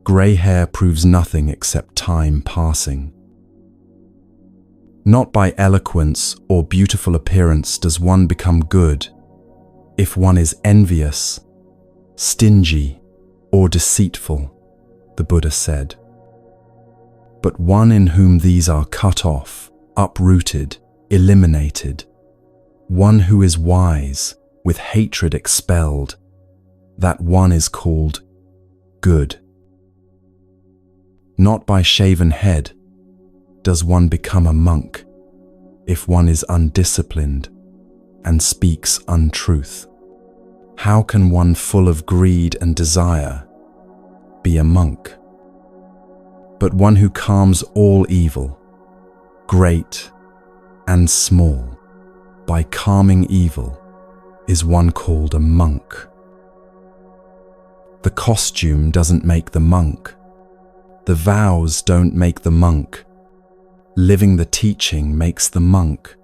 Grey hair proves nothing except time passing. Not by eloquence or beautiful appearance does one become good. If one is envious, stingy, or deceitful, the Buddha said. But one in whom these are cut off, uprooted, eliminated, one who is wise, with hatred expelled, that one is called good. Not by shaven head does one become a monk if one is undisciplined and speaks untruth. How can one full of greed and desire be a monk? But one who calms all evil, great and small, by calming evil, is one called a monk. The costume doesn't make the monk. The vows don't make the monk. Living the teaching makes the monk,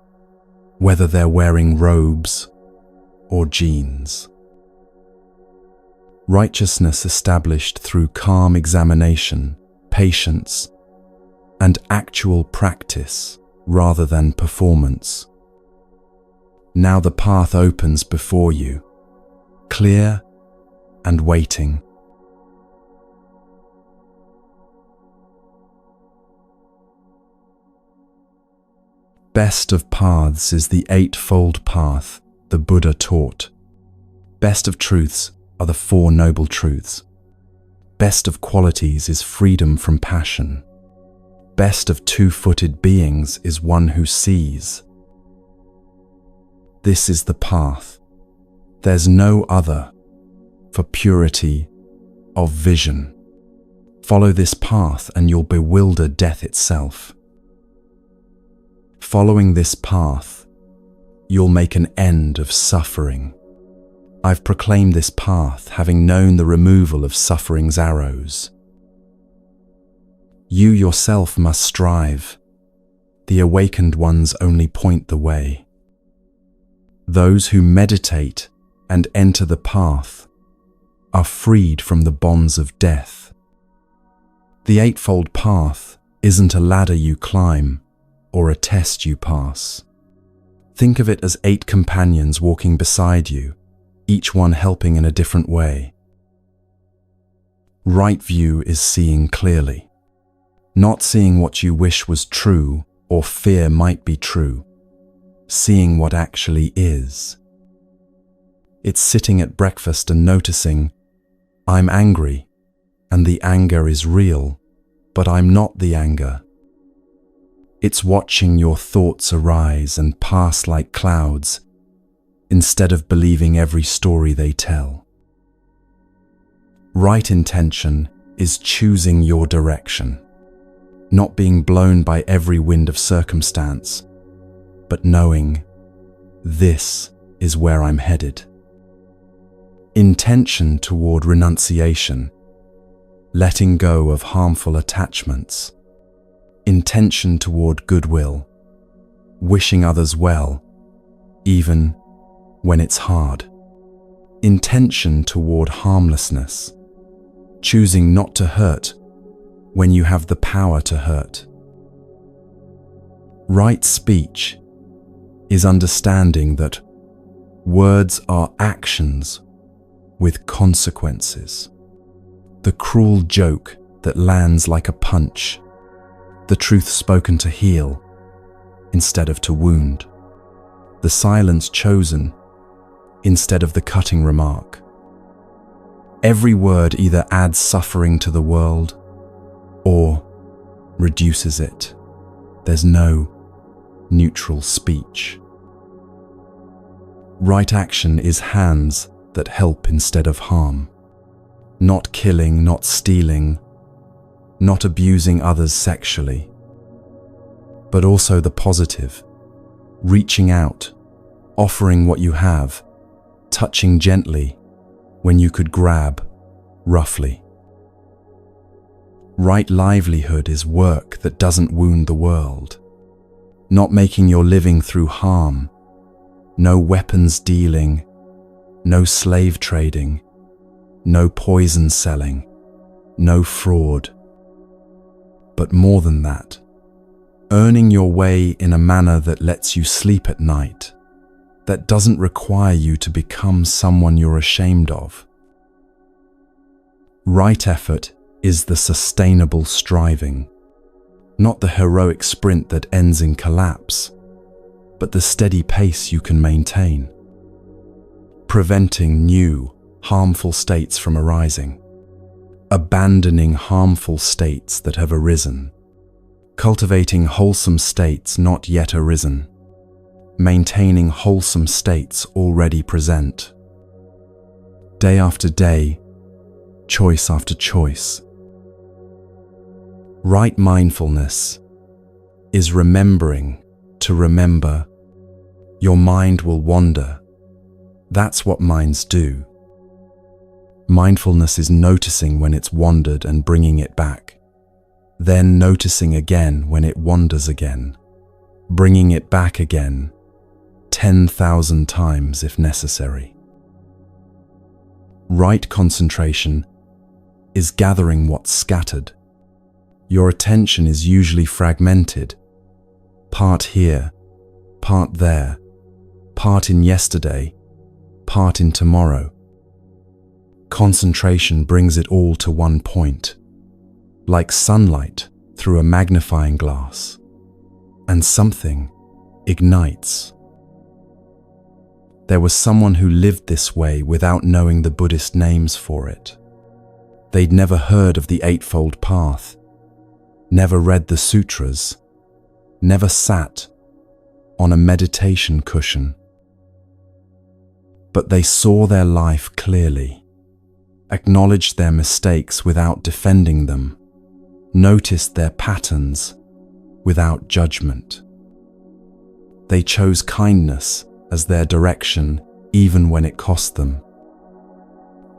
whether they're wearing robes or genes. Righteousness established through calm examination, patience, and actual practice rather than performance. Now the path opens before you, clear and waiting. Best of paths is the eightfold path the Buddha taught. Best of truths are the Four Noble Truths. Best of qualities is freedom from passion. Best of two-footed beings is one who sees. This is the path. There's no other for purity of vision. Follow this path and you'll bewilder death itself. Following this path, you'll make an end of suffering. I've proclaimed this path, having known the removal of suffering's arrows. You yourself must strive. The awakened ones only point the way. Those who meditate and enter the path are freed from the bonds of death. The Eightfold Path isn't a ladder you climb or a test you pass. Think of it as 8 companions walking beside you, each one helping in a different way. Right view is seeing clearly, not seeing what you wish was true or fear might be true, seeing what actually is. It's sitting at breakfast and noticing, I'm angry, and the anger is real, but I'm not the anger. It's watching your thoughts arise and pass like clouds, instead of believing every story they tell. Right intention is choosing your direction, not being blown by every wind of circumstance, but knowing, this is where I'm headed. Intention toward renunciation, letting go of harmful attachments. Intention toward goodwill, wishing others well, even when it's hard. Intention toward harmlessness, choosing not to hurt when you have the power to hurt. Right speech is understanding that words are actions with consequences. The cruel joke that lands like a punch. The truth spoken to heal instead of to wound. The silence chosen instead of the cutting remark. Every word either adds suffering to the world or reduces it. There's no neutral speech. Right action is hands that help instead of harm. Not killing, not stealing, not abusing others sexually, but also the positive, reaching out, offering what you have, touching gently when you could grab roughly. Right livelihood is work that doesn't wound the world, not making your living through harm, no weapons dealing, no slave trading, no poison selling, no fraud. But more than that, earning your way in a manner that lets you sleep at night, that doesn't require you to become someone you're ashamed of. Right effort is the sustainable striving, not the heroic sprint that ends in collapse, but the steady pace you can maintain, preventing new, harmful states from arising. Abandoning harmful states that have arisen, cultivating wholesome states not yet arisen, maintaining wholesome states already present. Day after day, choice after choice. Right mindfulness is remembering to remember. Your mind will wander. That's what minds do. Mindfulness is noticing when it's wandered and bringing it back, then noticing again when it wanders again, bringing it back again, 10,000 times if necessary. Right concentration is gathering what's scattered. Your attention is usually fragmented, part here, part there, part in yesterday, part in tomorrow. Concentration brings it all to one point, like sunlight through a magnifying glass, and something ignites. There was someone who lived this way without knowing the Buddhist names for it. They'd never heard of the Eightfold Path, never read the sutras, never sat on a meditation cushion. But they saw their life clearly, acknowledged their mistakes without defending them, noticed their patterns without judgment. They chose kindness as their direction, even when it cost them.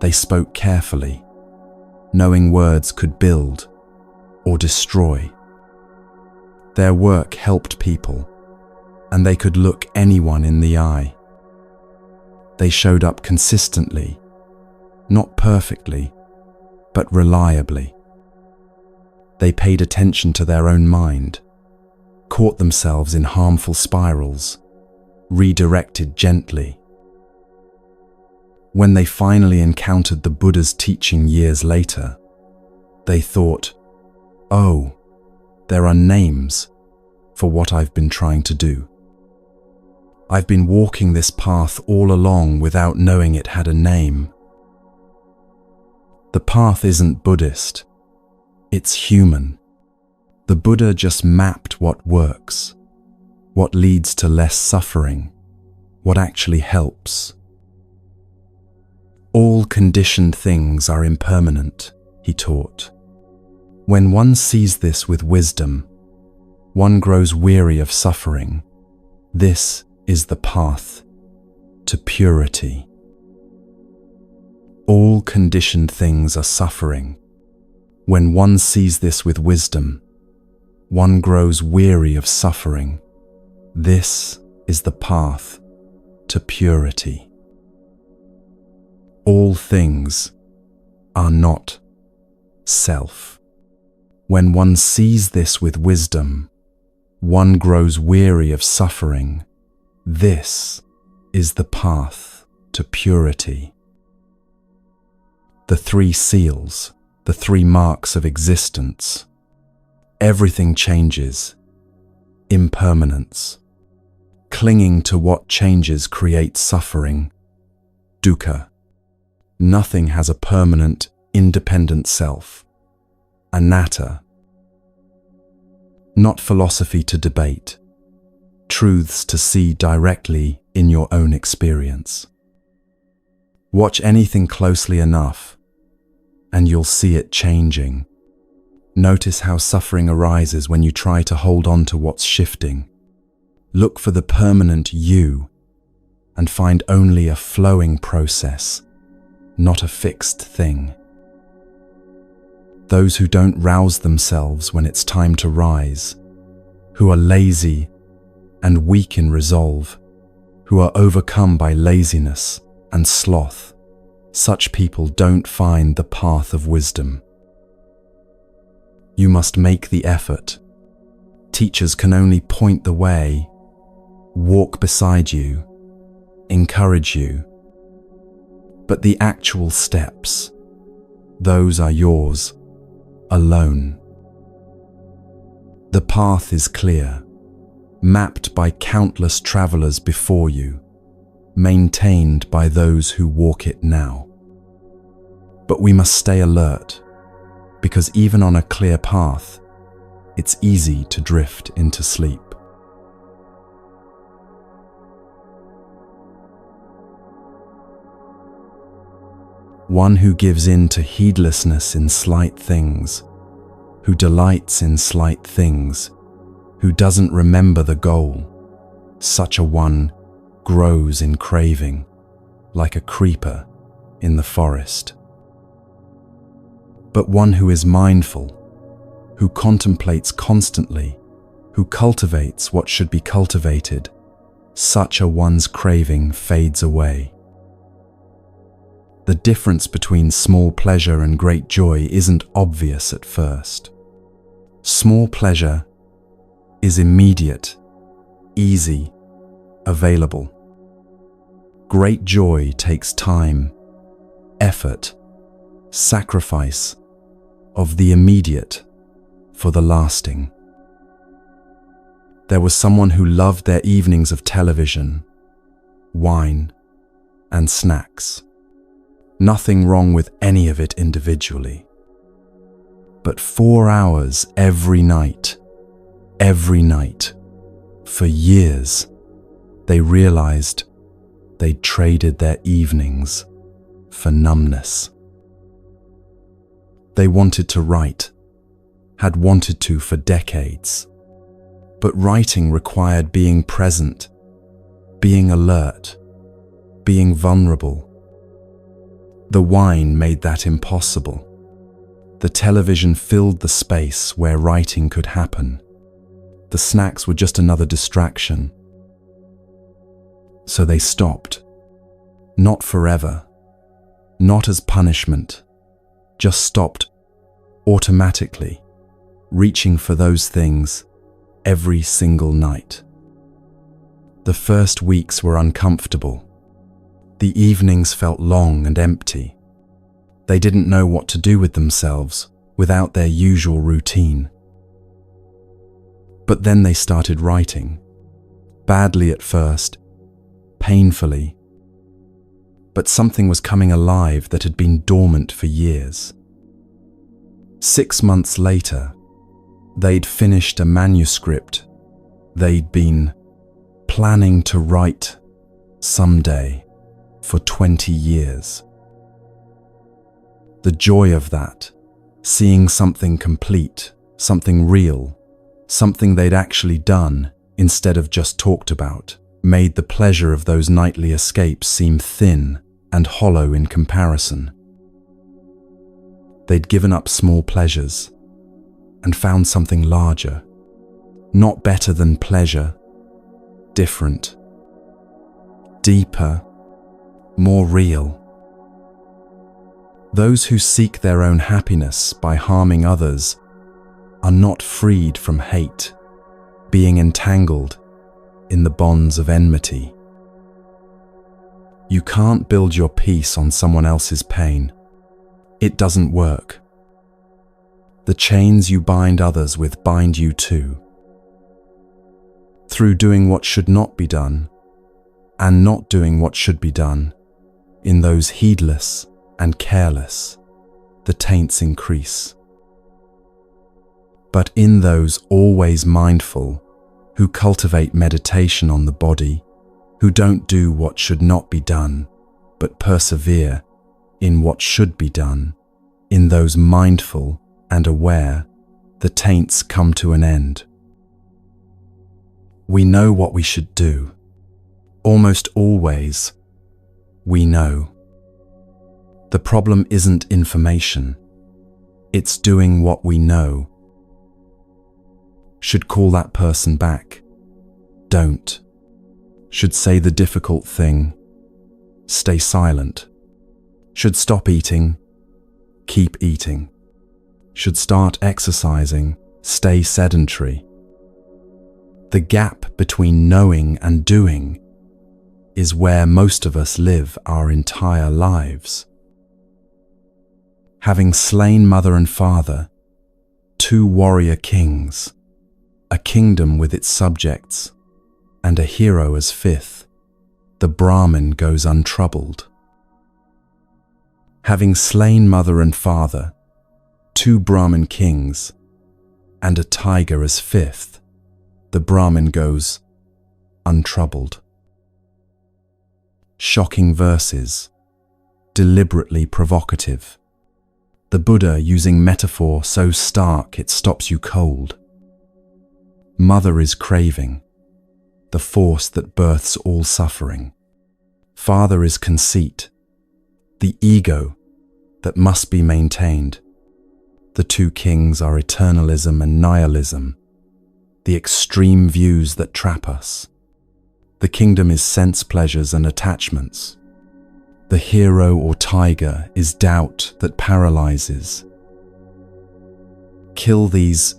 They spoke carefully, knowing words could build or destroy. Their work helped people, and they could look anyone in the eye. They showed up consistently, not perfectly, but reliably. They paid attention to their own mind, caught themselves in harmful spirals, redirected gently. When they finally encountered the Buddha's teaching years later, they thought, "Oh, there are names for what I've been trying to do. I've been walking this path all along without knowing it had a name." The path isn't Buddhist, it's human. The Buddha just mapped what works, what leads to less suffering, what actually helps. All conditioned things are impermanent, he taught. When one sees this with wisdom, one grows weary of suffering. This is the path to purity. All conditioned things are suffering. When one sees this with wisdom, one grows weary of suffering. This is the path to purity. All things are not self. When one sees this with wisdom, one grows weary of suffering. This is the path to purity. The three seals, the three marks of existence. Everything changes. Impermanence. Clinging to what changes creates suffering. Dukkha. Nothing has a permanent, independent self. Anatta. Not philosophy to debate. Truths to see directly in your own experience. Watch anything closely enough, and you'll see it changing. Notice how suffering arises when you try to hold on to what's shifting. Look for the permanent you, and find only a flowing process, not a fixed thing. Those who don't rouse themselves when it's time to rise, who are lazy and weak in resolve, who are overcome by laziness and sloth, such people don't find the path of wisdom. You must make the effort. Teachers can only point the way, walk beside you, encourage you. But the actual steps, those are yours, alone. The path is clear, mapped by countless travelers before you, maintained by those who walk it now. But we must stay alert, because even on a clear path, it's easy to drift into sleep. One who gives in to heedlessness in slight things, who delights in slight things, who doesn't remember the goal, such a one grows in craving, like a creeper in the forest. But one who is mindful, who contemplates constantly, who cultivates what should be cultivated, such a one's craving fades away. The difference between small pleasure and great joy isn't obvious at first. Small pleasure is immediate, easy, available. Great joy takes time, effort, sacrifice of the immediate for the lasting. There was someone who loved their evenings of television, wine, and snacks. Nothing wrong with any of it individually. But 4 hours every night, for years, they realized they'd traded their evenings for numbness. They wanted to write, had wanted to for decades. But writing required being present, being alert, being vulnerable. The wine made that impossible. The television filled the space where writing could happen. The snacks were just another distraction. So they stopped. Not forever, not as punishment, just stopped automatically, reaching for those things every single night. The first weeks were uncomfortable. The evenings felt long and empty. They didn't know what to do with themselves without their usual routine. But then they started writing. Badly at first, painfully. But something was coming alive that had been dormant for years. 6 months later, they'd finished a manuscript they'd been planning to write someday for 20 years. The joy of that, seeing something complete, something real, something they'd actually done instead of just talked about, made the pleasure of those nightly escapes seem thin and hollow in comparison. They'd given up small pleasures and found something larger, not better than pleasure, different, deeper, more real. Those who seek their own happiness by harming others are not freed from hate, being entangled in the bonds of enmity. You can't build your peace on someone else's pain. It doesn't work. The chains you bind others with bind you too. Through doing what should not be done, and not doing what should be done, in those heedless and careless, the taints increase. But in those always mindful, who cultivate meditation on the body, who don't do what should not be done, but persevere in what should be done, in those mindful and aware, the taints come to an end. We know what we should do. Almost always, we know. The problem isn't information. It's doing what we know. Should call that person back. Don't. Should say the difficult thing. Stay silent. Should stop eating. Keep eating. Should start exercising. Stay sedentary. The gap between knowing and doing is where most of us live our entire lives. Having slain mother and father, 2 warrior kings, a kingdom with its subjects, and a hero as 5th, the Brahmin goes untroubled. Having slain mother and father, 2 Brahmin kings, and a tiger as 5th, the Brahmin goes untroubled. Shocking verses, deliberately provocative. The Buddha using metaphor so stark it stops you cold. Mother is craving, the force that births all suffering. Father is conceit, the ego that must be maintained. The 2 kings are eternalism and nihilism, the extreme views that trap us. The kingdom is sense pleasures and attachments. The hero or tiger is doubt that paralyzes. Kill these,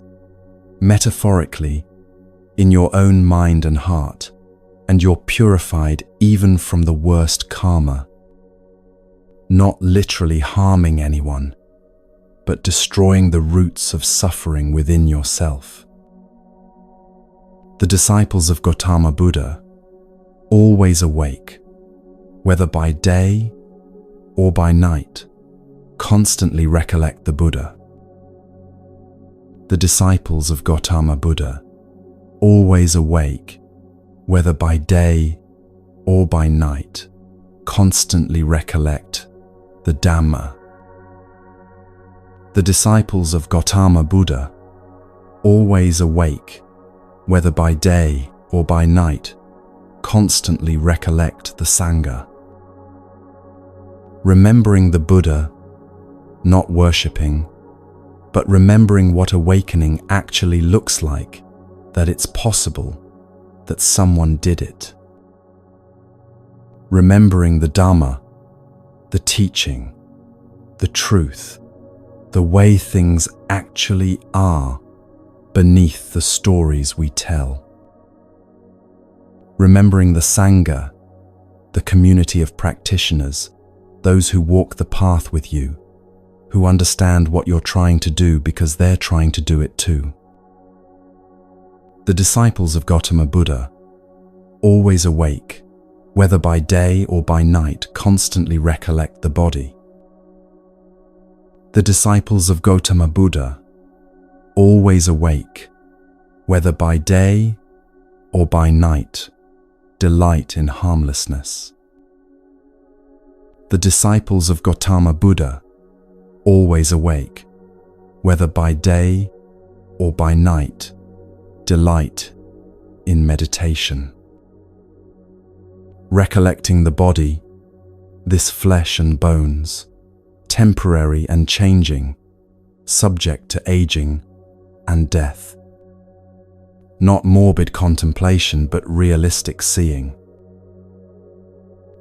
metaphorically, in your own mind and heart, and you're purified even from the worst karma. Not literally harming anyone, but destroying the roots of suffering within yourself. The disciples of Gautama Buddha, always awake, whether by day or by night, constantly recollect the Buddha. The disciples of Gautama Buddha, always awake, whether by day or by night, constantly recollect the Dhamma. The disciples of Gautama Buddha, always awake, whether by day or by night, constantly recollect the Sangha. Remembering the Buddha, not worshipping, but remembering what awakening actually looks like, that it's possible, that someone did it. Remembering the Dhamma, the teaching, the truth, the way things actually are beneath the stories we tell. Remembering the Sangha, the community of practitioners, those who walk the path with you, who understand what you're trying to do because they're trying to do it too. The disciples of Gautama Buddha, always awake, whether by day or by night, constantly recollect the body. The disciples of Gautama Buddha, always awake, whether by day or by night, delight in harmlessness. The disciples of Gautama Buddha, always awake, whether by day or by night, delight in meditation. Recollecting the body, this flesh and bones, temporary and changing, subject to aging and death. Not morbid contemplation, but realistic seeing.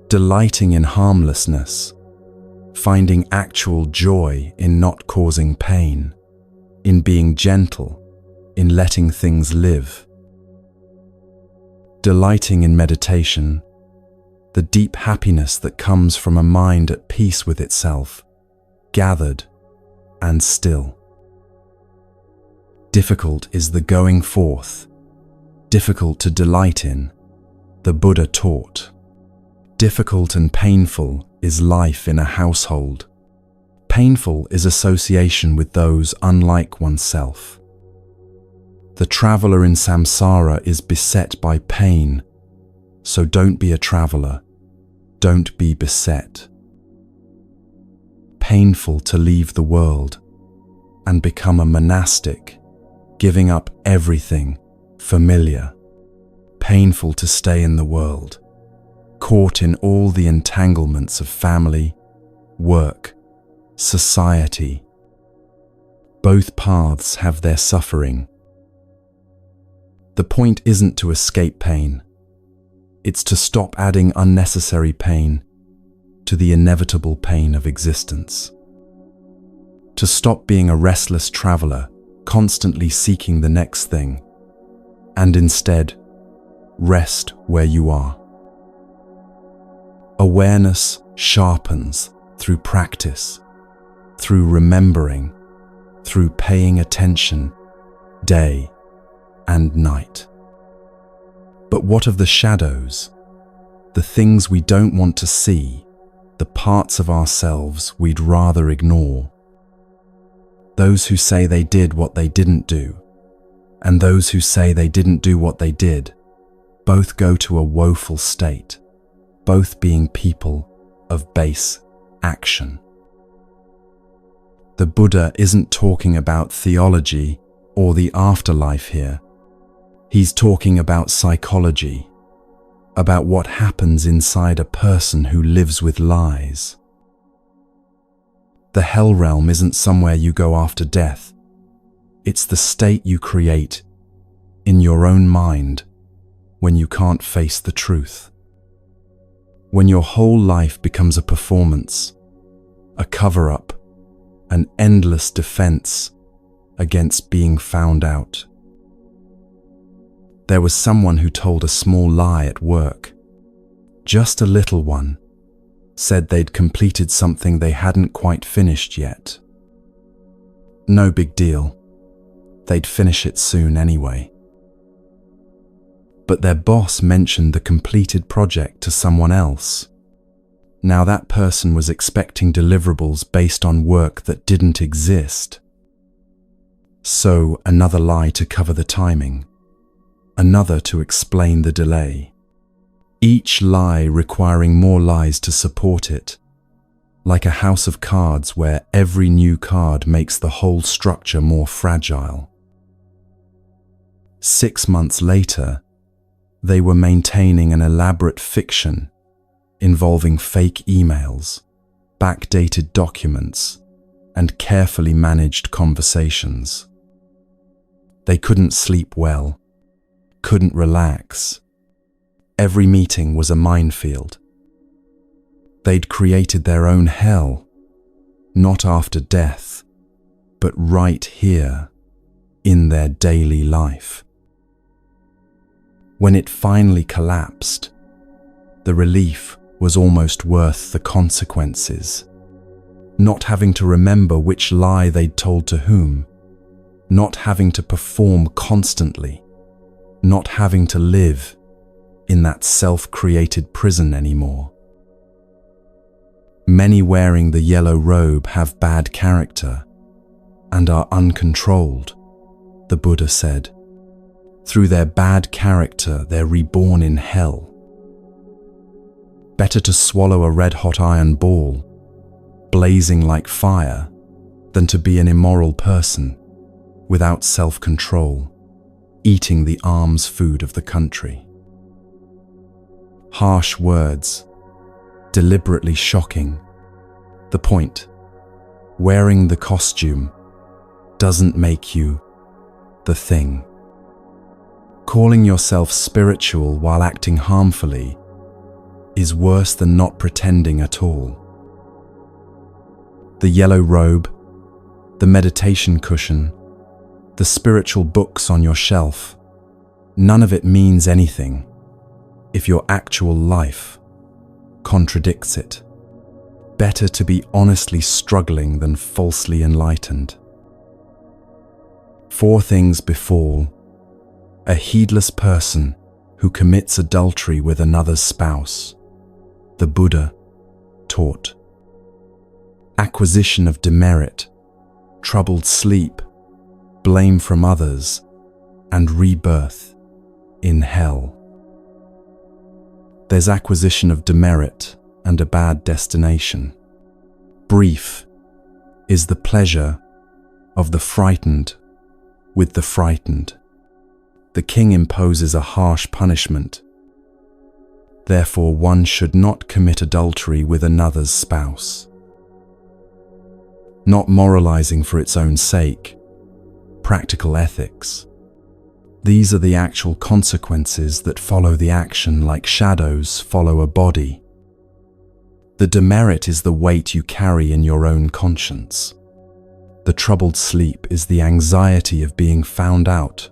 Delighting in harmlessness, finding actual joy in not causing pain, in being gentle, in letting things live. Delighting in meditation, the deep happiness that comes from a mind at peace with itself, gathered and still. Difficult is the going forth, difficult to delight in, the Buddha taught. Difficult and painful is life in a household. Painful is association with those unlike oneself. The traveler in samsara is beset by pain, so don't be a traveler, don't be beset. Painful to leave the world and become a monastic, giving up everything familiar. Painful to stay in the world, caught in all the entanglements of family, work, society. Both paths have their suffering. The point isn't to escape pain. It's to stop adding unnecessary pain to the inevitable pain of existence. To stop being a restless traveler, constantly seeking the next thing, and instead, rest where you are. Awareness sharpens through practice, through remembering, through paying attention, day and night. But what of the shadows, the things we don't want to see, the parts of ourselves we'd rather ignore? Those who say they did what they didn't do, and those who say they didn't do what they did, both go to a woeful state, both being people of base action. The Buddha isn't talking about theology or the afterlife here. He's talking about psychology, about what happens inside a person who lives with lies. The hell realm isn't somewhere you go after death. It's the state you create in your own mind when you can't face the truth. When your whole life becomes a performance, a cover-up, an endless defense against being found out. There was someone who told a small lie at work. Just a little one. Said they'd completed something they hadn't quite finished yet. No big deal. They'd finish it soon anyway. But their boss mentioned the completed project to someone else. Now that person was expecting deliverables based on work that didn't exist. So another lie to cover the timing. Another to explain the delay. Each lie requiring more lies to support it, like a house of cards where every new card makes the whole structure more fragile. 6 months later, they were maintaining an elaborate fiction involving fake emails, backdated documents, and carefully managed conversations. They couldn't sleep well, couldn't relax. Every meeting was a minefield. They'd created their own hell, not after death, but right here, in their daily life. When it finally collapsed, the relief was almost worth the consequences. Not having to remember which lie they'd told to whom, not having to perform constantly, not having to live in that self-created prison anymore. Many wearing the yellow robe have bad character and are uncontrolled, the Buddha said. Through their bad character, they're reborn in hell. Better to swallow a red-hot iron ball, blazing like fire, than to be an immoral person, without self-control, eating the alms food of the country. Harsh words, deliberately shocking. The point, wearing the costume doesn't make you the thing. Calling yourself spiritual while acting harmfully is worse than not pretending at all. The yellow robe, the meditation cushion, the spiritual books on your shelf, none of it means anything if your actual life contradicts it. Better to be honestly struggling than falsely enlightened. 4 things befall a heedless person who commits adultery with another's spouse, the Buddha taught. Acquisition of demerit, troubled sleep, blame from others, and rebirth in hell. There's acquisition of demerit and a bad destination. Brief is the pleasure of the frightened with the frightened. The king imposes a harsh punishment. Therefore, one should not commit adultery with another's spouse. Not moralizing for its own sake. Practical ethics. These are the actual consequences that follow the action like shadows follow a body. The demerit is the weight you carry in your own conscience. The troubled sleep is the anxiety of being found out.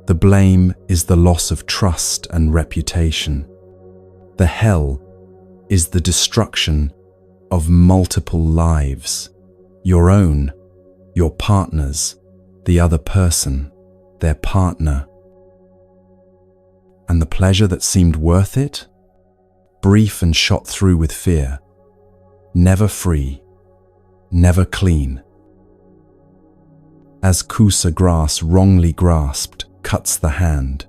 The blame is the loss of trust and reputation. The hell is the destruction of multiple lives. Your own, your partner's, the other person, their partner. And the pleasure that seemed worth it? Brief and shot through with fear. Never free, never clean. As kusa grass wrongly grasped cuts the hand,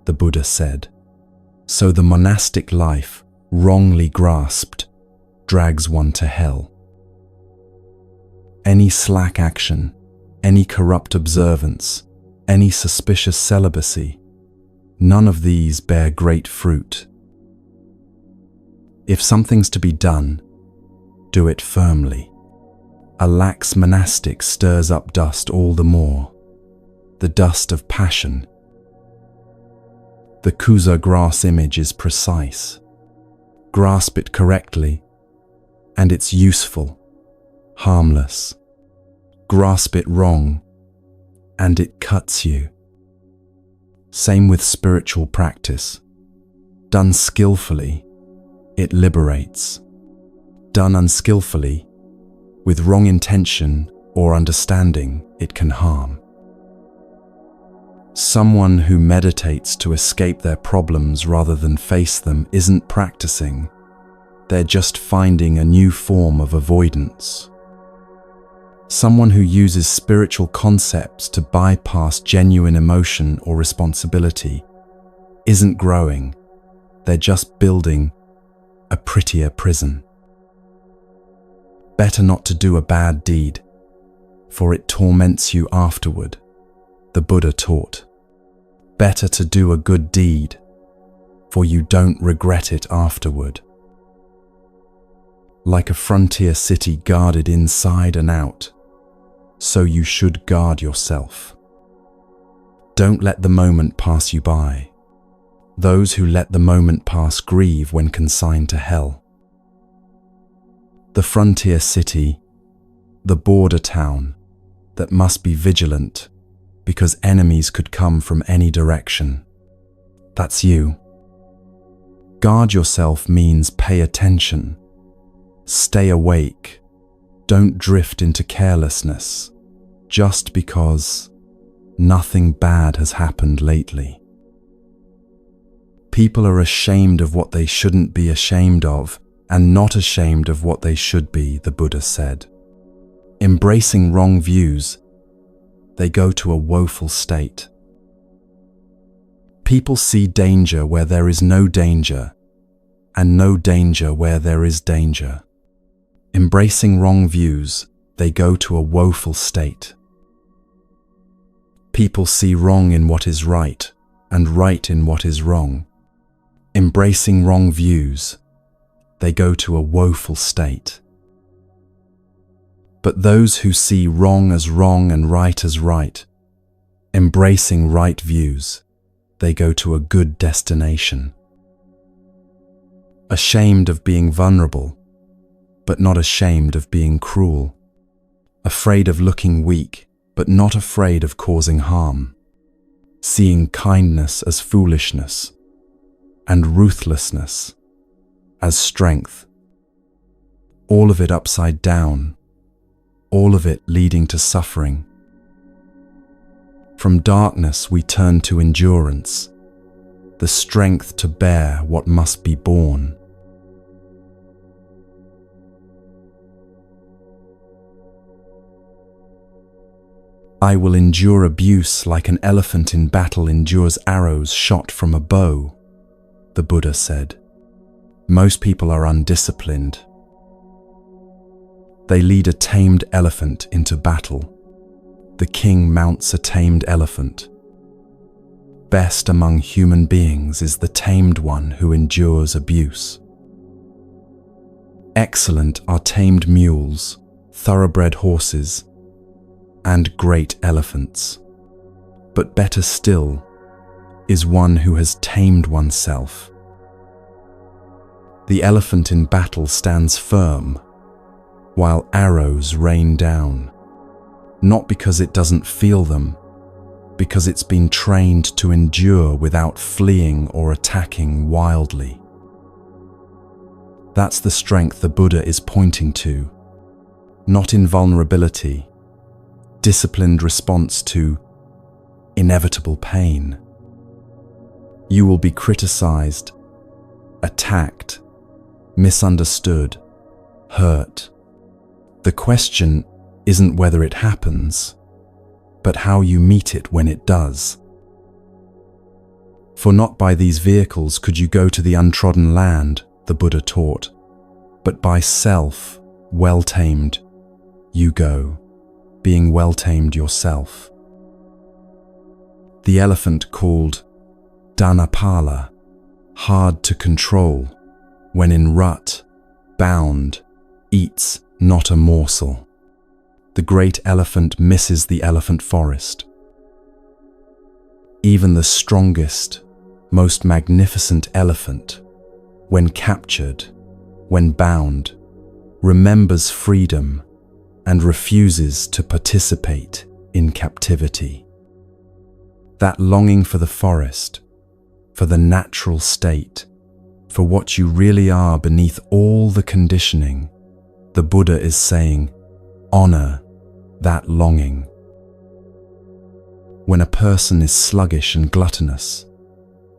the Buddha said, so the monastic life, wrongly grasped, drags one to hell. Any slack action, any corrupt observance, any suspicious celibacy, none of these bear great fruit. If something's to be done, do it firmly. A lax monastic stirs up dust all the more, the dust of passion. The kusa grass image is precise. Grasp it correctly, and it's useful, harmless. Grasp it wrong, and it cuts you. Same with spiritual practice. Done skillfully, it liberates. Done unskillfully, with wrong intention or understanding, it can harm. Someone who meditates to escape their problems rather than face them isn't practicing. They're just finding a new form of avoidance. Someone who uses spiritual concepts to bypass genuine emotion or responsibility isn't growing. They're just building a prettier prison. Better not to do a bad deed, for it torments you afterward, the Buddha taught. Better to do a good deed, for you don't regret it afterward. Like a frontier city guarded inside and out, so you should guard yourself. Don't let the moment pass you by. Those who let the moment pass grieve when consigned to hell. The frontier city, the border town that must be vigilant because enemies could come from any direction. That's you. Guard yourself means pay attention. Stay awake. Don't drift into carelessness just because nothing bad has happened lately. People are ashamed of what they shouldn't be ashamed of and not ashamed of what they should be, the Buddha said. Embracing wrong views, they go to a woeful state. People see danger where there is no danger, and no danger where there is danger. Embracing wrong views, they go to a woeful state. People see wrong in what is right, and right in what is wrong. Embracing wrong views, they go to a woeful state. But those who see wrong as wrong and right as right, embracing right views, they go to a good destination. Ashamed of being vulnerable, but not ashamed of being cruel. Afraid of looking weak, but not afraid of causing harm. Seeing kindness as foolishness, and ruthlessness as strength. All of it upside down, all of it leading to suffering. From darkness we turn to endurance, the strength to bear what must be borne. I will endure abuse like an elephant in battle endures arrows shot from a bow, the Buddha said. Most people are undisciplined. They lead a tamed elephant into battle. The king mounts a tamed elephant. Best among human beings is the tamed one who endures abuse. Excellent are tamed mules, thoroughbred horses, and great elephants. But better still is one who has tamed oneself. The elephant in battle stands firm, while arrows rain down, not because it doesn't feel them, because it's been trained to endure without fleeing or attacking wildly. That's the strength the Buddha is pointing to, not invulnerability, disciplined response to inevitable pain. You will be criticized, attacked, misunderstood, hurt. The question isn't whether it happens, but how you meet it when it does. For not by these vehicles could you go to the untrodden land, the Buddha taught, but by self, well-tamed, you go, being well-tamed yourself. The elephant called Dhammapada, hard to control, when in rut, bound, eats not a morsel. The great elephant misses the elephant forest. Even the strongest, most magnificent elephant, when captured, when bound, remembers freedom and refuses to participate in captivity. That longing for the forest, for the natural state, for what you really are beneath all the conditioning, the Buddha is saying, honor that longing. When a person is sluggish and gluttonous,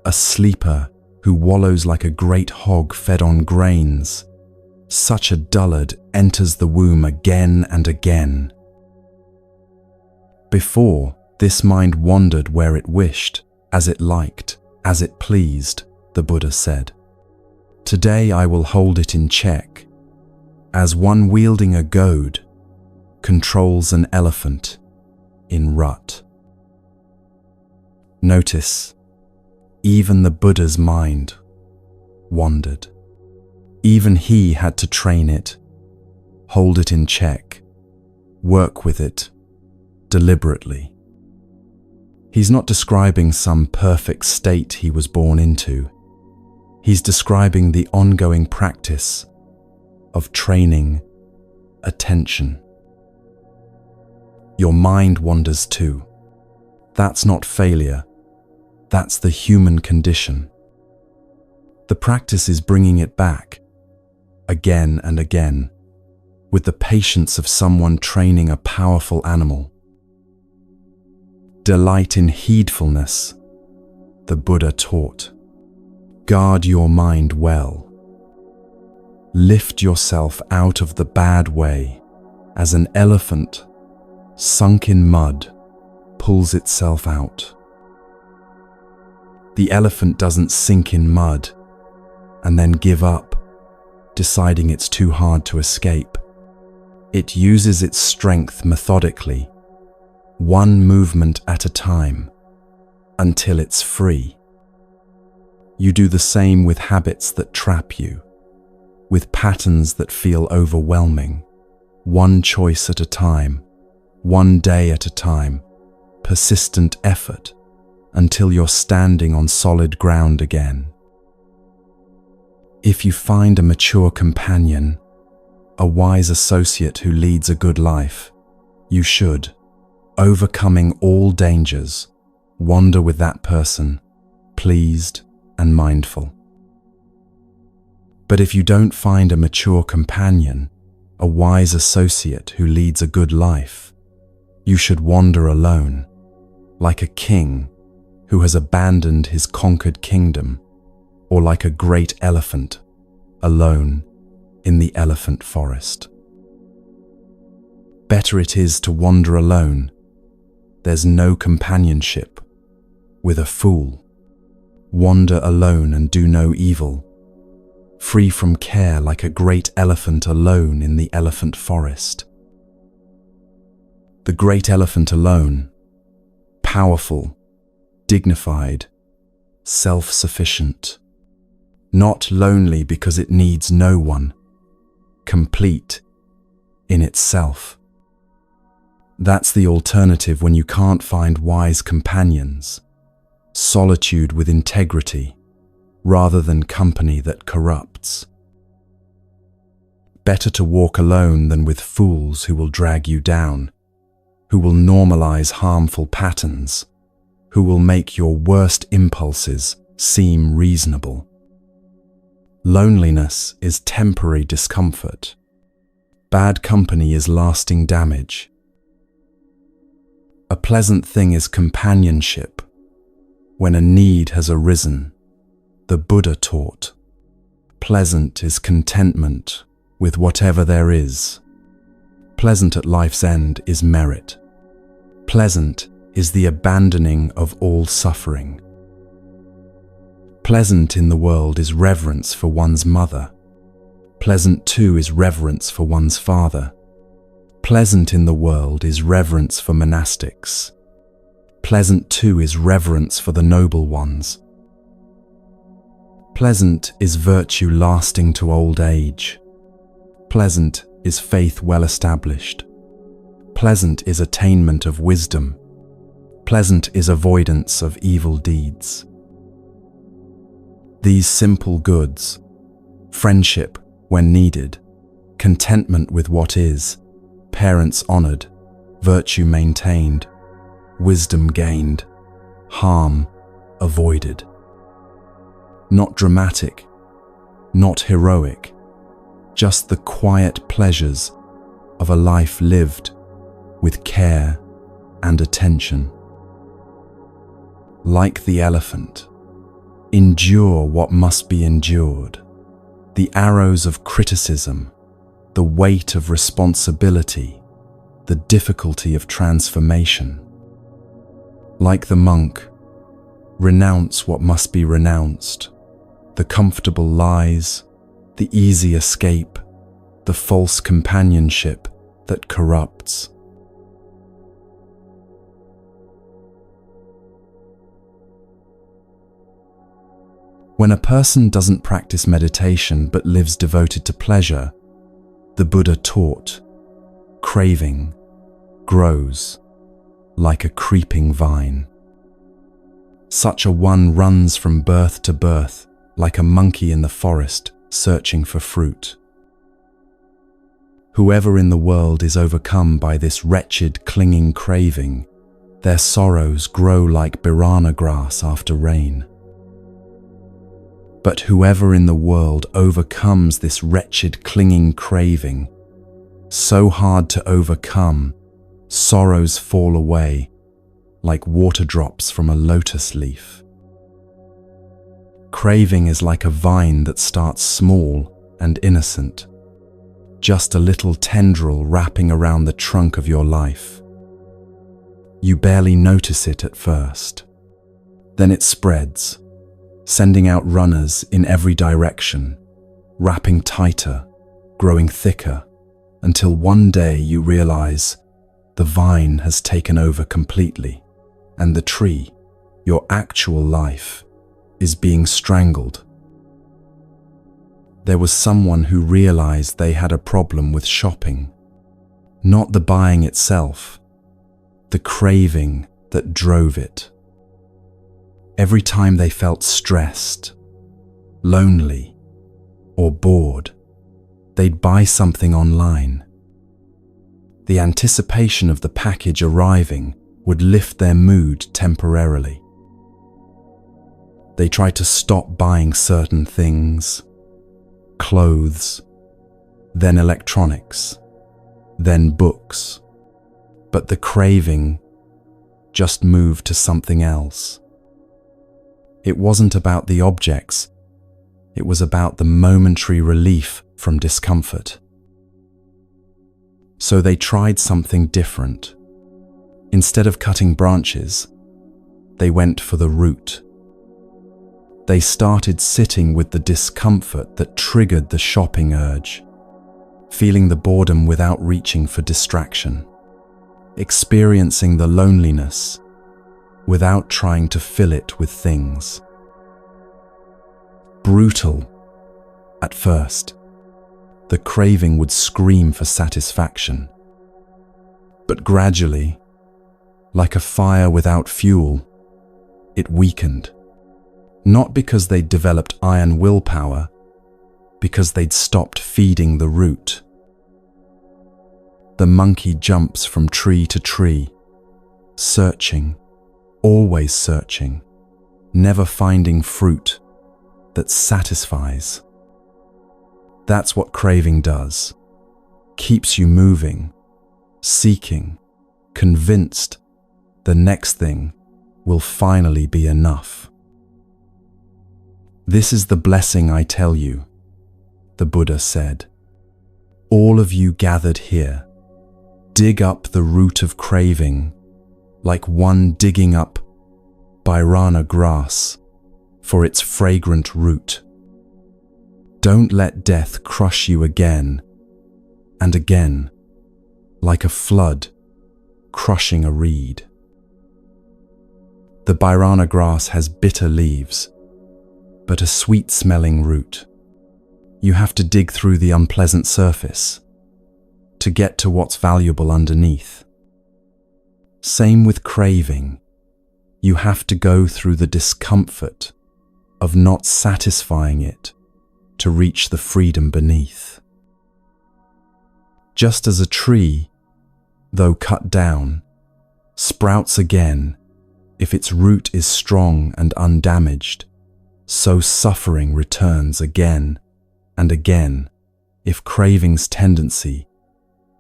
a sleeper who wallows like a great hog fed on grains, such a dullard enters the womb again and again. Before, this mind wandered where it wished, as it liked, as it pleased, the Buddha said. Today I will hold it in check, as one wielding a goad controls an elephant in rut. Notice, even the Buddha's mind wandered. Even he had to train it, hold it in check, work with it deliberately. He's not describing some perfect state he was born into. He's describing the ongoing practice of training attention. Your mind wanders too. That's not failure. That's the human condition. The practice is bringing it back, again and again, with the patience of someone training a powerful animal. Delight in heedfulness, the Buddha taught. Guard your mind well. Lift yourself out of the bad way, as an elephant, sunk in mud, pulls itself out. The elephant doesn't sink in mud and then give up, deciding it's too hard to escape. It uses its strength methodically, one movement at a time, until it's free. You do the same with habits that trap you, with patterns that feel overwhelming, one choice at a time, one day at a time, persistent effort, until you're standing on solid ground again. If you find a mature companion, a wise associate who leads a good life, you should, overcoming all dangers, wander with that person, pleased and mindful. But if you don't find a mature companion, a wise associate who leads a good life, you should wander alone, like a king who has abandoned his conquered kingdom, or like a great elephant, alone in the elephant forest. Better it is to wander alone. There's no companionship with a fool. Wander alone and do no evil, free from care like a great elephant alone in the elephant forest. The great elephant alone, powerful, dignified, self-sufficient, not lonely because it needs no one, complete in itself. That's the alternative when you can't find wise companions, solitude with integrity, rather than company that corrupts. Better to walk alone than with fools who will drag you down, who will normalize harmful patterns, who will make your worst impulses seem reasonable. Loneliness is temporary discomfort. Bad company is lasting damage. A pleasant thing is companionship. When a need has arisen, the Buddha taught, pleasant is contentment with whatever there is. Pleasant at life's end is merit. Pleasant is the abandoning of all suffering. Pleasant in the world is reverence for one's mother. Pleasant too is reverence for one's father. Pleasant in the world is reverence for monastics. Pleasant too is reverence for the noble ones. Pleasant is virtue lasting to old age. Pleasant is faith well established. Pleasant is attainment of wisdom. Pleasant is avoidance of evil deeds. These simple goods, friendship when needed, contentment with what is, parents honored, virtue maintained, wisdom gained, harm avoided. Not dramatic, not heroic, just the quiet pleasures of a life lived with care and attention. Like the elephant, endure what must be endured. The arrows of criticism, the weight of responsibility, the difficulty of transformation. Like the monk, renounce what must be renounced, the comfortable lies, the easy escape, the false companionship that corrupts. When a person doesn't practice meditation but lives devoted to pleasure, the Buddha taught, craving grows like a creeping vine. Such a one runs from birth to birth like a monkey in the forest searching for fruit. Whoever in the world is overcome by this wretched, clinging craving, their sorrows grow like birana grass after rain. But whoever in the world overcomes this wretched, clinging craving, so hard to overcome, sorrows fall away like water drops from a lotus leaf. Craving is like a vine that starts small and innocent, just a little tendril wrapping around the trunk of your life. You barely notice it at first. Then it spreads, sending out runners in every direction, wrapping tighter, growing thicker, until one day you realize the vine has taken over completely, and the tree, your actual life, is being strangled. There was someone who realized they had a problem with shopping, not the buying itself, the craving that drove it. Every time they felt stressed, lonely, or bored, they'd buy something online. The anticipation of the package arriving would lift their mood temporarily. They tried to stop buying certain things, clothes, then electronics, then books, but the craving just moved to something else. It wasn't about the objects, it was about the momentary relief from discomfort. So they tried something different. Instead of cutting branches, they went for the root. They started sitting with the discomfort that triggered the shopping urge, feeling the boredom without reaching for distraction, experiencing the loneliness without trying to fill it with things. Brutal at first, the craving would scream for satisfaction. But gradually, like a fire without fuel, it weakened. Not because they'd developed iron willpower, because they'd stopped feeding the root. The monkey jumps from tree to tree, searching, always searching, never finding fruit that satisfies. That's what craving does. Keeps you moving, seeking, convinced the next thing will finally be enough. This is the blessing I tell you, the Buddha said. All of you gathered here, dig up the root of craving like one digging up birana grass for its fragrant root. Don't let death crush you again and again, like a flood crushing a reed. The birana grass has bitter leaves, but a sweet-smelling root. You have to dig through the unpleasant surface to get to what's valuable underneath. Same with craving. You have to go through the discomfort of not satisfying it to reach the freedom beneath. Just as a tree, though cut down, sprouts again if its root is strong and undamaged, so suffering returns again and again if craving's tendency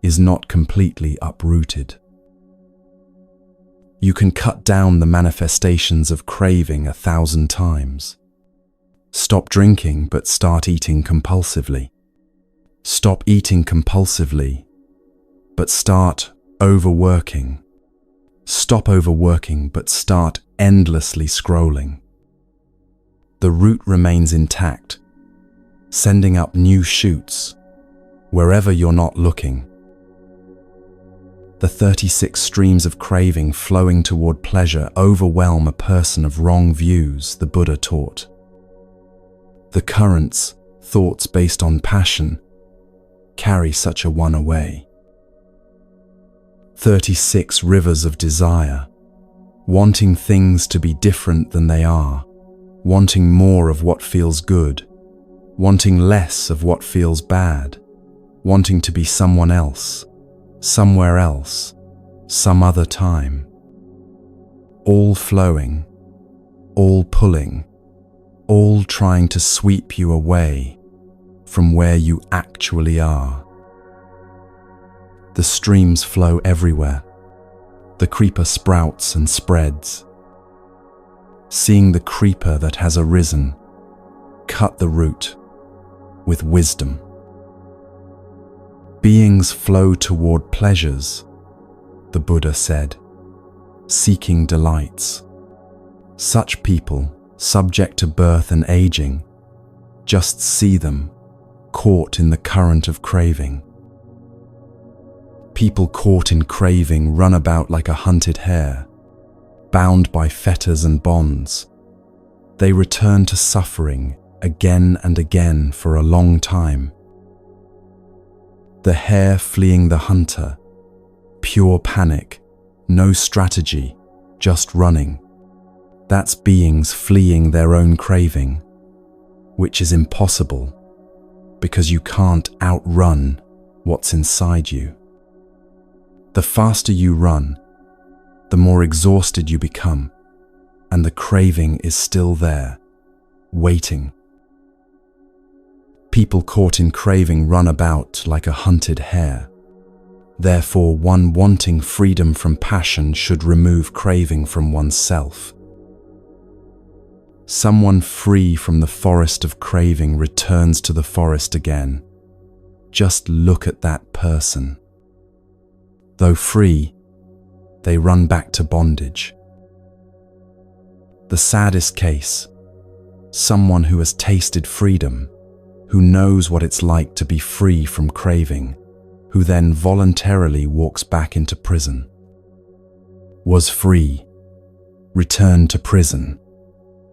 is not completely uprooted. You can cut down the manifestations of craving 1,000 times. Stop drinking but start eating compulsively. Stop eating compulsively but start overworking. Stop overworking but start endlessly scrolling. The root remains intact, sending up new shoots wherever you're not looking. The 36 streams of craving flowing toward pleasure overwhelm a person of wrong views, the Buddha taught. The currents, thoughts based on passion, carry such a one away. 36 rivers of desire, wanting things to be different than they are, wanting more of what feels good, wanting less of what feels bad, wanting to be someone else, somewhere else, some other time. All flowing, all pulling, all trying to sweep you away from where you actually are. The streams flow everywhere. The creeper sprouts and spreads. Seeing the creeper that has arisen, cut the root with wisdom. Beings flow toward pleasures, the Buddha said, seeking delights. Such people, subject to birth and aging, just see them, caught in the current of craving. People caught in craving run about like a hunted hare, bound by fetters and bonds. They return to suffering again and again for a long time. The hare fleeing the hunter, pure panic, no strategy, just running. That's beings fleeing their own craving, which is impossible because you can't outrun what's inside you. The faster you run, the more exhausted you become, and the craving is still there, waiting. People caught in craving run about like a hunted hare. Therefore, one wanting freedom from passion should remove craving from oneself. Someone free from the forest of craving returns to the forest again. Just look at that person. Though free, they run back to bondage. The saddest case, someone who has tasted freedom, who knows what it's like to be free from craving, who then voluntarily walks back into prison. Was free, returned to prison.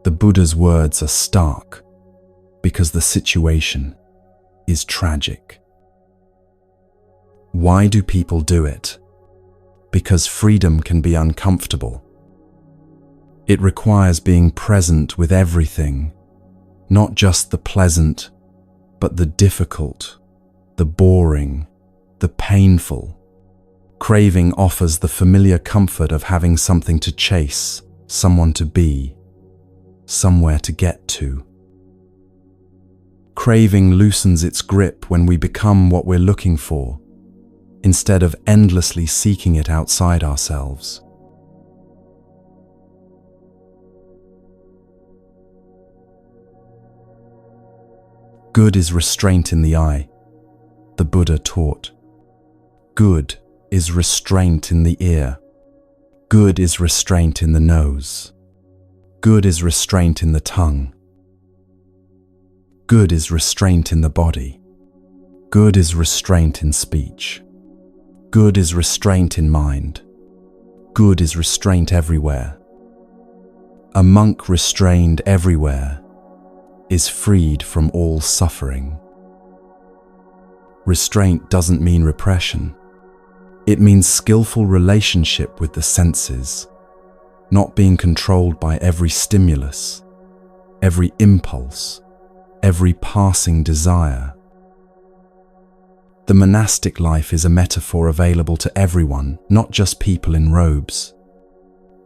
The Buddha's words are stark because the situation is tragic. Why do people do it? Because freedom can be uncomfortable. It requires being present with everything, not just the pleasant, but the difficult, the boring, the painful. Craving offers the familiar comfort of having something to chase, someone to be, somewhere to get to. Craving loosens its grip when we become what we're looking for, instead of endlessly seeking it outside ourselves. Good is restraint in the eye, the Buddha taught. Good is restraint in the ear. Good is restraint in the nose. Good is restraint in the tongue. Good is restraint in the body. Good is restraint in speech. Good is restraint in mind. Good is restraint everywhere. A monk restrained everywhere is freed from all suffering. Restraint doesn't mean repression. It means skillful relationship with the senses, not being controlled by every stimulus, every impulse, every passing desire. The monastic life is a metaphor available to everyone, not just people in robes.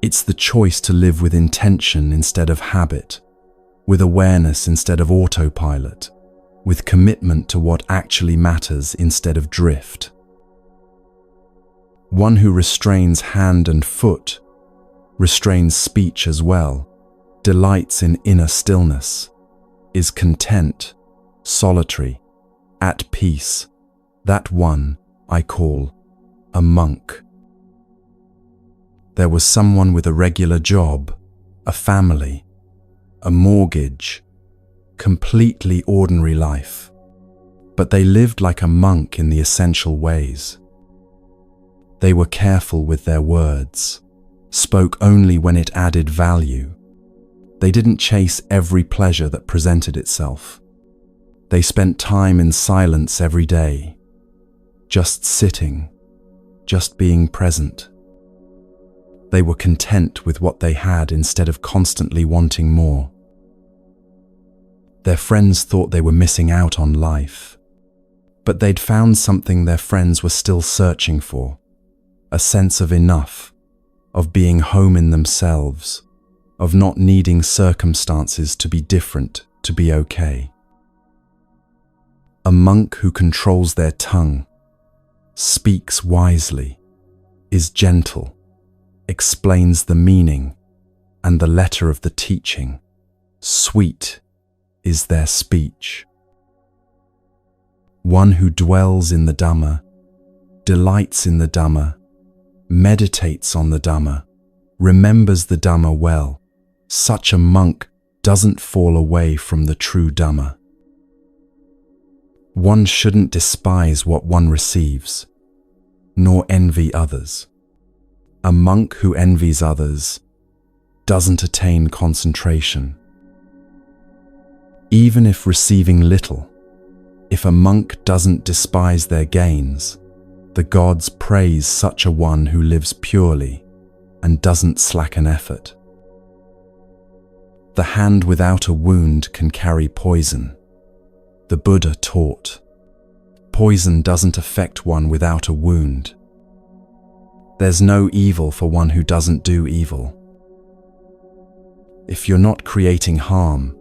It's the choice to live with intention instead of habit, with awareness instead of autopilot, with commitment to what actually matters instead of drift. One who restrains hand and foot, restrains speech as well, delights in inner stillness, is content, solitary, at peace. That one I call a monk. There was someone with a regular job, a family, a mortgage, completely ordinary life, but they lived like a monk in the essential ways. They were careful with their words, spoke only when it added value. They didn't chase every pleasure that presented itself. They spent time in silence every day, just sitting, just being present. They were content with what they had instead of constantly wanting more. Their friends thought they were missing out on life, but they'd found something their friends were still searching for, a sense of enough, of being home in themselves, of not needing circumstances to be different to be okay. A monk who controls their tongue, speaks wisely, is gentle, explains the meaning and the letter of the teaching. Sweet is their speech. One who dwells in the Dhamma, delights in the Dhamma, meditates on the Dhamma, remembers the Dhamma well. Such a monk doesn't fall away from the true Dhamma. One shouldn't despise what one receives, nor envy others. A monk who envies others doesn't attain concentration. Even if receiving little, if a monk doesn't despise their gains, the gods praise such a one who lives purely and doesn't slacken effort. The hand without a wound can carry poison. The Buddha taught, poison doesn't affect one without a wound. There's no evil for one who doesn't do evil. If you're not creating harm,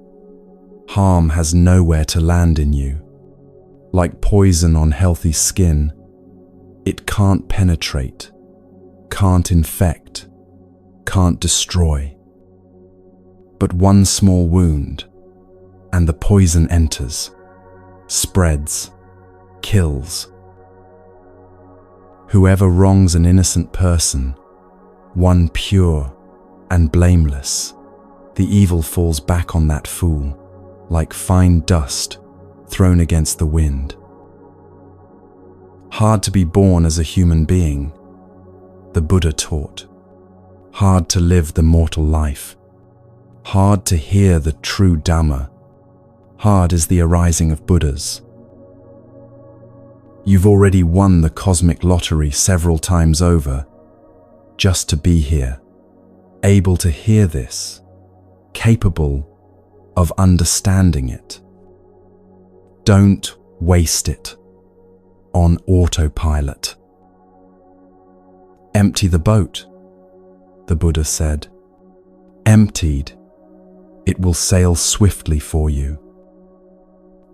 harm has nowhere to land in you. Like poison on healthy skin, it can't penetrate, can't infect, can't destroy. But one small wound, and the poison enters, spreads, kills. Whoever wrongs an innocent person, one pure and blameless, the evil falls back on that fool, like fine dust thrown against the wind. Hard to be born as a human being, the Buddha taught. Hard to live the mortal life. Hard to hear the true Dhamma. Hard is the arising of Buddhas. You've already won the cosmic lottery several times over, just to be here, able to hear this, capable of understanding it. Don't waste it on autopilot. Empty the boat, the Buddha said. Emptied, it will sail swiftly for you.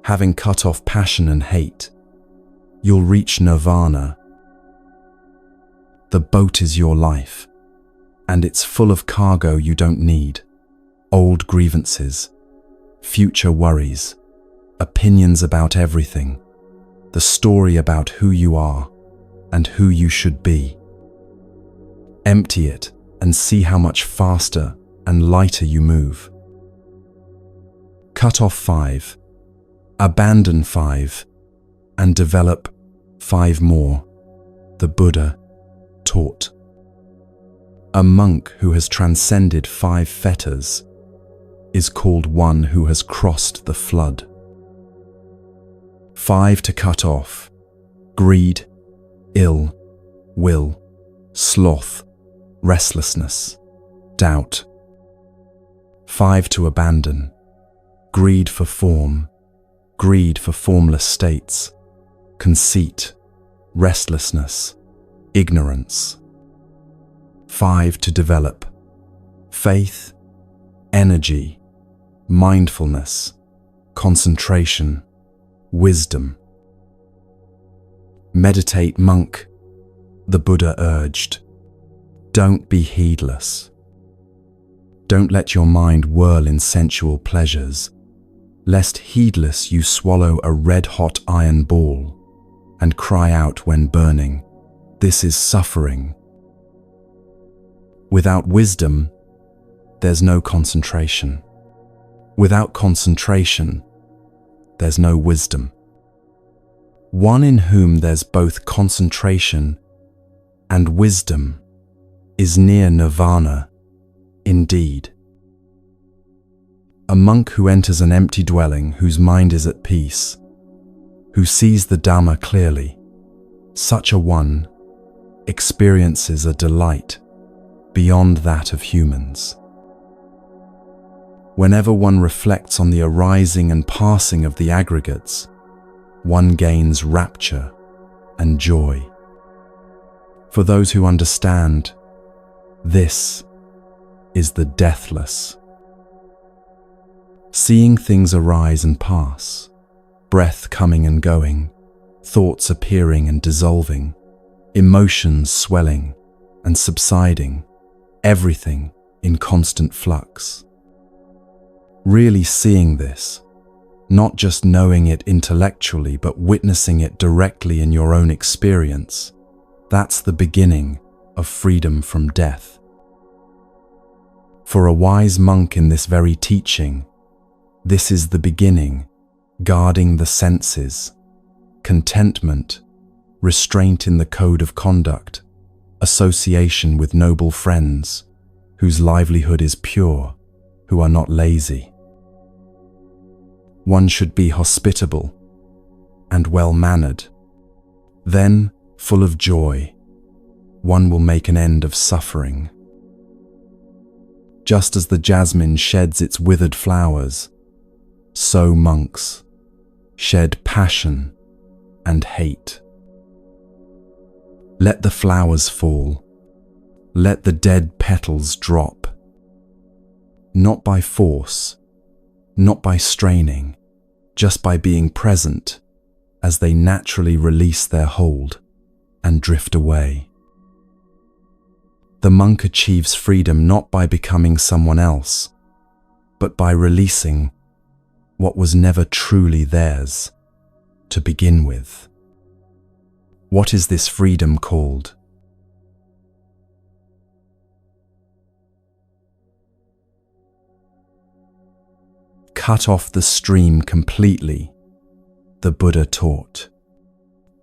Having cut off passion and hate, you'll reach nirvana. The boat is your life, and it's full of cargo you don't need. Old grievances, future worries, opinions about everything, the story about who you are and who you should be. Empty it and see how much faster and lighter you move. Cut off 5, abandon 5, and develop 5 more, the Buddha taught. A monk who has transcended 5 fetters is called one who has crossed the flood. 5 to cut off: greed, ill will, sloth, restlessness, doubt. 5 to abandon: greed for form, greed for formless states, conceit, restlessness, ignorance. 5. To develop faith, energy, mindfulness, concentration, wisdom. Meditate, monk, the Buddha urged. Don't be heedless. Don't let your mind whirl in sensual pleasures, lest heedless you swallow a red-hot iron ball and cry out when burning, "This is suffering." Without wisdom, there's no concentration. Without concentration, there's no wisdom. One in whom there's both concentration and wisdom is near nirvana indeed. A monk who enters an empty dwelling, whose mind is at peace, who sees the Dhamma clearly, such a one experiences a delight beyond that of humans. Whenever one reflects on the arising and passing of the aggregates, one gains rapture and joy. For those who understand, this is the deathless. Seeing things arise and pass, breath coming and going, thoughts appearing and dissolving, emotions swelling and subsiding, everything in constant flux. Really seeing this, not just knowing it intellectually, but witnessing it directly in your own experience, that's the beginning of freedom from death. For a wise monk in this very teaching, this is the beginning, guarding the senses, contentment, restraint in the code of conduct, association with noble friends, whose livelihood is pure, who are not lazy. One should be hospitable and well-mannered. Then, full of joy, one will make an end of suffering. Just as the jasmine sheds its withered flowers, so monks shed passion and hate. Let the flowers fall, let the dead petals drop. Not by force, not by straining, just by being present as they naturally release their hold and drift away. The monk achieves freedom not by becoming someone else, but by releasing what was never truly theirs to begin with. What is this freedom called? Cut off the stream completely, the Buddha taught.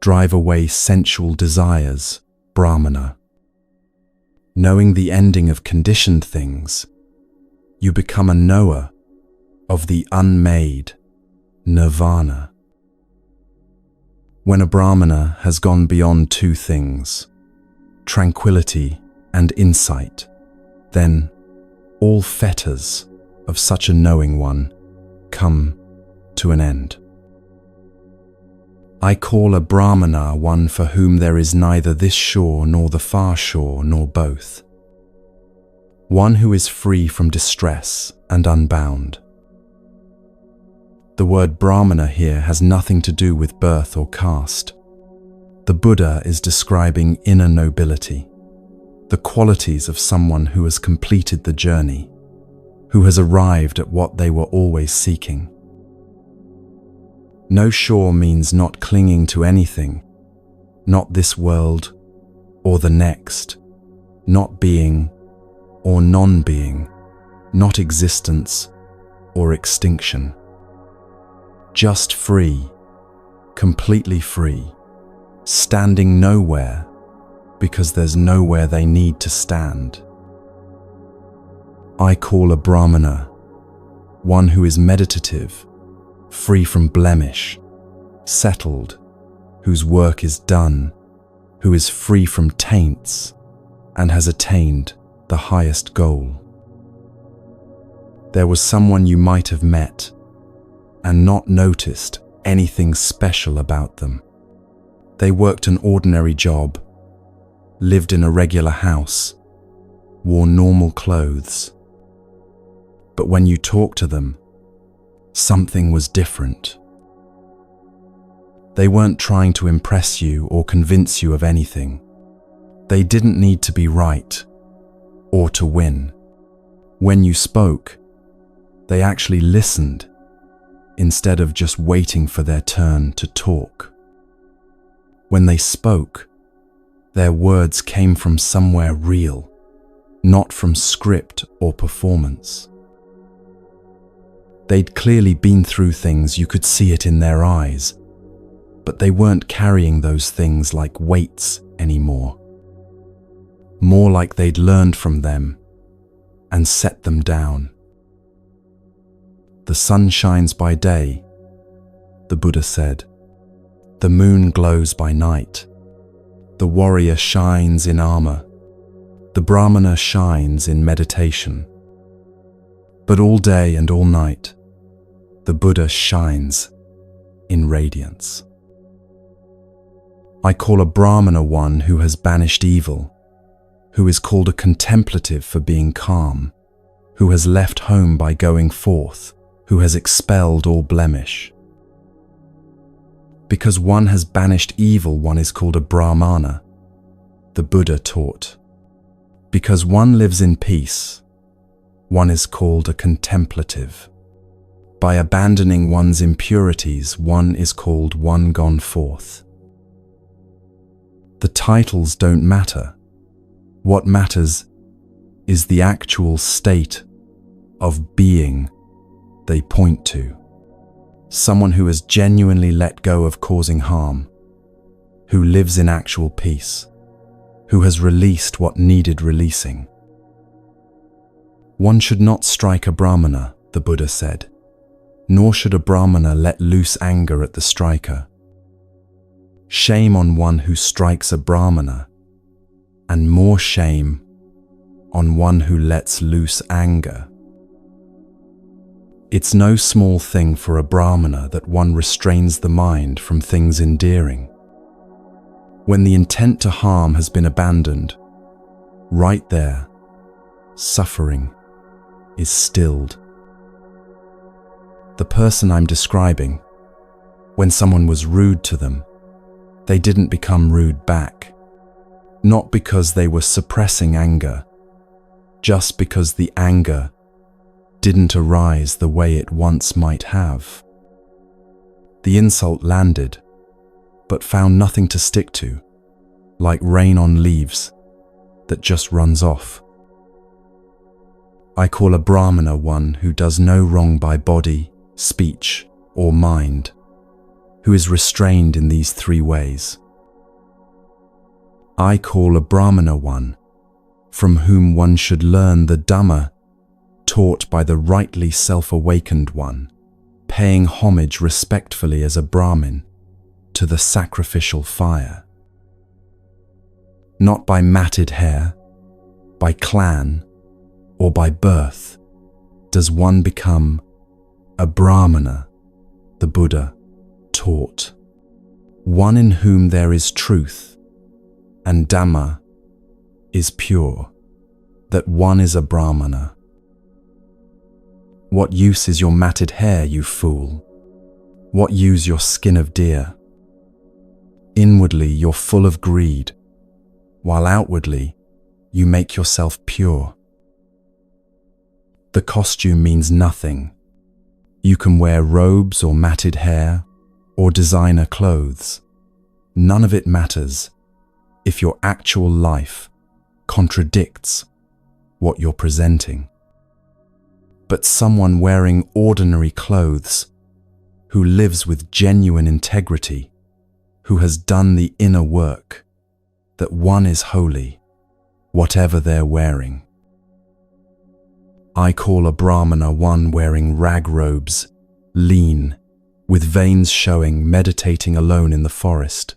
Drive away sensual desires, Brahmana. Knowing the ending of conditioned things, you become a knower of the unmade, nirvana. When a Brahmana has gone beyond two things, tranquility and insight, then all fetters of such a knowing one come to an end. I call a Brahmana one for whom there is neither this shore nor the far shore nor both. One who is free from distress and unbound. The word Brahmana here has nothing to do with birth or caste. The Buddha is describing inner nobility, the qualities of someone who has completed the journey, who has arrived at what they were always seeking. No shore means not clinging to anything, not this world or the next, not being or non-being, not existence or extinction. Just free, completely free, standing nowhere because there's nowhere they need to stand. I call a Brahmana one who is meditative, free from blemish, settled, whose work is done, who is free from taints and has attained the highest goal. There was someone you might have met and not noticed anything special about them. They worked an ordinary job, lived in a regular house, wore normal clothes. But when you talked to them, something was different. They weren't trying to impress you or convince you of anything. They didn't need to be right or to win. When you spoke, they actually listened instead of just waiting for their turn to talk. When they spoke, their words came from somewhere real, not from script or performance. They'd clearly been through things, you could see it in their eyes, but they weren't carrying those things like weights anymore. More like they'd learned from them and set them down. The sun shines by day, the Buddha said. The moon glows by night. The warrior shines in armor. The Brahmana shines in meditation. But all day and all night, the Buddha shines in radiance. I call a Brahmana one who has banished evil, who is called a contemplative for being calm, who has left home by going forth, who has expelled all blemish. Because one has banished evil, one is called a Brahmana, the Buddha taught. Because one lives in peace, one is called a contemplative. By abandoning one's impurities, one is called one gone forth. The titles don't matter. What matters is the actual state of being they point to. Someone who has genuinely let go of causing harm, who lives in actual peace, who has released what needed releasing. One should not strike a Brahmana, the Buddha said, nor should a Brahmana let loose anger at the striker. Shame on one who strikes a Brahmana, and more shame on one who lets loose anger. It's no small thing for a Brahmana that one restrains the mind from things endearing. When the intent to harm has been abandoned, right there, suffering is stilled. The person I'm describing, when someone was rude to them, they didn't become rude back. Not because they were suppressing anger, just because the anger didn't arise the way it once might have. The insult landed, but found nothing to stick to, like rain on leaves that just runs off. I call a Brahmana one who does no wrong by body, speech, or mind, who is restrained in these three ways. I call a Brahmana one from whom one should learn the Dhamma taught by the rightly self-awakened one, paying homage respectfully as a Brahmin to the sacrificial fire. Not by matted hair, by clan, or by birth does one become a Brahmana, the Buddha taught. One in whom there is truth and Dhamma is pure, that one is a Brahmana. What use is your matted hair, you fool? What use your skin of deer? Inwardly you're full of greed, while outwardly you make yourself pure. The costume means nothing. You can wear robes or matted hair or designer clothes. None of it matters if your actual life contradicts what you're presenting. But someone wearing ordinary clothes, who lives with genuine integrity, who has done the inner work, that one is holy, whatever they're wearing. I call a Brahmana one wearing rag robes, lean, with veins showing, meditating alone in the forest.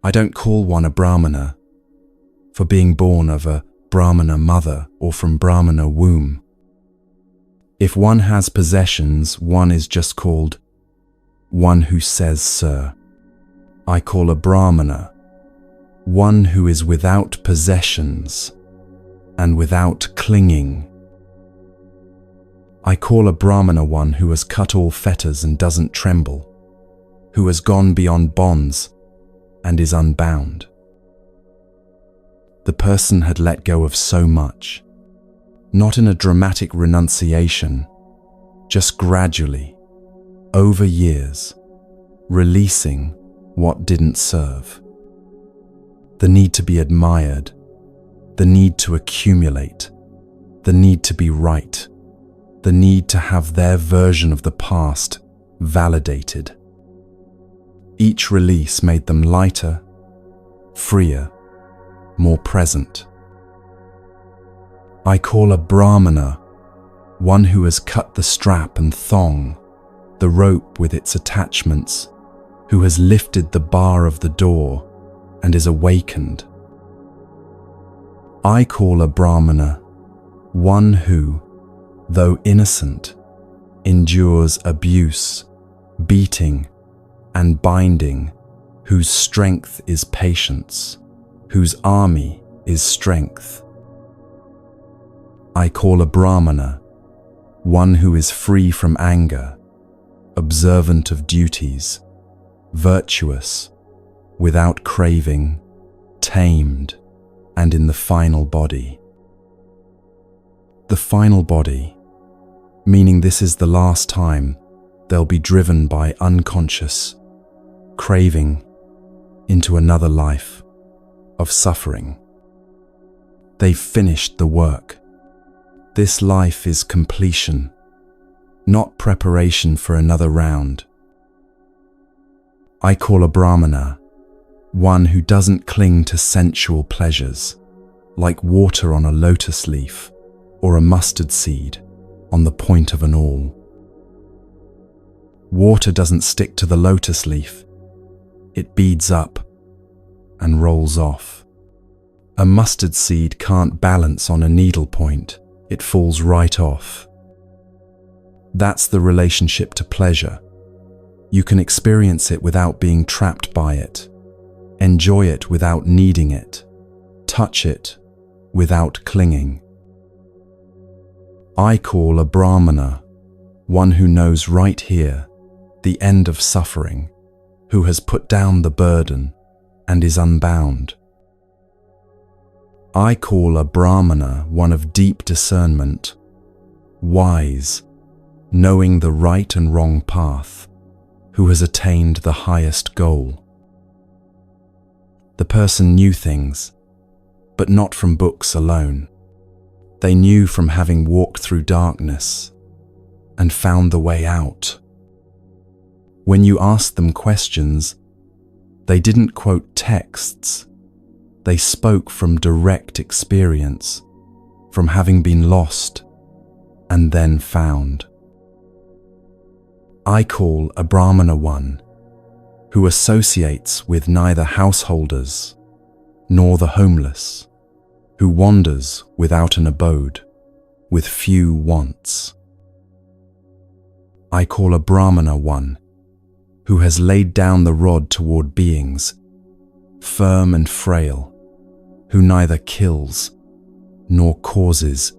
I don't call one a Brahmana for being born of a Brahmana mother or from Brahmana womb. If one has possessions, one is just called one who says, sir. I call a Brahmana one who is without possessions and without clinging. I call a Brahmana one who has cut all fetters and doesn't tremble, who has gone beyond bonds and is unbound. The person had let go of so much, not in a dramatic renunciation, just gradually, over years, releasing what didn't serve. The need to be admired, the need to accumulate, the need to be right, the need to have their version of the past validated. Each release made them lighter, freer, more present. I call a Brahmana one who has cut the strap and thong, the rope with its attachments, who has lifted the bar of the door and is awakened. I call a Brahmana one who, though innocent, endures abuse, beating, and binding, whose strength is patience, whose army is strength. I call a Brahmana one who is free from anger, observant of duties, virtuous, without craving, tamed, and in the final body. The final body, meaning this is the last time they'll be driven by unconscious craving into another life of suffering. They've finished the work. This life is completion, not preparation for another round. I call a Brahmana one who doesn't cling to sensual pleasures, like water on a lotus leaf or a mustard seed on the point of an awl. Water doesn't stick to the lotus leaf. It beads up and rolls off. A mustard seed can't balance on a needle point. It falls right off. That's the relationship to pleasure. You can experience it without being trapped by it, enjoy it without needing it, touch it without clinging. I call a Brahmana one who knows right here the end of suffering, who has put down the burden and is unbound. I call a Brahmana one of deep discernment, wise, knowing the right and wrong path, who has attained the highest goal. The person knew things, but not from books alone. They knew from having walked through darkness and found the way out. When you asked them questions, they didn't quote texts. They spoke from direct experience, from having been lost and then found. I call a Brahmana one who associates with neither householders nor the homeless, who wanders without an abode, with few wants. I call a Brahmana one who has laid down the rod toward beings, firm and frail, who neither kills nor causes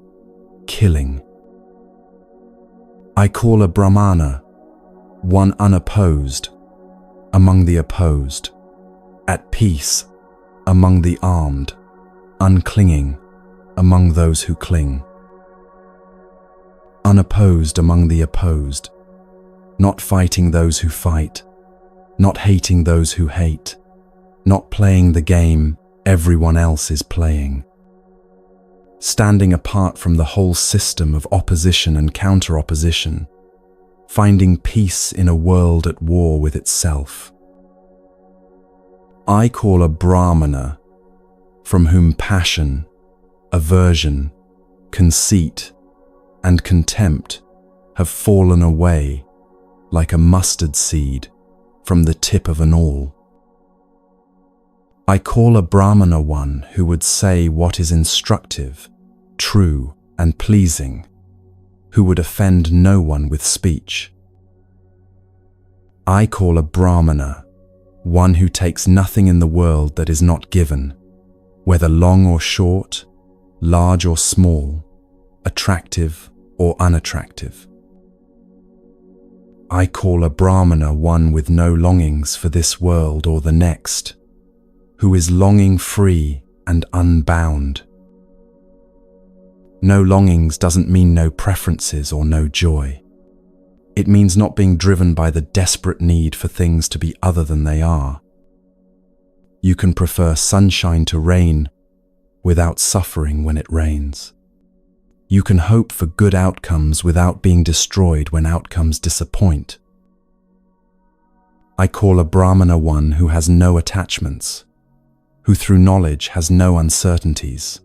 killing. I call a Brahmana one unopposed among the opposed, at peace among the armed, unclinging among those who cling. Unopposed among the opposed, not fighting those who fight, not hating those who hate, not playing the game everyone else is playing. Standing apart from the whole system of opposition and counter-opposition, finding peace in a world at war with itself. I call a Brahmana from whom passion, aversion, conceit, and contempt have fallen away like a mustard seed from the tip of an awl. I call a Brahmana one who would say what is instructive, true, and pleasing, who would offend no one with speech. I call a Brahmana one who takes nothing in the world that is not given, whether long or short, large or small, attractive or unattractive. I call a Brahmana one with no longings for this world or the next, who is longing free and unbound. No longings doesn't mean no preferences or no joy. It means not being driven by the desperate need for things to be other than they are. You can prefer sunshine to rain without suffering when it rains. You can hope for good outcomes without being destroyed when outcomes disappoint. I call a Brahmana one who has no attachments, who through knowledge has no uncertainties,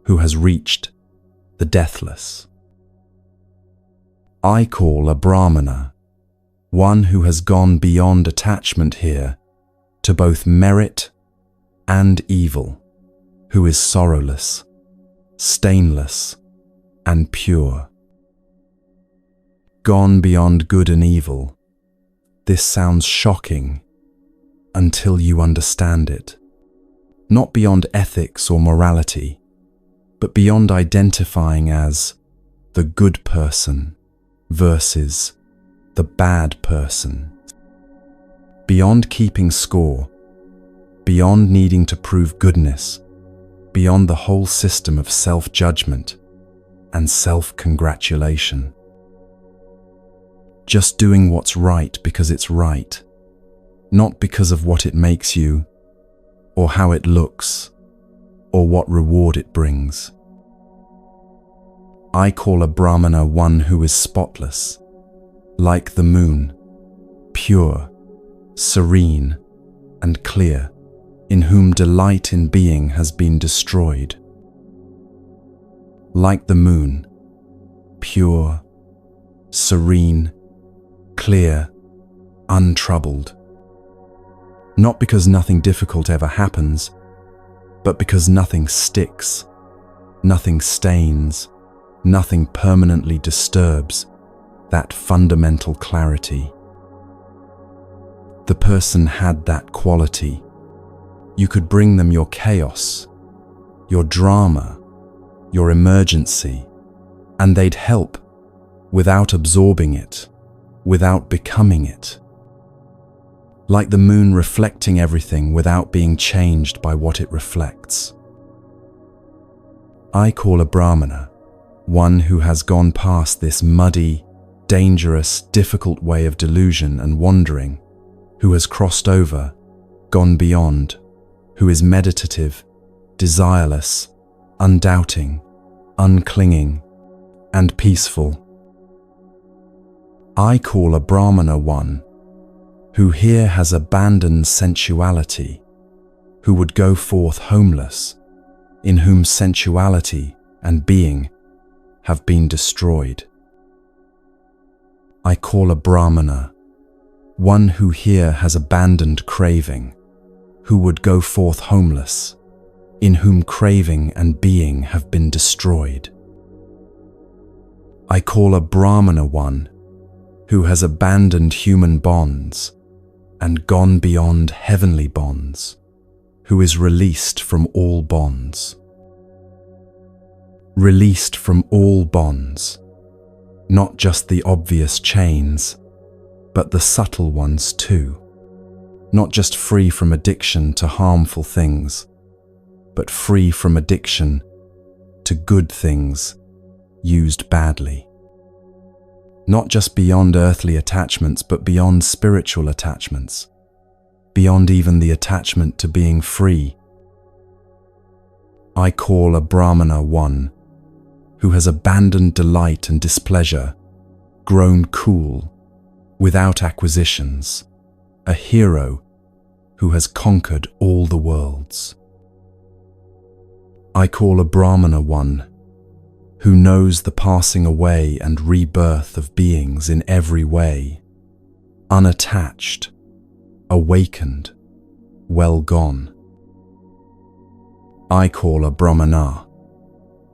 who has reached the deathless. I call a Brahmana one who has gone beyond attachment here to both merit and evil, who is sorrowless, stainless, and pure. Gone beyond good and evil. This sounds shocking until you understand it. Not beyond ethics or morality, but beyond identifying as the good person versus the bad person. Beyond keeping score, beyond needing to prove goodness, beyond the whole system of self-judgment and self-congratulation. Just doing what's right because it's right, not because of what it makes you, or how it looks, or what reward it brings. I call a Brahmana one who is spotless, like the moon, pure, serene, and clear, in whom delight in being has been destroyed. Like the moon, pure, serene, clear, untroubled. Not because nothing difficult ever happens, but because nothing sticks, nothing stains, nothing permanently disturbs that fundamental clarity. The person had that quality. You could bring them your chaos, your drama, your emergency, and they'd help without absorbing it, without becoming it. Like the moon reflecting everything without being changed by what it reflects. I call a Brahmana one who has gone past this muddy, dangerous, difficult way of delusion and wandering, who has crossed over, gone beyond, who is meditative, desireless, undoubting, unclinging, and peaceful. I call a Brahmana one who here has abandoned sensuality, who would go forth homeless, in whom sensuality and being have been destroyed. I call a Brahmana one who here has abandoned craving, who would go forth homeless, in whom craving and being have been destroyed. I call a Brahmana one who has abandoned human bonds and gone beyond heavenly bonds, who is released from all bonds. Released from all bonds, not just the obvious chains, but the subtle ones too. Not just free from addiction to harmful things, but free from addiction to good things used badly. Not just beyond earthly attachments, but beyond spiritual attachments, beyond even the attachment to being free. I call a Brahmana one who has abandoned delight and displeasure, grown cool, without acquisitions, a hero who has conquered all the worlds. I call a Brahmana one who knows the passing away and rebirth of beings in every way, unattached, awakened, well gone. I call a Brahmana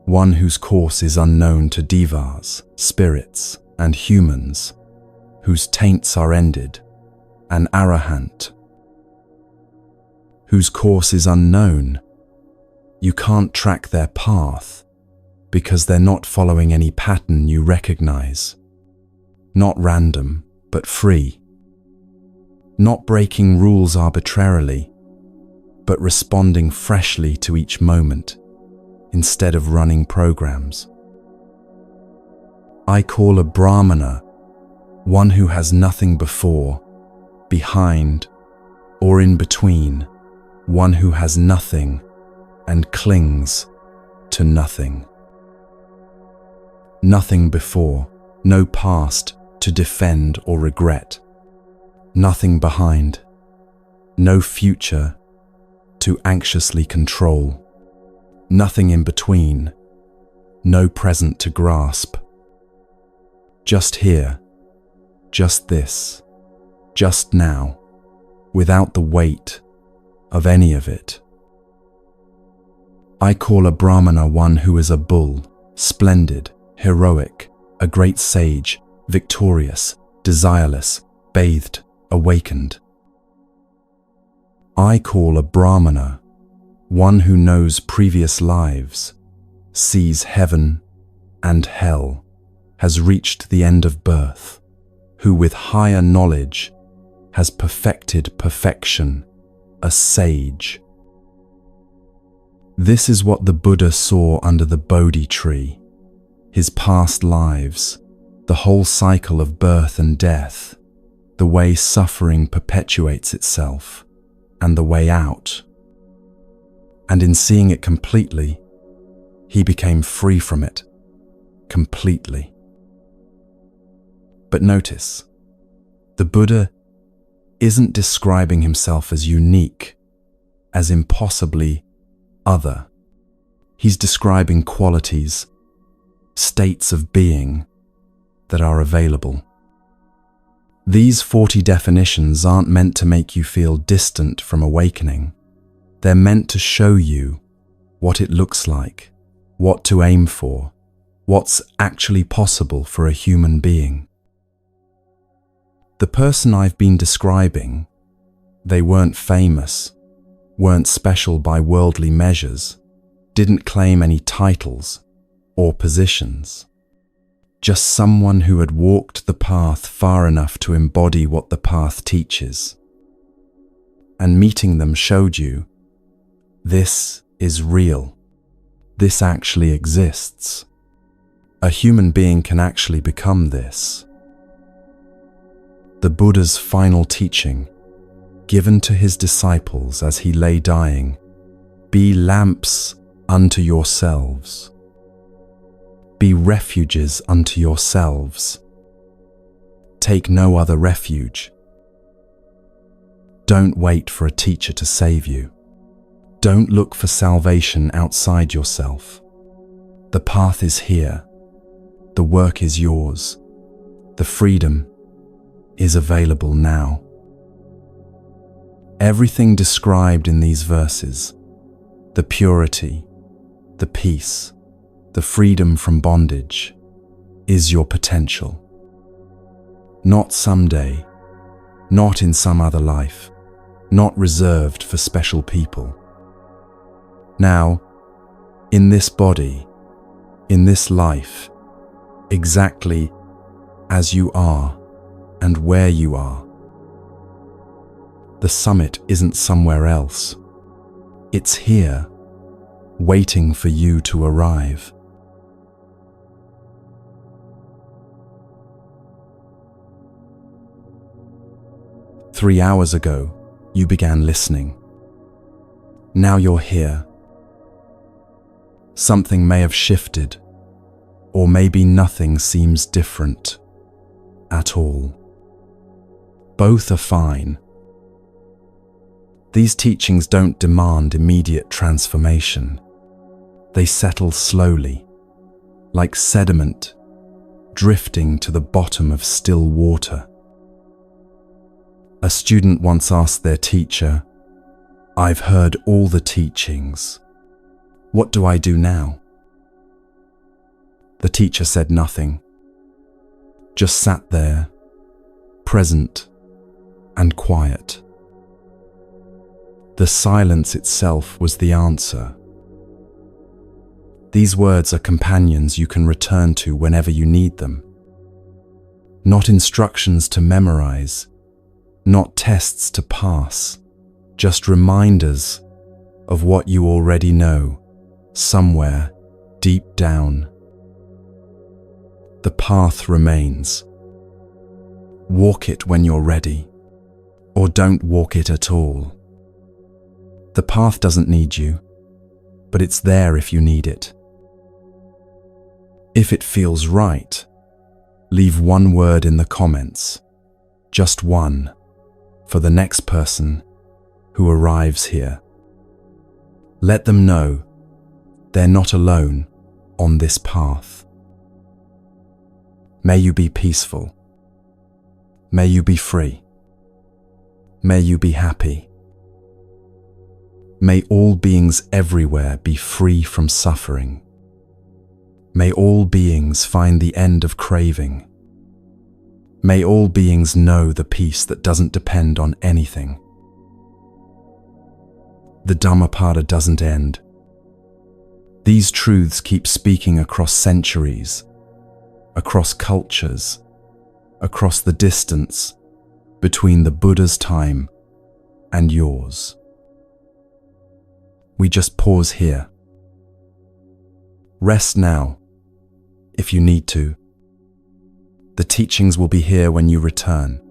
one whose course is unknown to devas, spirits, and humans, whose taints are ended, an arahant, whose course is unknown. You can't track their path because they're not following any pattern you recognize. Not random, but free. Not breaking rules arbitrarily, but responding freshly to each moment instead of running programs. I call a Brahmana one who has nothing before, behind, or in between, one who has nothing and clings to nothing. Nothing before, no past to defend or regret. Nothing behind, no future to anxiously control. Nothing in between, no present to grasp. Just here, just this, just now, without the weight of any of it. I call a Brahmana one who is a bull, splendid, heroic, a great sage, victorious, desireless, bathed, awakened. I call a Brahmana one who knows previous lives, sees heaven and hell, has reached the end of birth, who with higher knowledge has perfected perfection, a sage. This is what the Buddha saw under the Bodhi tree, his past lives, the whole cycle of birth and death, the way suffering perpetuates itself, and the way out. And in seeing it completely, he became free from it, completely. But notice, the Buddha isn't describing himself as unique, as impossibly other. He's describing qualities, states of being that are available. These 40 definitions aren't meant to make you feel distant from awakening. They're meant to show you what it looks like, what to aim for, what's actually possible for a human being. The person I've been describing, they weren't famous, weren't special by worldly measures, didn't claim any titles or positions. Just someone who had walked the path far enough to embody what the path teaches. And meeting them showed you, this is real. This actually exists. A human being can actually become this. The Buddha's final teaching, given to his disciples as he lay dying, be lamps unto yourselves. Be refuges unto yourselves. Take no other refuge. Don't wait for a teacher to save you. Don't look for salvation outside yourself. The path is here. The work is yours. The freedom is available now. Everything described in these verses, the purity, the peace, the freedom from bondage, is your potential. Not someday, not in some other life, not reserved for special people. Now, in this body, in this life, exactly as you are and where you are. The summit isn't somewhere else. It's here, waiting for you to arrive. "3 hours ago, you began listening. Now you're here. Something may have shifted, or maybe nothing seems different at all. Both are fine. These teachings don't demand immediate transformation. They settle slowly, like sediment drifting to the bottom of still water. A student once asked their teacher, "I've heard all the teachings. What do I do now?" The teacher said nothing, just sat there, present and quiet. The silence itself was the answer. These words are companions you can return to whenever you need them. Not instructions to memorize, not tests to pass, just reminders of what you already know, somewhere deep down. The path remains. Walk it when you're ready, or don't walk it at all. The path doesn't need you, but it's there if you need it. If it feels right, leave one word in the comments, just one, for the next person who arrives here. Let them know they're not alone on this path. May you be peaceful. May you be free. May you be happy. May all beings everywhere be free from suffering. May all beings find the end of craving. May all beings know the peace that doesn't depend on anything. The Dhammapada doesn't end. These truths keep speaking across centuries, across cultures, across the distance between the Buddha's time and yours. We just pause here. Rest now, if you need to. The teachings will be here when you return.